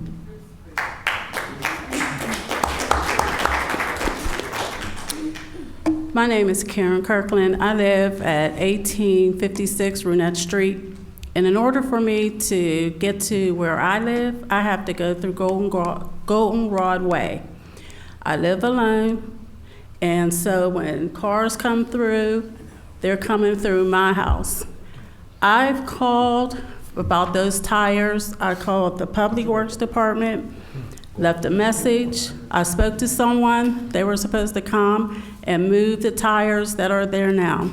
My name is Karen Kirkland. I live at 1856 Runette Street. And in order for me to get to where I live, I have to go through Goldenrod Way. I live alone, and so when cars come through, they're coming through my house. I've called about those tires. I called the Public Works Department, left a message. I spoke to someone. They were supposed to come and move the tires that are there now.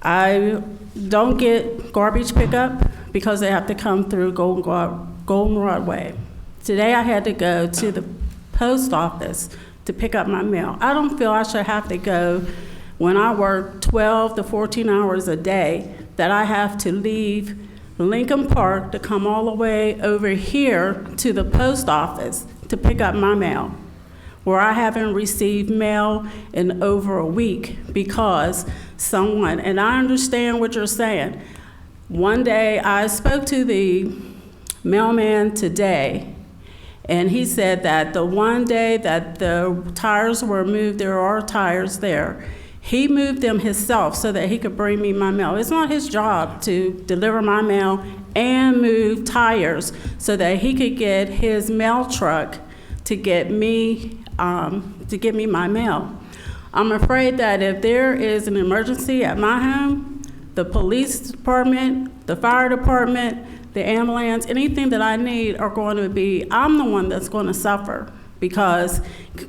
I don't get garbage pickup because they have to come through Goldenrod Way. Today I had to go to the post office to pick up my mail. I don't feel I should have to go when I work 12 to 14 hours a day, that I have to leave Lincoln Park to come all the way over here to the post office to pick up my mail, where I haven't received mail in over a week because someone, and I understand what you're saying. One day I spoke to the mailman today, and he said that the one day that the tires were moved, there are tires there, he moved them himself so that he could bring me my mail. It's not his job to deliver my mail and move tires so that he could get his mail truck to get me my mail. I'm afraid that if there is an emergency at my home, the police department, the fire department, the ambulance, anything that I need are going to be, I'm the one that's going to suffer because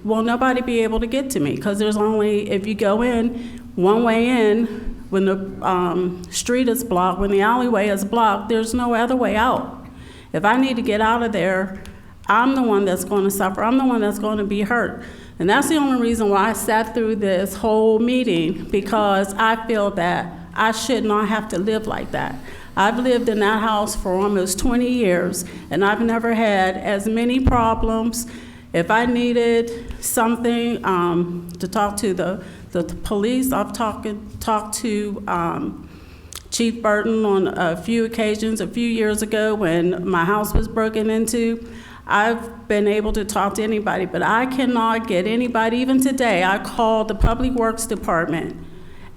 will nobody be able to get to me? Because there's only, if you go in, one way in, when the street is blocked, when the alleyway is blocked, there's no other way out. If I need to get out of there, I'm the one that's going to suffer. I'm the one that's going to be hurt. And that's the only reason why I sat through this whole meeting, because I feel that I should not have to live like that. I've lived in that house for almost 20 years, and I've never had as many problems. If I needed something to talk to the police, I've talked to Chief Burton on a few occasions a few years ago when my house was broken into. I've been able to talk to anybody, but I cannot get anybody. Even today, I called the Public Works Department,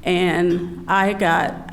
and I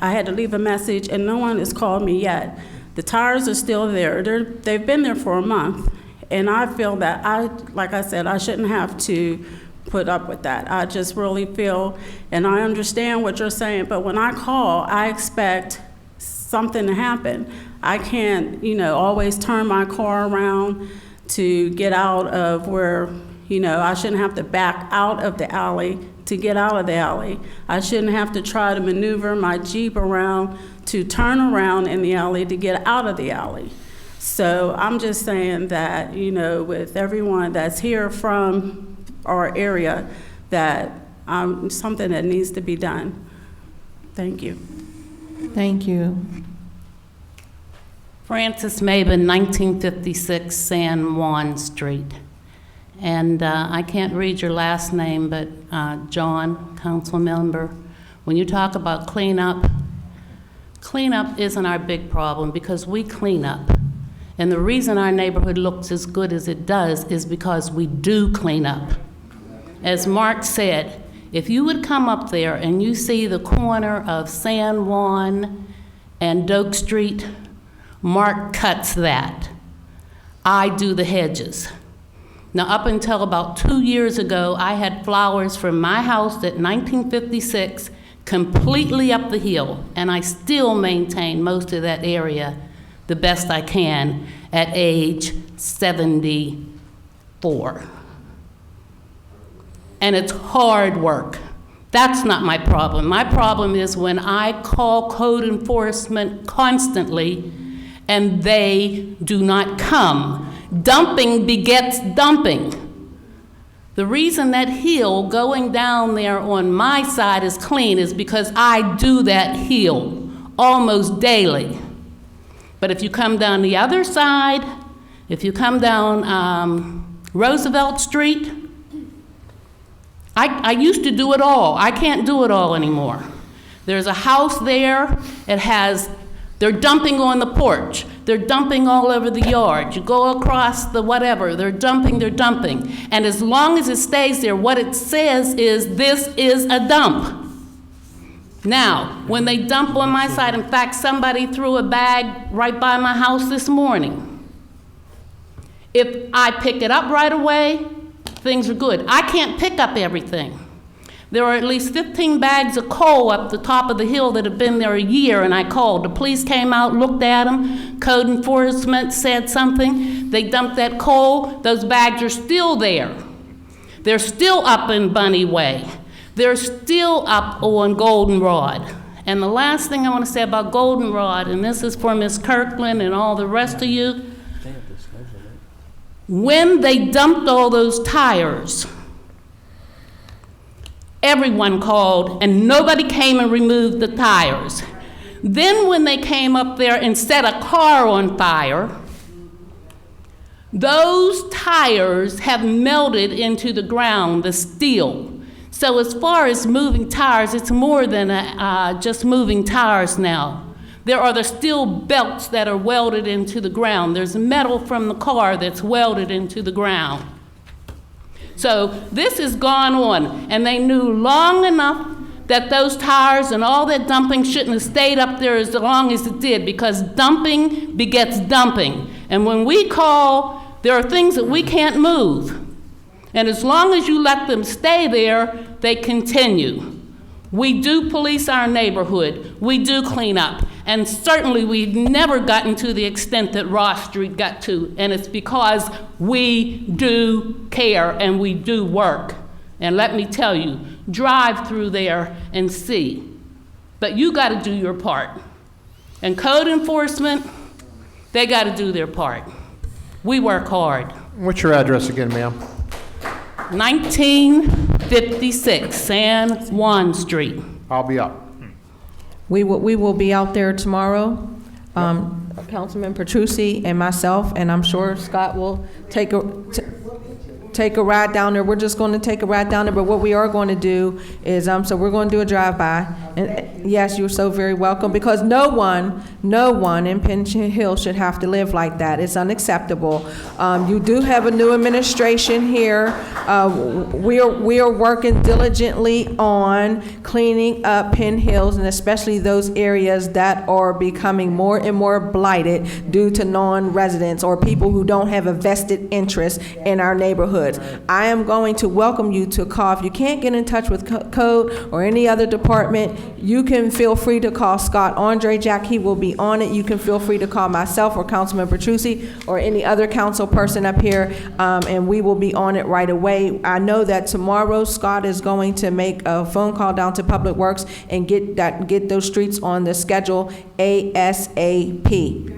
had to leave a message, and no one has called me yet. The tires are still there. They've been there for a month, and I feel that like I said, I shouldn't have to put up with that. I just really feel, and I understand what you're saying, but when I call, I expect something to happen. I can't, always turn my car around to get out of where, I shouldn't have to back out of the alley to get out of the alley. I shouldn't have to try to maneuver my Jeep around to turn around in the alley to get out of the alley. So I'm just saying that, with everyone that's here from our area, that something that needs to be done. Thank you. Thank you. Francis Mabin, 1956 San Juan Street. And I can't read your last name, but John, council member, when you talk about cleanup, cleanup isn't our big problem because we clean up. And the reason our neighborhood looks as good as it does is because we do clean up. As Mark said, if you would come up there and you see the corner of San Juan and Doak Street, Mark cuts that. I do the hedges. Now, up until about 2 years ago, I had flowers from my house at 1956 completely up the hill, and I still maintain most of that area the best I can at age 74. And it's hard work. That's not my problem. My problem is when I call code enforcement constantly and they do not come. Dumping begets dumping. The reason that hill going down there on my side is clean is because I do that hill almost daily. But if you come down the other side, if you come down Roosevelt Street, I used to do it all. I can't do it all anymore. There's a house there. They're dumping on the porch. They're dumping all over the yard. You go across the whatever, they're dumping. And as long as it stays there, what it says is, this is a dump. Now, when they dump on my side, in fact, somebody threw a bag right by my house this morning. If I pick it up right away, things are good. I can't pick up everything. There are at least 15 bags of coal up the top of the hill that have been there a year, and I called. The police came out, looked at them. Code enforcement said something. They dumped that coal. Those bags are still there. They're still up in Bunny Way. They're still up on Goldenrod. And the last thing I want to say about Goldenrod, and this is for Ms. Kirkland and all the rest of you, when they dumped all those tires, everyone called and nobody came and removed the tires. Then when they came up there and set a car on fire, those tires have melted into the ground, the steel. So as far as moving tires, it's more than just moving tires now. There are the steel belts that are welded into the ground. There's metal from the car that's welded into the ground. So this has gone on, and they knew long enough that those tires and all that dumping shouldn't have stayed up there as long as it did, because dumping begets dumping. And when we call, there are things that we can't move. And as long as you let them stay there, they continue. We do police our neighborhood. We do clean up. And certainly we've never gotten to the extent that Ross Street got to. And it's because we do care and we do work. And let me tell you, drive through there and see. But you got to do your part. And code enforcement, they got to do their part. We work hard. What's your address again, ma'am? 1956 San Juan Street. I'll be up. We will be out there tomorrow. Councilman Petrucci and myself, and I'm sure Scott will take a ride down there. We're just going to take a ride down there, but what we are going to do is, so we're going to do a drive-by. And yes, you're so very welcome, because no one in Penn Hill should have to live like that. It's unacceptable. You do have a new administration here. We are working diligently on cleaning up Penn Hills, and especially those areas that are becoming more and more blighted due to non-residents or people who don't have a vested interest in our neighborhood. I am going to welcome you to call. If you can't get in touch with code or any other department, you can feel free to call Scott Andre Jack. He will be on it. You can feel free to call myself or Councilman Petrucci or any other council person up here, and we will be on it right away. I know that tomorrow Scott is going to make a phone call down to Public Works and get those streets on the schedule ASAP.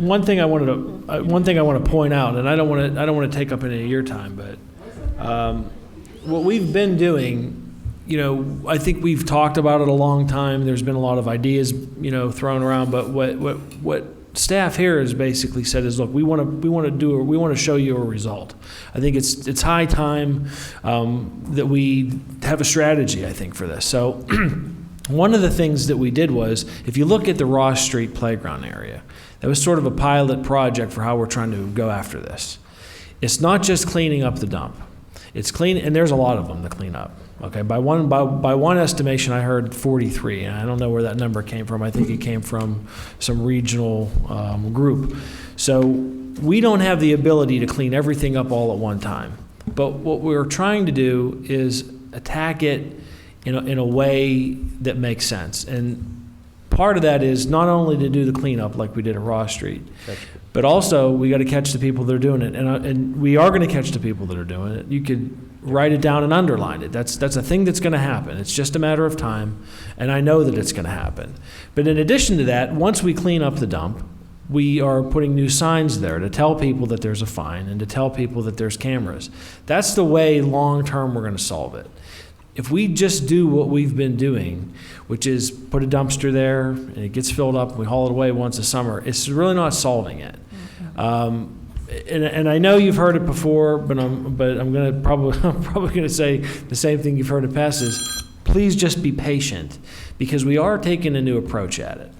one thing I want to point out, and I don't want to take up any of your time, but what we've been doing, I think we've talked about it a long time. There's been a lot of ideas, thrown around, but what staff here has basically said is, look, we want to show you a result. I think it's high time that we have a strategy, I think, for this. So one of the things that we did was, if you look at the Ross Street playground area, that was sort of a pilot project for how we're trying to go after this. It's not just cleaning up the dump. It's clean, and there's a lot of them to clean up. Okay, by one estimation, I heard 43, and I don't know where that number came from. I think it came from some regional group. So we don't have the ability to clean everything up all at one time. But what we're trying to do is attack it in a way that makes sense. And part of that is not only to do the cleanup like we did at Ross Street, but also we got to catch the people that are doing it. And we are going to catch the people that are doing it. You could write it down and underline it. That's a thing that's going to happen. It's just a matter of time, and I know that it's going to happen. But in addition to that, once we clean up the dump, we are putting new signs there to tell people that there's a fine and to tell people that there's cameras. That's the way long-term we're going to solve it. If we just do what we've been doing, which is put a dumpster there and it gets filled up and we haul it away once a summer, it's really not solving it. And I know you've heard it before, but I'm going to probably going to say the same thing you've heard in the past is, please just be patient, because we are taking a new approach at it.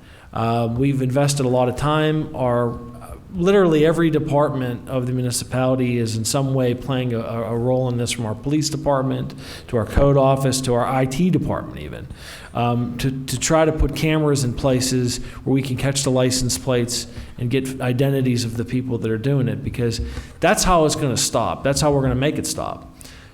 We've invested a lot of time. Literally every department of the municipality is in some way playing a role in this, from our police department to our code office to our IT department even, to try to put cameras in places where we can catch the license plates and get identities of the people that are doing it, because that's how it's going to stop. That's how we're going to make it stop.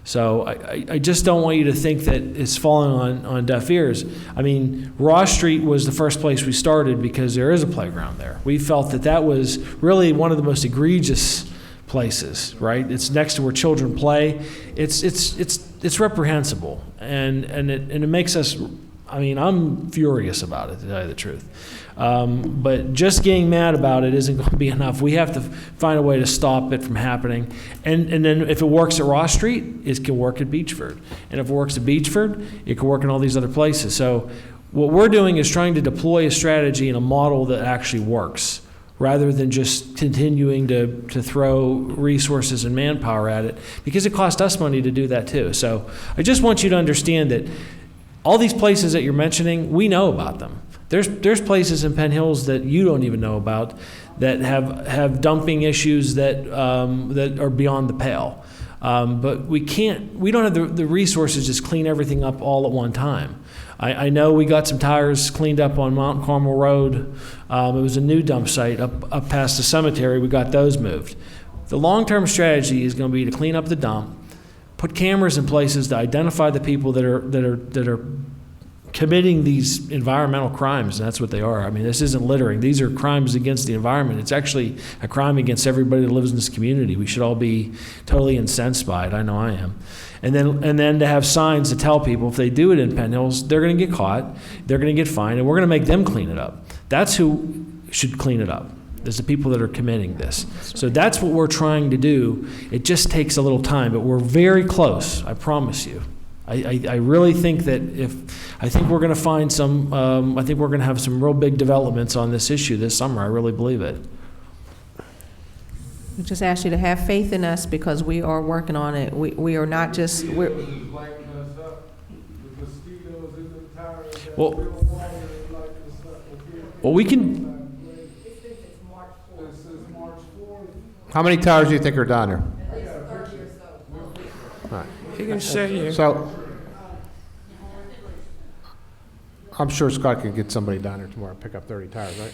So I just don't want you to think that it's falling on deaf ears. I mean, Ross Street was the first place we started because there is a playground there. We felt that was really one of the most egregious places, right? It's next to where children play. It's reprehensible, and it makes us. I mean, I'm furious about it, to tell you the truth. But just getting mad about it isn't going to be enough. We have to find a way to stop it from happening. And then if it works at Ross Street, it can work at Beechford. And if it works at Beechford, it can work in all these other places. So what we're doing is trying to deploy a strategy and a model that actually works, rather than just continuing to throw resources and manpower at it, because it costs us money to do that too. So I just want you to understand that all these places that you're mentioning, we know about them. There's places in Penn Hills that you don't even know about that have dumping issues that are beyond the pale. But we don't have the resources to just clean everything up all at one time. I know we got some tires cleaned up on Mount Carmel Road. It was a new dump site up past the cemetery. We got those moved. The long-term strategy is going to be to clean up the dump, put cameras in places to identify the people that are committing these environmental crimes, and that's what they are. I mean, this isn't littering. These are crimes against the environment. It's actually a crime against everybody that lives in this community. We should all be totally incensed by it. I know I am. And then to have signs to tell people if they do it in Penn Hills, they're going to get caught, they're going to get fined, and we're going to make them clean it up. That's who should clean it up. There's the people that are committing this. So that's what we're trying to do. It just takes a little time, but we're very close, I promise you. I really think that I think we're going to find I think we're going to have some real big developments on this issue this summer. I really believe it. We just ask you to have faith in us, because we are working on it. We are not just, we're. Well, we can. How many tires do you think are down there? All right. You can sit here. So, I'm sure Scott can get somebody down there tomorrow and pick up 30 tires, right?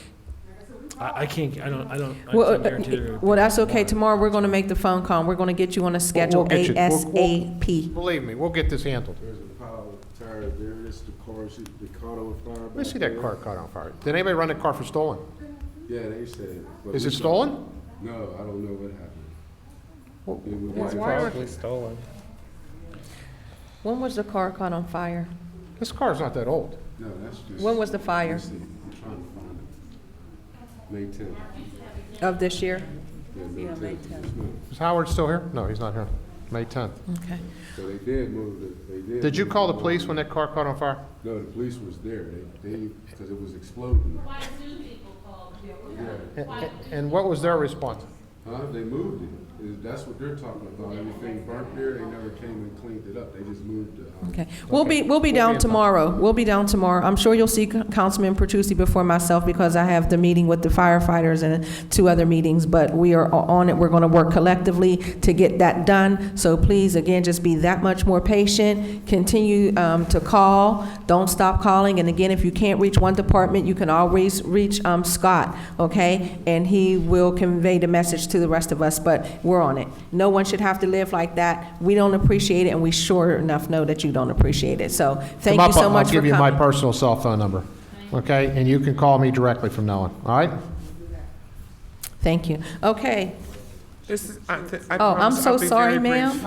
I can't guarantee it. Well, that's okay. Tomorrow we're going to make the phone call. We're going to get you on a schedule ASAP. Believe me, we'll get this handled. There's a pile of tires there. It's the car caught on fire. Let me see that car caught on fire. Did anybody run the car for stolen? Yeah, they said. Is it stolen? No, I don't know what happened. It's probably stolen. When was the car caught on fire? This car's not that old. No, that's just. When was the fire? I'm trying to find it. May 10th. Of this year? Yeah, May 10th. Is Howard still here? No, he's not here. May 10th. Okay. So they did move it. Did you call the police when that car caught on fire? No, the police was there. Because it was exploding. And what was their response? Huh? They moved it. That's what they're talking about. Everything burnt there. They never came and cleaned it up. They just moved it. Okay. We'll be down tomorrow. We'll be down tomorrow. I'm sure you'll see Councilman Petrucci before myself because I have the meeting with the firefighters and 2 other meetings, but we are on it. We're going to work collectively to get that done. So please, again, just be that much more patient. Continue to call. Don't stop calling. And again, if you can't reach one department, you can always reach Scott, okay? And he will convey the message to the rest of us, but we're on it. No one should have to live like that. We don't appreciate it, and we sure enough know that you don't appreciate it. So thank you so much for coming. I'll give you my personal cell phone number, okay? And you can call me directly from now on, all right? Thank you. Okay. This is, I'm so sorry, ma'am.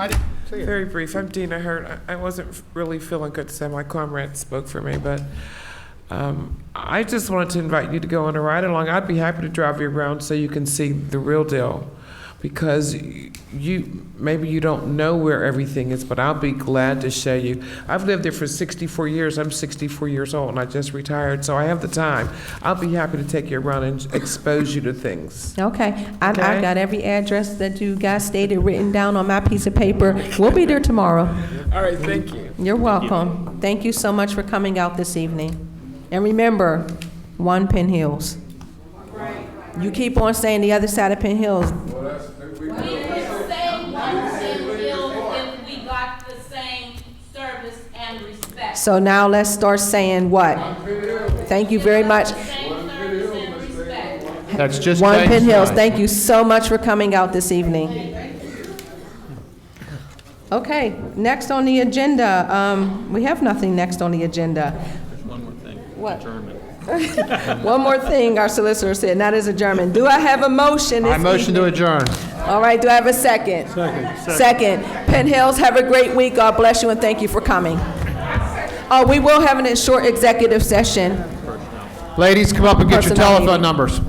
Very brief. I'm Dina Hurt. I wasn't really feeling good today. My comrade spoke for me, but I just wanted to invite you to go on a ride along. I'd be happy to drive you around so you can see the real deal. Because maybe you don't know where everything is, but I'll be glad to show you. I've lived there for 64 years. I'm 64 years old, and I just retired, so I have the time. I'll be happy to take you around and expose you to things. Okay. I got every address that you guys stated written down on my piece of paper. We'll be there tomorrow. All right, thank you. You're welcome. Thank you so much for coming out this evening. And remember, 1 Penn Hills. You keep on saying the other side of Penn Hills. We would say 1 Penn Hills if we got the same service and respect. So now let's start saying what? Thank you very much. That's just 1 Penn Hills. Thank you so much for coming out this evening. Okay, next on the agenda, we have nothing next on the agenda. One more thing. What? Adjournment. One more thing, our solicitor said, and that is adjournment. Do I have a motion this I motion to adjourn. All right, do I have a second? Second. Penn Hills, have a great week. God bless you, and thank you for coming. Oh, we will have a short executive session. Ladies, come up and get your Personnel telephone meeting. numbers.